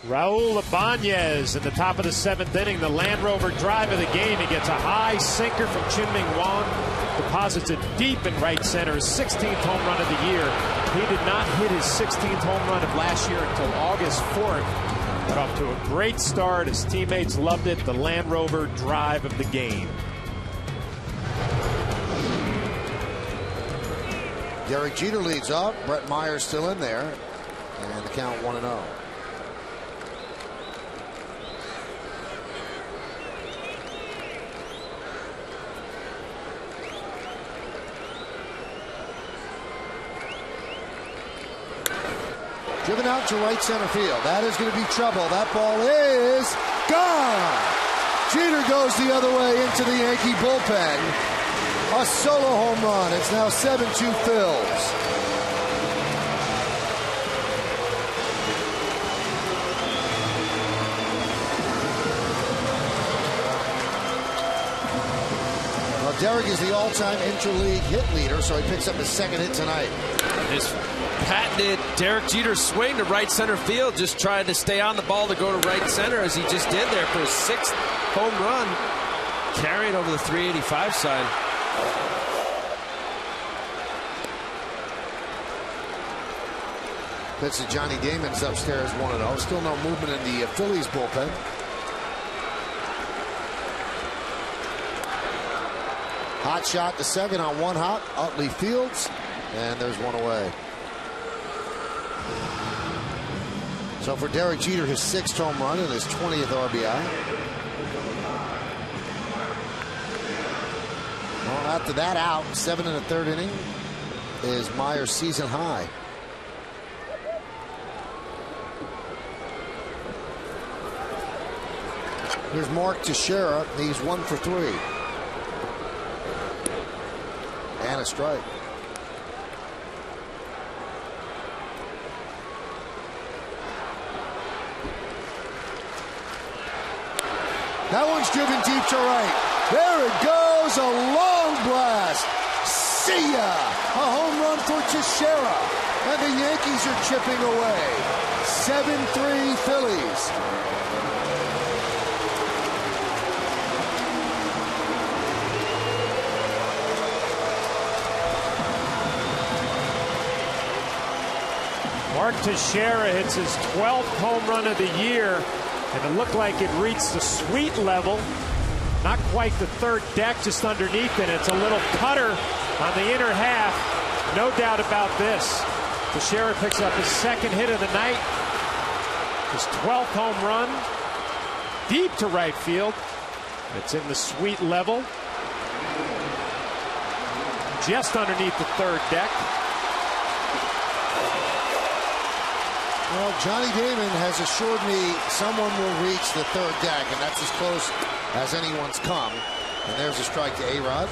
Raul Ibanez in the top of the 7th inning, the Land Rover drive of the game. He gets a high sinker from Chien-Ming Wang, deposits it deep in right center, his 16th home run of the year. He did not hit his 16th home run of last year until August 4th. Got off to a great start. His teammates loved it. The Land Rover drive of the game. Derek Jeter leads off. Brett Myers still in there. And the count 1-0. Driven out to right center field. That is going to be trouble. That ball is gone. Jeter goes the other way into the Yankee bullpen. A solo home run. It's now 7-2 Phils. Derek is the all-time interleague hit leader, so he picks up his second hit tonight. His patented Derek Jeter swing to right center field, just trying to stay on the ball to go to right center, as he just did there for his 6th home run, carrying over the 385 side. Pitch to Johnny Damon's upstairs 1-0. Still no movement in the Phillies bullpen. Hot shot to second on one hop. Utley fields, and there's one away. So for Derek Jeter, his 6th home run and his 20th RBI. Well, after that out, 7 1/3 inning is Myers' season high. Here's Mark Teixeira. He's 1 for 3. And a strike. That one's driven deep to right. There it goes, a long blast. See ya! A home run for Teixeira. And the Yankees are chipping away. 7-3 Phillies. Mark Teixeira hits his 12th home run of the year, and it looked like it reached the sweet level. Not quite the 3rd deck, just underneath it. It's a little cutter on the inner half. No doubt about this. Teixeira picks up his 2nd hit of the night. His 12th home run. Deep to right field. It's in the sweet level. Just underneath the 3rd deck. Well, Johnny Damon has assured me someone will reach the 3rd deck, and that's as close as anyone's come. And there's a strike to A-Rod.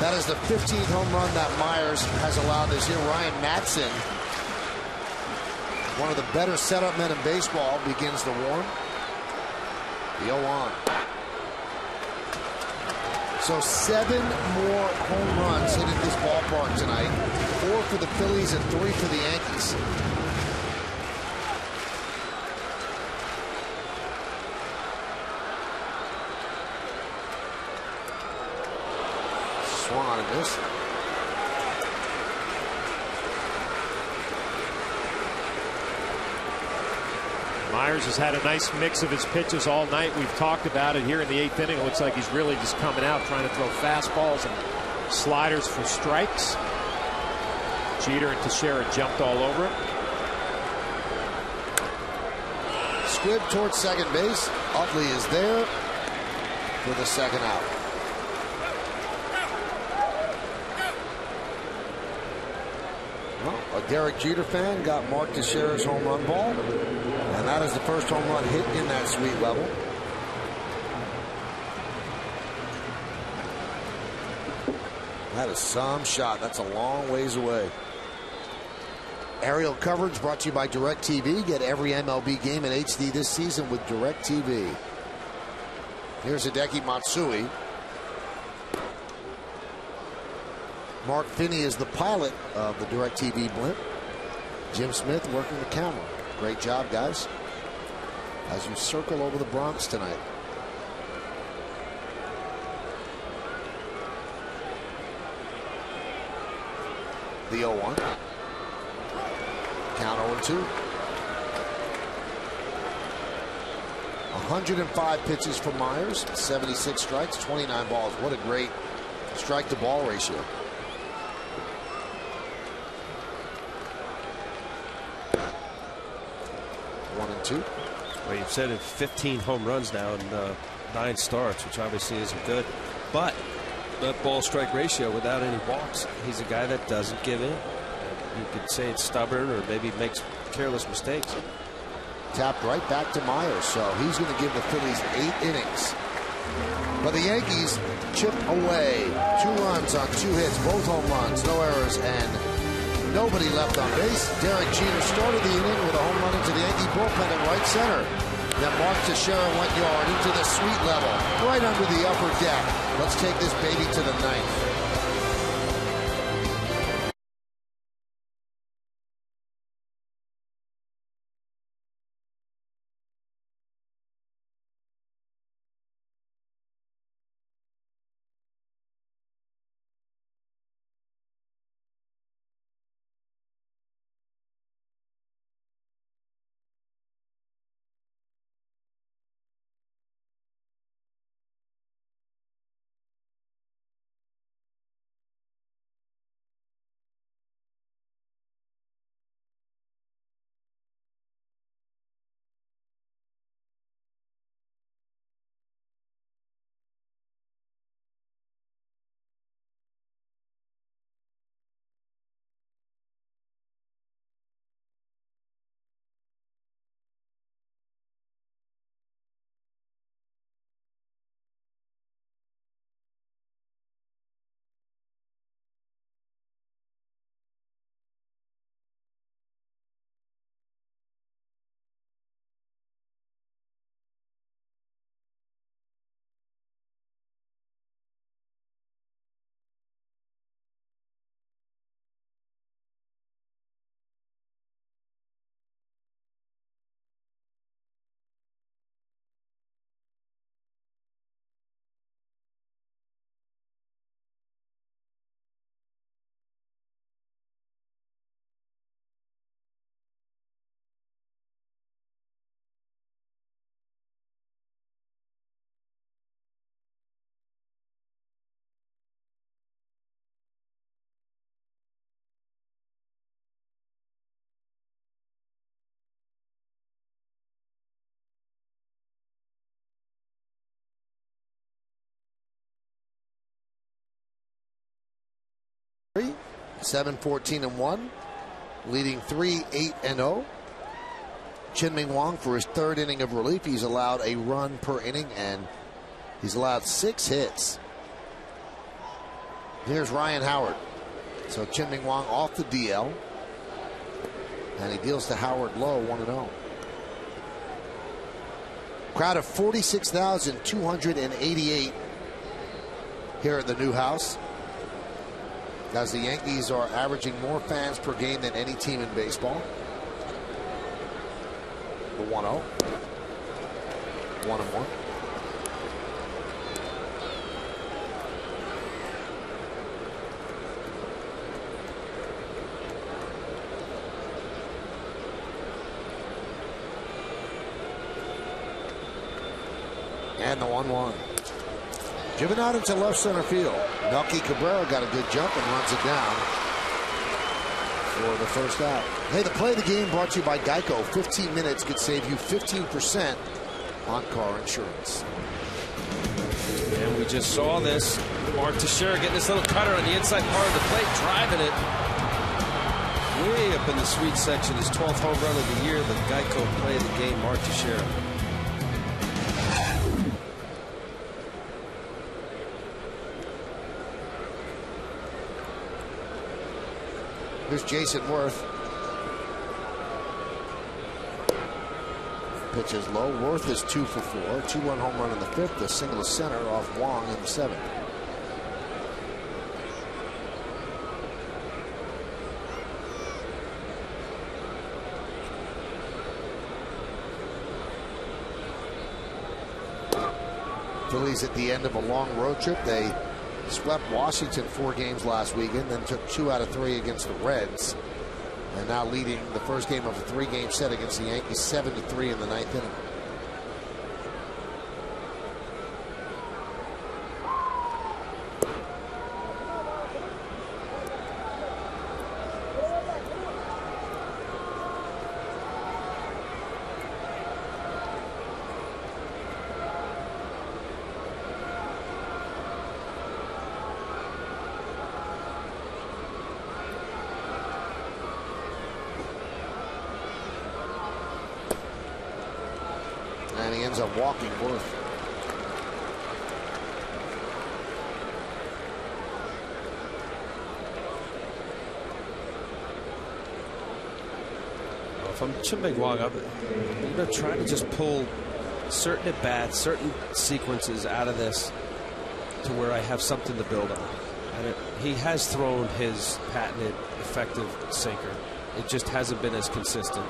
That is the 15th home run that Myers has allowed this year. Ryan Madsen, one of the better setup men in baseball, begins to warm. The 0-1. So 7 more home runs hit at this ballpark tonight. 4 for the Phillies and 3 for the Yankees. Swung on and missed. Myers has had a nice mix of his pitches all night. We've talked about it here in the 8th inning. It looks like he's really just coming out trying to throw fastballs and sliders for strikes. Jeter and Teixeira jumped all over him. Squibb towards second base. Utley is there for the 2nd out. Well, a Derek Jeter fan got Mark Teixeira's home run ball, and that is the first home run hit in that sweet level. That is some shot. That's a long ways away. Aerial coverage brought to you by DirecTV. Get every MLB game in HD this season with DirecTV. Here's Hideki Matsui. Mark Finney is the pilot of the DirecTV blimp. Jim Smith working the camera. Great job, guys, as you circle over the Bronx tonight. The 0-1. Count 0-2. 105 pitches for Myers, 76 strikes, 29 balls. What a great strike-to-ball ratio. One and two. Well, you've said it, 15 home runs now and 9 starts, which obviously isn't good. But that ball-strike ratio without any walks, he's a guy that doesn't give in. You could say it's stubborn or maybe makes careless mistakes. Tapped right back to Myers, so he's going to give the Phillies 8 innings. But the Yankees chip away. 2 runs on 2 hits, both home runs, no errors, and nobody left on base. Derek Jeter started the inning with a home run into the Yankee bullpen at right center. Then Mark Teixeira went yard into the suite level, right under the upper deck. Let's take this baby to the ninth. Three, 7-14-1, leading 3-8-0. Chien-Ming Wang for his third inning of relief. He's allowed a run per inning and he's allowed 6 hits. Here's Ryan Howard. So Chien-Ming Wang off the DL. And he deals to Howard low, 1-0. Crowd of 46,288 here at the new house, as the Yankees are averaging more fans per game than any team in baseball. The 1-0. 1-1. And the 1-1. Driven out into left center field. Melky Cabrera got a good jump and runs it down for the first out. Hey, the play of the game brought to you by Geico. 15 minutes could save you 15% on car insurance. And we just saw this. Mark Teixeira getting this little cutter on the inside part of the plate, driving it way up in the sweet section. His 12th home run of the year. The Geico play of the game, Mark Teixeira. Here's Jason Worth. Pitches low. Worth is 2 for 4. 2-run home run in the 5th. A single to center off Wong in the 7th. Phillies at the end of a long road trip. They swept Washington 4 games last weekend, then took 2 out of 3 against the Reds, and now leading the first game of a 3-game set against the Yankees 7-3 in the 9th inning. And he ends up walking Worth. If I'm Chien-Ming Wang, I'm going to try to just pull certain at-bats, certain sequences out of this to where I have something to build on. And he has thrown his patented effective sinker. It just hasn't been as consistent.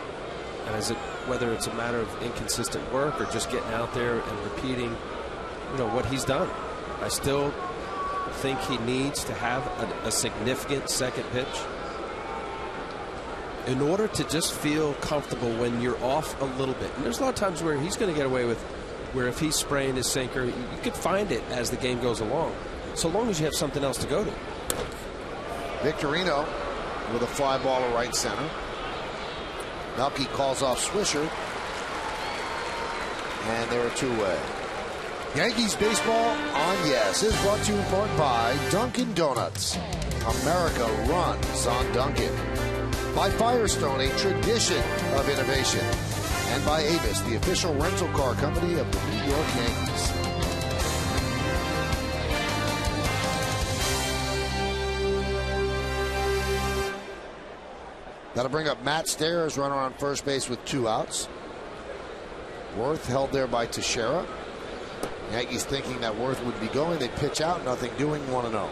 And whether it's a matter of inconsistent work or just getting out there and repeating, what he's done. I still think he needs to have a significant second pitch in order to just feel comfortable when you're off a little bit. And there's a lot of times where he's going to get away with where if he's spraying his sinker, you could find it as the game goes along, so long as you have something else to go to. Victorino with a fly ball to right center. Melky calls off Swisher, and they're a two-way. Yankees baseball on Yes is brought to you in part by Dunkin' Donuts. America runs on Dunkin'. By Firestone, a tradition of innovation. And by Avis, the official rental car company of the New York Yankees. That'll bring up Matt Stairs, runner on first base with 2 outs. Worth held there by Teixeira. Yankees thinking that Worth would be going. They pitch out, nothing doing, 1-0.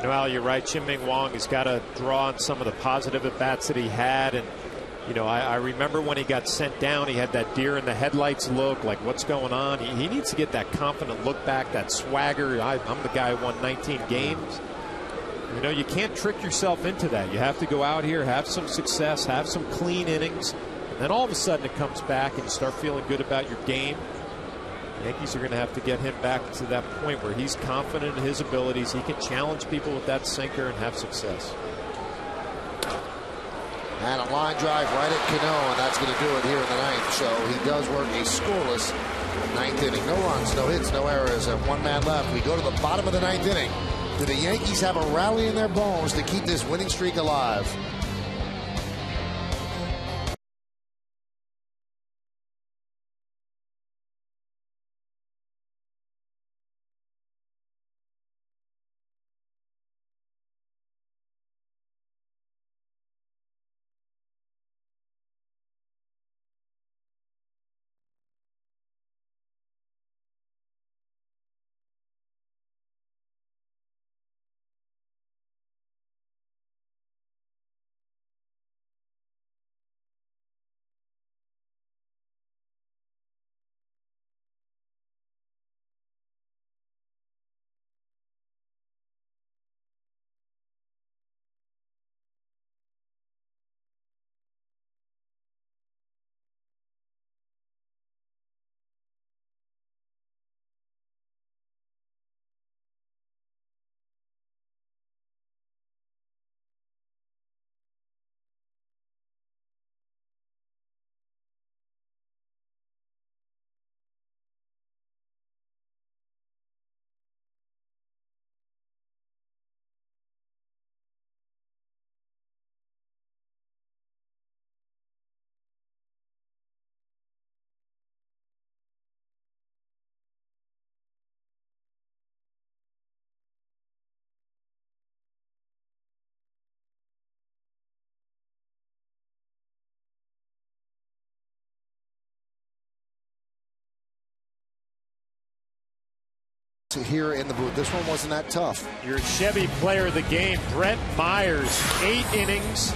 Al, you're right. Chien-Ming Wang has got to draw on some of the positive at-bats that he had. And, I remember when he got sent down, he had that deer in the headlights look, like what's going on. He needs to get that confident look back, that swagger. I'm the guy who won 19 games. You can't trick yourself into that. You have to go out here, have some success, have some clean innings. And then all of a sudden it comes back and you start feeling good about your game. The Yankees are going to have to get him back to that point where he's confident in his abilities. He can challenge people with that sinker and have success. And a line drive right at Cano, and that's going to do it here in the ninth. So he does work a scoreless ninth inning. No runs, no hits, no errors, and 1 man left. We go to the bottom of the ninth inning. Do the Yankees have a rally in their bones to keep this winning streak alive? Here in the booth. This one wasn't that tough. Your Chevy player of the game, Brett Myers, 8 innings,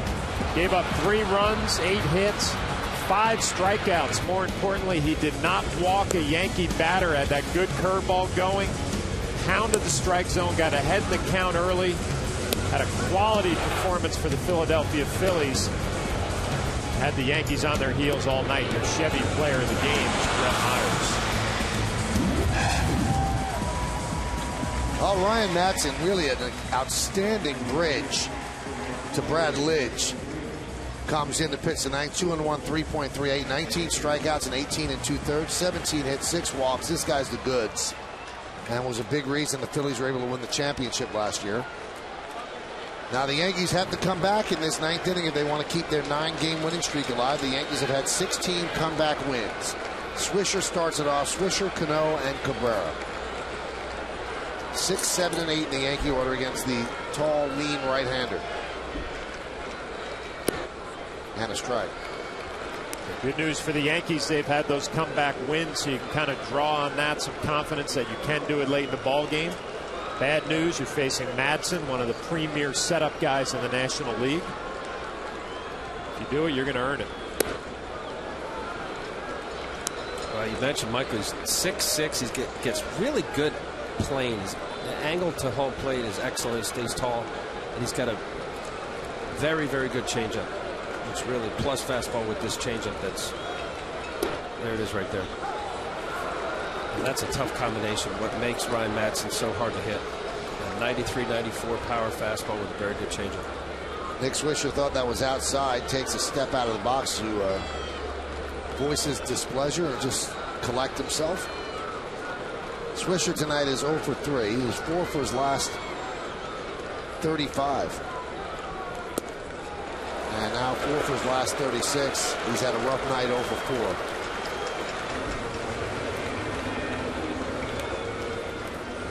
gave up 3 runs, 8 hits, 5 strikeouts. More importantly, he did not walk a Yankee batter. Had that good curveball going, pounded the strike zone, got ahead in the count early, had a quality performance for the Philadelphia Phillies. Had the Yankees on their heels all night. Your Chevy player of the game is Brett Myers. Oh, Ryan Madsen, really an outstanding bridge to Brad Lidge. Comes in to pitch the ninth, 2-1, 3.38, 19 strikeouts and 18 2/3, 17 hits, 6 walks. This guy's the goods, and was a big reason the Phillies were able to win the championship last year. Now the Yankees have to come back in this ninth inning if they want to keep their 9-game winning streak alive. The Yankees have had 16 comeback wins. Swisher starts it off. Swisher, Cano, and Cabrera. 6, 7, and 8 in the Yankee order against the tall, lean right-hander. And a strike. Good news for the Yankees, they've had those comeback wins, so you can kind of draw on that, some confidence that you can do it late in the ball game. Bad news, you're facing Madsen, one of the premier setup guys in the National League. If you do it, you're going to earn it. Well, you mentioned Michael. He's 6'6". He gets really good playing. The angle to home plate is excellent. He stays tall, and he's got a very, very good changeup. It's really plus fastball with this changeup. There it is right there. And that's a tough combination. What makes Ryan Madsen so hard to hit? A 93, 94 power fastball with a very good changeup. Nick Swisher thought that was outside. Takes a step out of the box to voice his displeasure and just collect himself. Swisher tonight is 0 for 3. He was 4 for his last 35. And now 4 for his last 36. He's had a rough night, 0 for 4.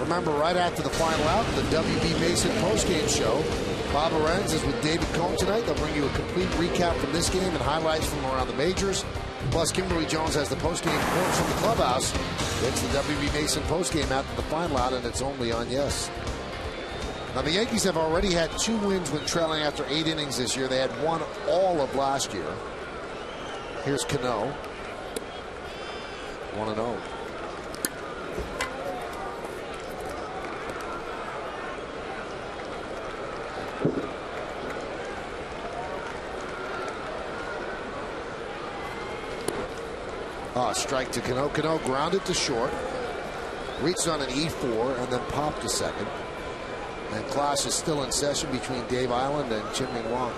Remember, right after the final out, the WB Mason postgame show, Bob Lorenz is with David Cohn tonight. They'll bring you a complete recap from this game and highlights from around the majors. Plus, Kimberly Jones has the postgame reports from the clubhouse. It's the WB Mason postgame after the final out, and it's only on Yes. Now, the Yankees have already had 2 wins when trailing after 8 innings this year. They had 1 all of last year. Here's Cano. 1-0. Strike to Cano. Cano grounded to short. Reached on an E4 and then popped to second. And clash is still in session between Dave Island and Chien-Ming Wang.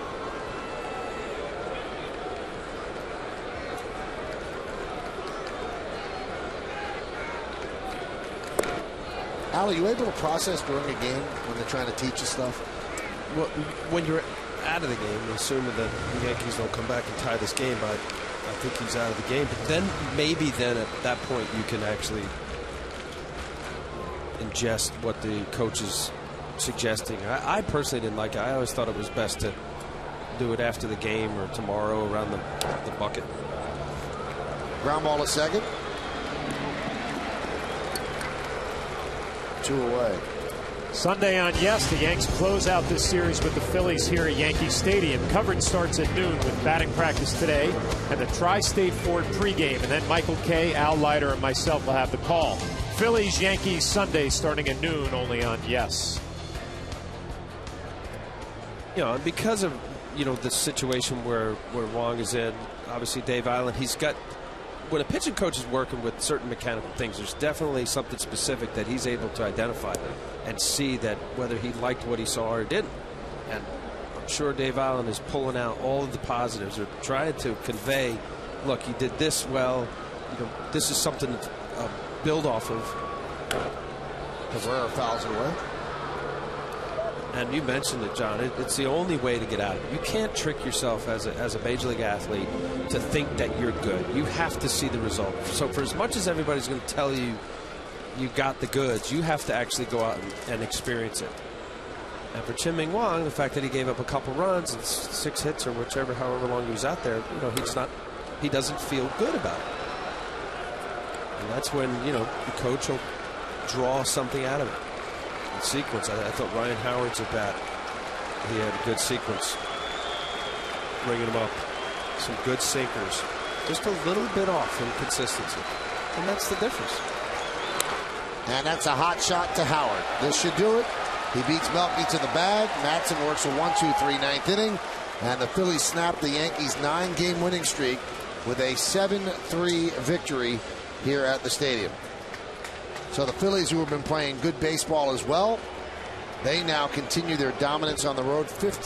Al, are you able to process during a game when they're trying to teach you stuff? Well, when you're out of the game, assuming that the Yankees don't come back and tie this game, but I think he's out of the game. But then maybe then at that point you can actually ingest what the coach is suggesting. I personally didn't like it. I always thought it was best to do it after the game or tomorrow around the bucket. Ground ball to second. 2 away. Sunday on Yes, the Yanks close out this series with the Phillies here at Yankee Stadium. Coverage starts at noon with batting practice today and the Tri-State Ford pregame. And then Michael Kay, Al Leiter, and myself will have the call. Phillies, Yankees, Sunday starting at noon only on Yes. You know, because of, the situation where Wong is in, obviously Dave Island, he's got, when a pitching coach is working with certain mechanical things, there's definitely something specific that he's able to identify and see that whether he liked what he saw or didn't. And I'm sure Dave Island is pulling out all of the positives or trying to convey, look, you did this well, this is something to build off of. Cabrera fouls it away. And you mentioned it, John. It's the only way to get out of it. You can't trick yourself as a major league athlete to think that you're good. You have to see the result. So for as much as everybody's going to tell you you got the goods, you have to actually go out and experience it. And for Chien-Ming Wang, the fact that he gave up a couple runs and 6 hits or however long he was out there, he doesn't feel good about it. And that's when, the coach will draw something out of it. Sequence. I thought Ryan Howard's at bat. He had a good sequence. Bringing him up. Some good sinkers. Just a little bit off in consistency. And that's the difference. And that's a hot shot to Howard. This should do it. He beats Melky to the bag. Madsen works a 1-2-3 ninth inning. And the Phillies snap the Yankees' 9-game winning streak with a 7-3 victory here at the stadium. So the Phillies, who have been playing good baseball as well, they now continue their dominance on the road. 15